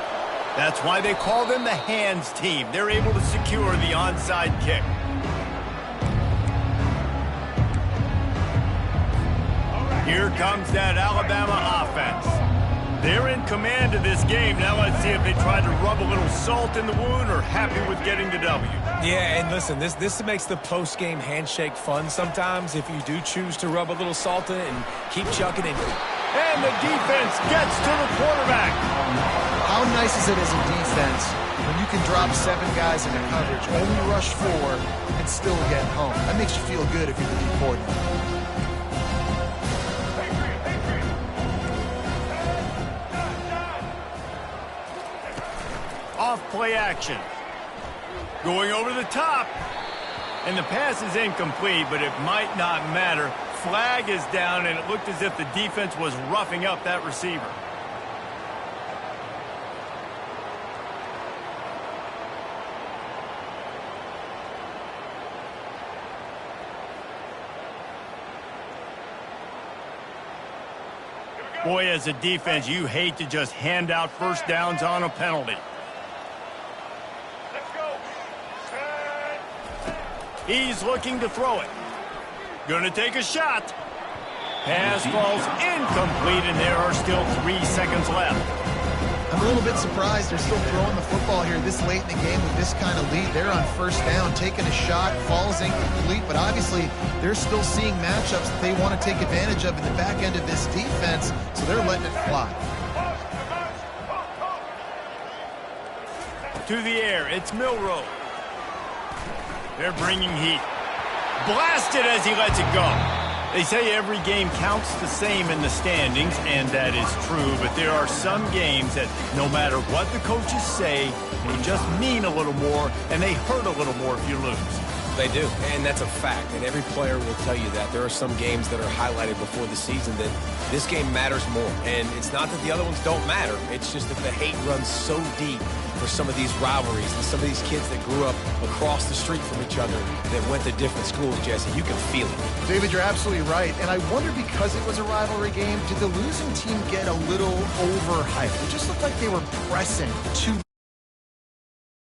That's why they call them the hands team. They're able to secure the onside kick. Here comes that Alabama offense. They're in command of this game. Now let's see if they try to rub a little salt in the wound or happy with getting the W. Yeah, and listen, this makes the post-game handshake fun sometimes if you do choose to rub a little salt in it and keep chucking it. And the defense gets to the quarterback. How nice is it as a defense when you can drop 7 guys into coverage, only rush 4, and still get home? That makes you feel good if you're the D coordinator. Off play action. Going over the top. And the pass is incomplete, but it might not matter. Flag is down, and it looked as if the defense was roughing up that receiver. Boy, as a defense, you hate to just hand out first downs on a penalty. He's looking to throw it. Gonna take a shot. Pass falls incomplete, and there are still 3 seconds left. I'm a little bit surprised they're still throwing the football here this late in the game with this kind of lead. They're on first down, taking a shot, falls incomplete, but obviously they're still seeing matchups that they want to take advantage of in the back end of this defense, so they're letting it fly. To the air, it's Milroe. They're bringing heat. Blasted as he lets it go. They say every game counts the same in the standings, and that is true, but there are some games that no matter what the coaches say, they just mean a little more, and they hurt a little more if you lose. They do, and that's a fact, and every player will tell you that. There are some games that are highlighted before the season that this game matters more, and it's not that the other ones don't matter. It's just that the hate runs so deep for some of these rivalries and some of these kids that grew up across the street from each other that went to different schools, Jesse. You can feel it. David, you're absolutely right, and I wonder, because it was a rivalry game, did the losing team get a little overhyped? It just looked like they were pressing too